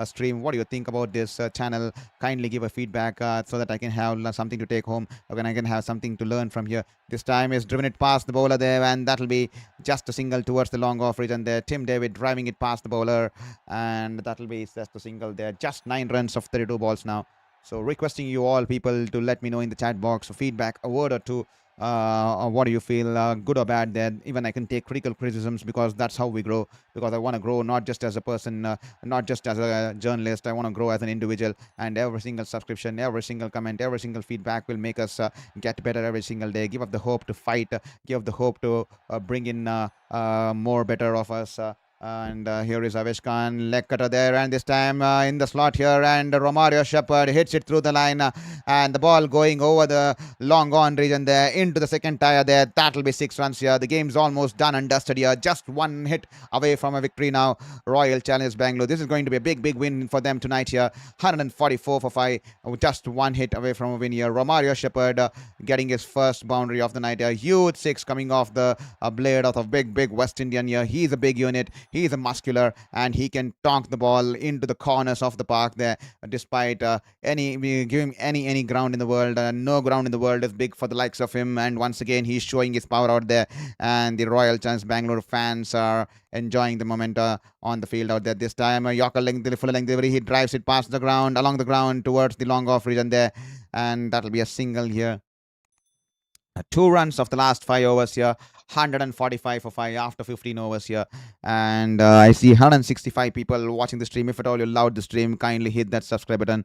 stream. What do you think about this channel? Kindly give a feedback so that I can have something to take home, when I can have something to learn from here. This time is driven it past the bowler there, and that'll be just a single towards the long off region there. Tim David driving it past the bowler, and that'll be just a single there. Just 9 runs of 32 balls now. So requesting you all people to let me know in the chat box feedback, a word or two. What do you feel, good or bad there? Even I can take critical criticisms, because that's how we grow. Because I want to grow not just as a person, not just as a journalist. I want to grow as an individual, and every single subscription, every single comment, every single feedback will make us get better every single day. Give up the hope to fight, give up the hope to bring in more better of us. And here is Avesh Khan, leg cutter there, and this time in the slot here, and Romario Shepherd hits it through the line, and the ball going over the long on region there into the second tire there. That'll be 6 runs here. The game's almost done and dusted here. Just one hit away from a victory now. Royal Challengers Bangalore. This is going to be a big win for them tonight here. 144 for 5. Just one hit away from a win here. Romario Shepherd getting his first boundary of the night. A huge 6 coming off the blade of a big West Indian here. He's a big unit. He's a muscular, and he can tonk the ball into the corners of the park there, despite give him any ground in the world. No ground in the world is big for the likes of him, and once again he's showing his power out there, and the Royal Challenge Bangalore fans are enjoying the moment on the field out there. This time Yorker length, full length delivery, he drives it past the ground, along the ground towards the long off region there, and that'll be a single here. 2 runs of the last 5 overs here. 145 for 5 after 15 overs here. And I see 165 people watching the stream. If at all you loved the stream, kindly hit that subscribe button.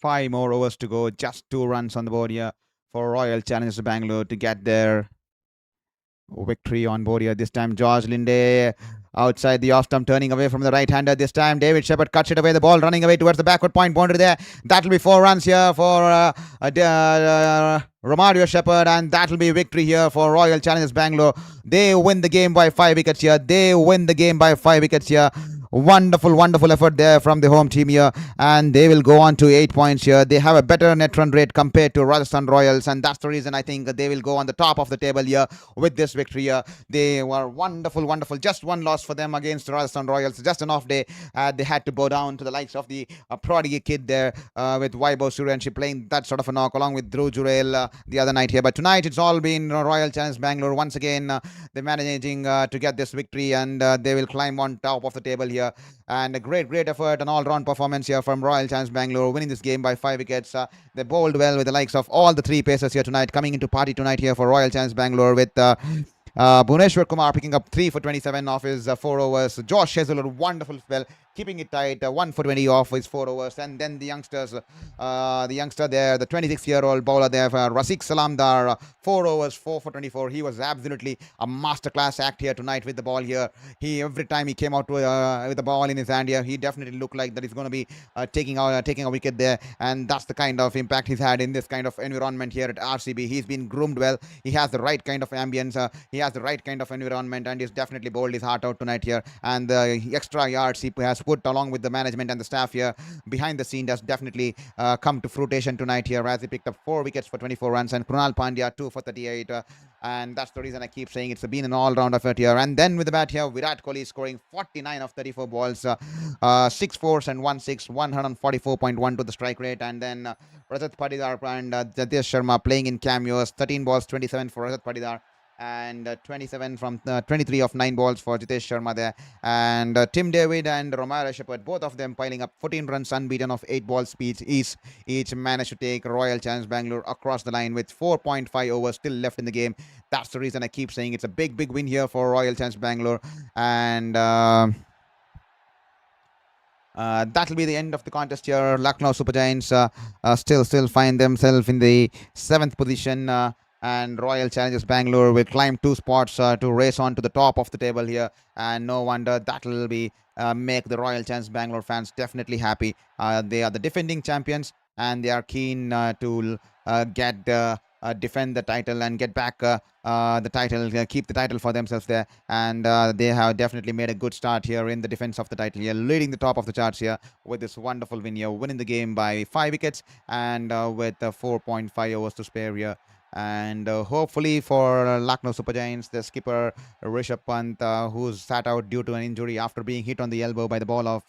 Five more overs to go. Just 2 runs on the board here for Royal Challengers Bangalore to get their victory on board here. This time George Linde outside the off stump, turning away from the right hander. This time David Shepherd cuts it away. The ball running away towards the backward point boundary there. That'll be 4 runs here for Romario Shepherd, and that'll be victory here for Royal Challengers Bangalore. They win the game by 5 wickets here. Wonderful effort there from the home team here, and they will go on to 8 points here. They have a better net run rate compared to Rajasthan Royals, and that's the reason I think they will go on the top of the table here with this victory here. They were wonderful. Just one loss for them against Rajasthan Royals. Just an off day. They had to bow down to the likes of the prodigy kid there with Vaibhav Suryanshi playing that sort of a knock along with Dhruv Jurel the other night here. But tonight it's all been Royal Challengers Bangalore once again. They're managing to get this victory, and they will climb on top of the table here. And a great effort and all-round performance here from Royal Challengers Bangalore, winning this game by 5 wickets. They bowled well with the likes of all the 3 pacers here tonight, coming into party tonight here for Royal Challengers Bangalore, with Bhuvneshwar Kumar picking up 3 for 27 off his 4 overs. Josh Hazelwood, wonderful spell, keeping it tight, 1 for 20 off his 4 overs. And then the youngster there, the 26-year-old bowler there, Razik Salamdar, 4 overs, 4 for 24. He was absolutely a masterclass act here tonight with the ball here. Every time he came out with the ball in his hand here, he definitely looked like that he's going to be taking a wicket there. And that's the kind of impact he's had in this kind of environment here at RCB. He's been groomed well. He has the right kind of ambience. He has the right kind of environment, and he's definitely bowled his heart out tonight here. And the extra yards he has put along with the management and the staff here behind the scene does definitely come to fruition tonight here, as he picked up 4 wickets for 24 runs and Krunal Pandya 2 for 38. And that's the reason I keep saying it's been an all-round effort here. And then with the bat here, Virat Kohli scoring 49 of 34 balls, 6 fours and 1 6, 144.1 to the strike rate. And then Rajat Patidar and Jitesh Sharma playing in cameos, 13 balls, 27 for Rajat Patidar. And 27 from 23 of 9 balls for Jitesh Sharma there. And Tim David and Romario, both of them piling up 14 runs unbeaten of 8 balls each managed to take Royal Challenge Bangalore across the line with 4.5 overs still left in the game. That's the reason I keep saying it's a big win here for Royal Challenge Bangalore. And that'll be the end of the contest here. Lucknow Super Giants still find themselves in the 7th position. And Royal Challengers Bangalore will climb 2 spots to race on to the top of the table here. And no wonder that'll be make the Royal Challengers Bangalore fans definitely happy. They are the defending champions and they are keen to defend the title and get back the title, keep the title for themselves there. And they have definitely made a good start here in the defense of the title here, leading the top of the charts here with this wonderful win here, winning the game by 5 wickets and with 4.5 overs to spare here. And hopefully for Lucknow Super Giants, the skipper Rishabh Pant, who's sat out due to an injury after being hit on the elbow by the ball of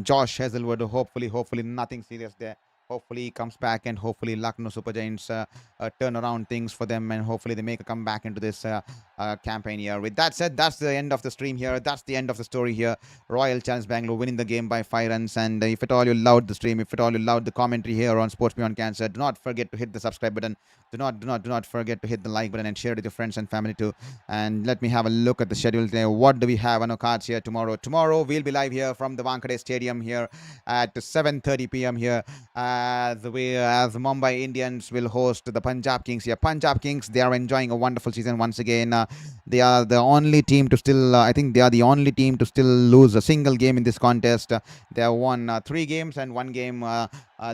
Josh Hazelwood. Hopefully nothing serious there. Hopefully he comes back and hopefully Lucknow Super Giants turn around things for them and hopefully they make a comeback into this campaign here. With that said, that's the end of the stream here. That's the end of the story here. Royal Challenge Bangalore winning the game by 5 runs. And if at all you loved the stream, if at all you loved the commentary here on Sports Beyond Cancer, do not forget to hit the subscribe button. Do not forget to hit the like button and share it with your friends and family too. And let me have a look at the schedule today. What do we have on our cards here tomorrow? Tomorrow we'll be live here from the Wankhede Stadium here at 7:30 p.m. here. As Mumbai Indians will host the Punjab Kings here. Punjab Kings, they are enjoying a wonderful season once again. They are the only team to still, I think they are the only team to still lose a single game in this contest. They have won 3 games and 1 game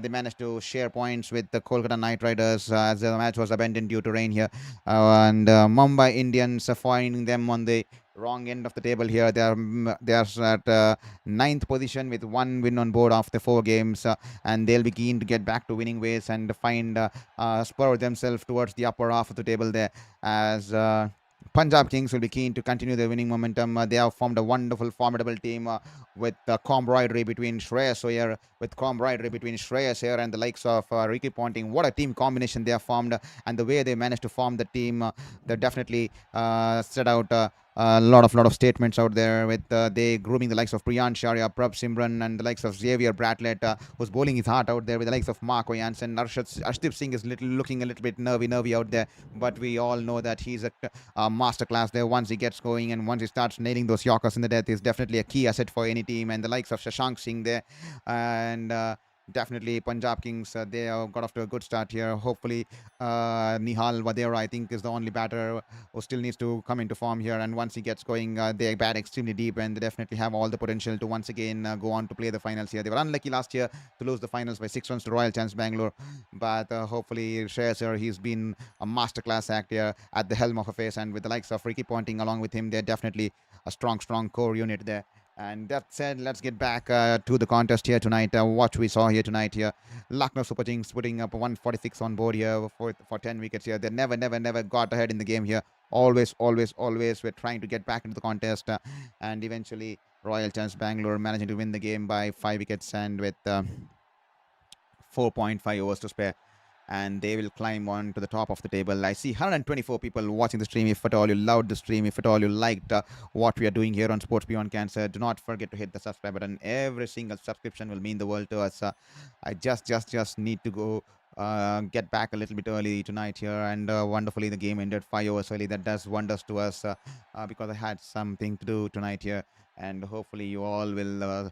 they managed to share points with the Kolkata Knight Riders as the match was abandoned due to rain here. And Mumbai Indians finding them on the wrong end of the table here. They are at 9th position with 1 win on board after 4 games, and they'll be keen to get back to winning ways and find spur themselves towards the upper half of the table there, as Punjab Kings will be keen to continue their winning momentum. They have formed a wonderful, formidable team with camaraderie between Shreyas here and the likes of Ricky Ponting. What a team combination they have formed, and the way they managed to form the team, they definitely set out a lot of statements out there with they grooming the likes of Priyan Sharia, Prabh Simran and the likes of Xavier Bratlett, who's bowling his heart out there with the likes of Mark Jansen. Arshdeep Singh is looking a little bit nervy out there, but we all know that he's a masterclass there. Once he gets going and once he starts nailing those Yorkers in the death, is definitely a key asset for any team. And the likes of Shashank Singh there and definitely Punjab Kings, they have got off to a good start here. Hopefully Nihal Vadera, I think, is the only batter who still needs to come into form here, and once he gets going, they bat extremely deep and they definitely have all the potential to once again go on to play the finals here. They were unlucky last year to lose the finals by 6 runs to Royal Challenge Bangalore, but hopefully Shreyas here, he's been a masterclass act here at the helm of affairs, and with the likes of Ricky Ponting along with him, they're definitely a strong core unit there. And that said, let's get back to the contest here tonight. What we saw here tonight here. Lucknow Super Kings putting up 146 on board here for 10 wickets here. They never got ahead in the game here. Always we're trying to get back into the contest. And eventually Royal Challenge Bangalore managing to win the game by 5 wickets and with 4.5 overs to spare. And they will climb on to the top of the table. I see 124 people watching the stream. If at all you loved the stream, if at all you liked what we are doing here on Sports Beyond Cancer, do not forget to hit the subscribe button. Every single subscription will mean the world to us. I just need to go get back a little bit early tonight here, and wonderfully the game ended 5 hours early. That does wonders to us because I had something to do tonight here, and hopefully you all will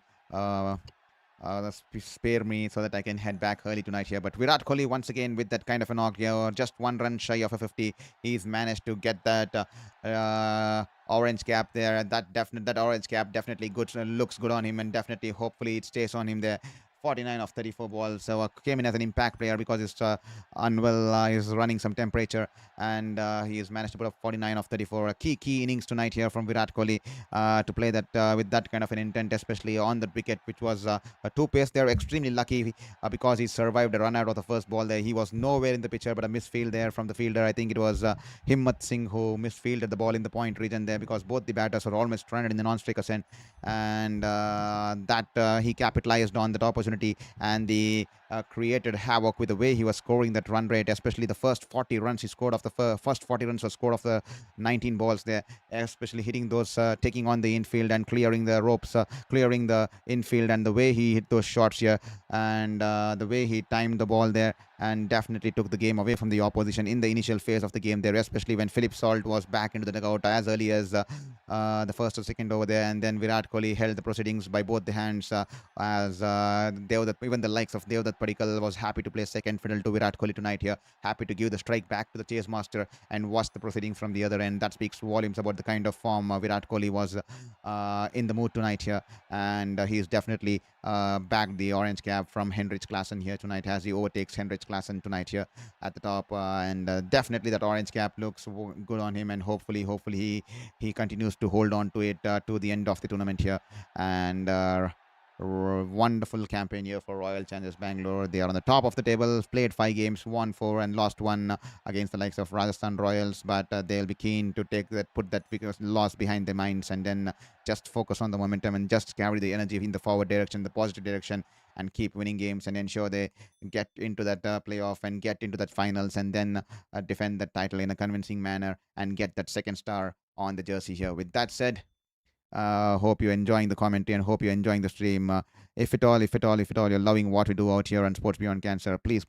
spare me so that I can head back early tonight here. But Virat Kohli once again with that kind of a knock here, just 1 run shy of a 50. He's managed to get that orange cap there. That orange cap definitely looks good on him, and definitely hopefully it stays on him there 49 of 34 balls. So came in as an impact player because he's unwell. He's running some temperature, and he's managed to put up 49 of 34. A key innings tonight here from Virat Kohli to play that with that kind of an intent, especially on the wicket, which was a two pace. They're extremely lucky because he survived a run out of the first ball there. He was nowhere in the picture, but a misfield there from the fielder. I think it was Himmat Singh who misfielded the ball in the point region there because both the batters were almost stranded in the non-striker end, and that he capitalized on that opportunity, and the created havoc with the way he was scoring that run rate, especially the first 40 runs he scored off the first 40 runs was scored off the 19 balls there, especially hitting those, taking on the infield and clearing the ropes, clearing the infield, and the way he hit those shots here, and the way he timed the ball there, and definitely took the game away from the opposition in the initial phase of the game there, especially when Philip Salt was back into the dugout as early as the first or second over there, and then Virat Kohli held the proceedings by both the hands as Devdutt, even the likes of Devdutt Padikkal was happy to play second fiddle to Virat Kohli tonight here, happy to give the strike back to the chase master and watch the proceedings from the other end. That speaks volumes about the kind of form Virat Kohli was in the mood tonight here, and he's definitely backed the orange cap from Henrich Klassen here tonight as he overtakes Henrich Klassen tonight here at the top, and definitely that orange cap looks good on him, and hopefully he continues to hold on to it to the end of the tournament here, and wonderful campaign here for Royal Challengers Bangalore. They are on the top of the table, played 5 games, won 4 and lost 1 against the likes of Rajasthan Royals, but they'll be keen to put that loss behind their minds, and then just focus on the momentum and just carry the energy in the forward direction, the positive direction, and keep winning games and ensure they get into that playoff and get into that finals, and then defend that title in a convincing manner and get that second star on the jersey here. With that said, hope you're enjoying the commentary and hope you're enjoying the stream. If at all you're loving what we do out here on Sports Beyond Cancer, please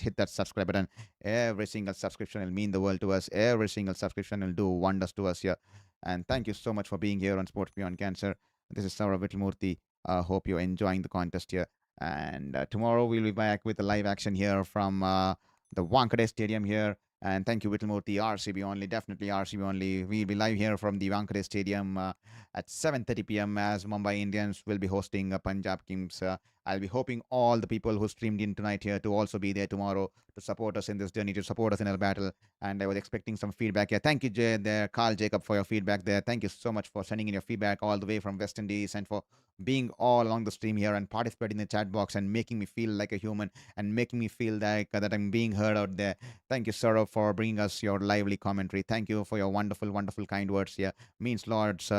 hit that subscribe button. Every single subscription will mean the world to us. Every single subscription will do wonders to us here. And thank you so much for being here on Sports Beyond Cancer. This is Saurav Vittalmurthy. Hope you're enjoying the contest here. And tomorrow we'll be back with the live action here from the Wankhede Stadium here. And thank you, Vittalmurthy. RCB only, definitely RCB only. We'll be live here from the Wankhede Stadium at 7:30 p.m. as Mumbai Indians will be hosting Punjab Kings. I'll be hoping all the people who streamed in tonight here to also be there tomorrow to support us in this journey, to support us in our battle. And I was expecting some feedback here. Thank you, Jay, there, Carl Jacob, for your feedback there. Thank you so much for sending in your feedback all the way from West Indies, and for being all along the stream here and participating in the chat box and making me feel like a human and making me feel like that I'm being heard out there. Thank you, Saurav, for bringing us your lively commentary. Thank you for your wonderful kind words here. Means lots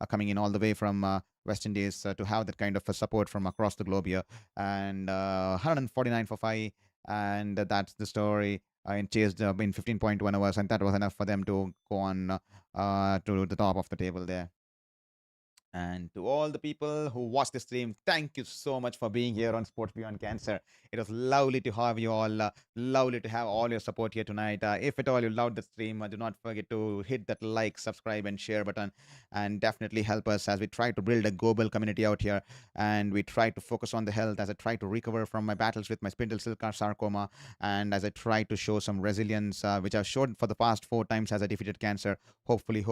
coming in all the way from West Indies to have that kind of support from across the globe here. And 149 for 5, and that's the story. And chased in 15.1 hours, and that was enough for them to go on to the top of the table there. And to all the people who watched the stream, thank you so much for being here on Sports Beyond Cancer. It was lovely to have you all, lovely to have all your support here tonight. If at all you loved the stream, do not forget to hit that like, subscribe, and share button, and definitely help us as we try to build a global community out here. And we try to focus on the health as I try to recover from my battles with my spindle cell sarcoma, and as I try to show some resilience, which I've showed for the past 4 times as I defeated cancer. Hopefully,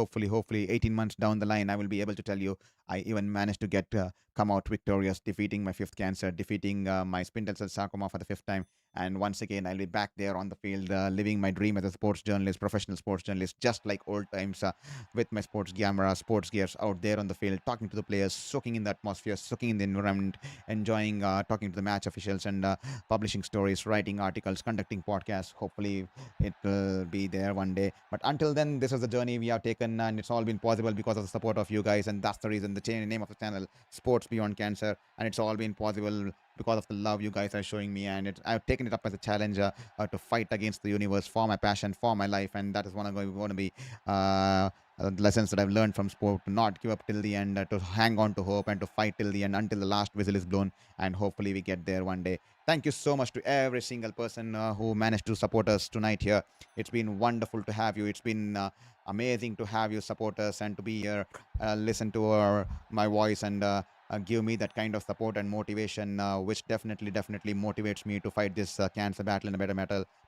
18 months down the line, I will be able to tell you I even managed to come out victorious, defeating my 5th cancer, defeating my spindle cell sarcoma for the 5th time. And once again, I'll be back there on the field, living my dream as a sports journalist, professional sports journalist, just like old times, with my sports camera, sports gears out there on the field, talking to the players, soaking in the atmosphere, soaking in the environment, enjoying talking to the match officials, and publishing stories, writing articles, conducting podcasts. Hopefully, it will be there one day. But until then, this is the journey we have taken, and it's all been possible because of the support of you guys, and that's the reason the name of the channel, Sports Beyond Cancer, and it's all been possible because of the love you guys are showing me, and I've taken it up as a challenge to fight against the universe for my passion, for my life, and that is one of going to be lessons that I've learned from sport: to not give up till the end, to hang on to hope, and to fight till the end until the last whistle is blown, and hopefully we get there one day. Thank you so much to every single person who managed to support us tonight here. It's been wonderful to have you. It's been amazing to have you support us and to be here, listen to my voice, and give me that kind of support and motivation, which definitely motivates me to fight this cancer battle in a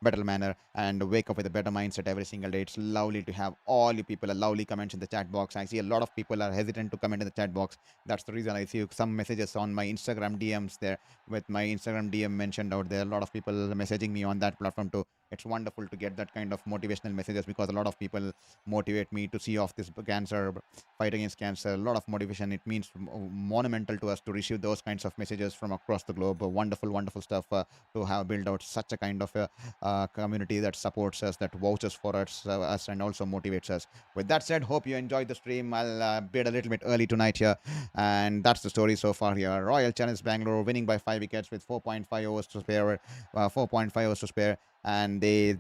better manner, and wake up with a better mindset every single day. It's lovely to have all you people a lovely comments in the chat box. I see a lot of people are hesitant to comment in the chat box. That's the reason I see some messages on my Instagram DMs there, with my Instagram DM mentioned out there. A lot of people messaging me on that platform too. It's wonderful to get that kind of motivational messages, because a lot of people motivate me to see off this cancer fight against cancer. A lot of motivation. It means monumental to us to receive those kinds of messages from across the globe. Wonderful stuff to have built out such a kind of a community that supports us, that vouches for us and also motivates us. With that said, hope you enjoyed the stream. I'll bid a little bit early tonight here, and that's the story so far here. Royal Challenge Bangalore winning by 5 wickets with 4.5 overs to spare. 4.5 overs to spare, and they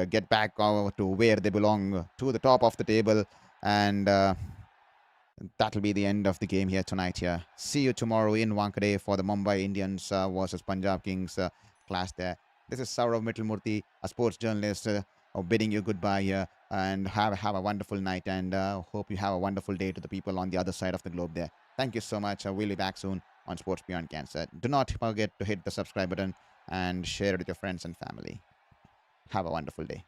get back to where they belong, to the top of the table, and that'll be the end of the game here tonight. Here, see you tomorrow in Wankhede for the Mumbai Indians versus Punjab Kings clash there. This is Saurav Mittalmurthy, a sports journalist, bidding you goodbye here, and have a wonderful night, and hope you have a wonderful day to the people on the other side of the globe there. Thank you so much. We'll be back soon on Sports Beyond Cancer. Do not forget to hit the subscribe button and share it with your friends and family. Have a wonderful day.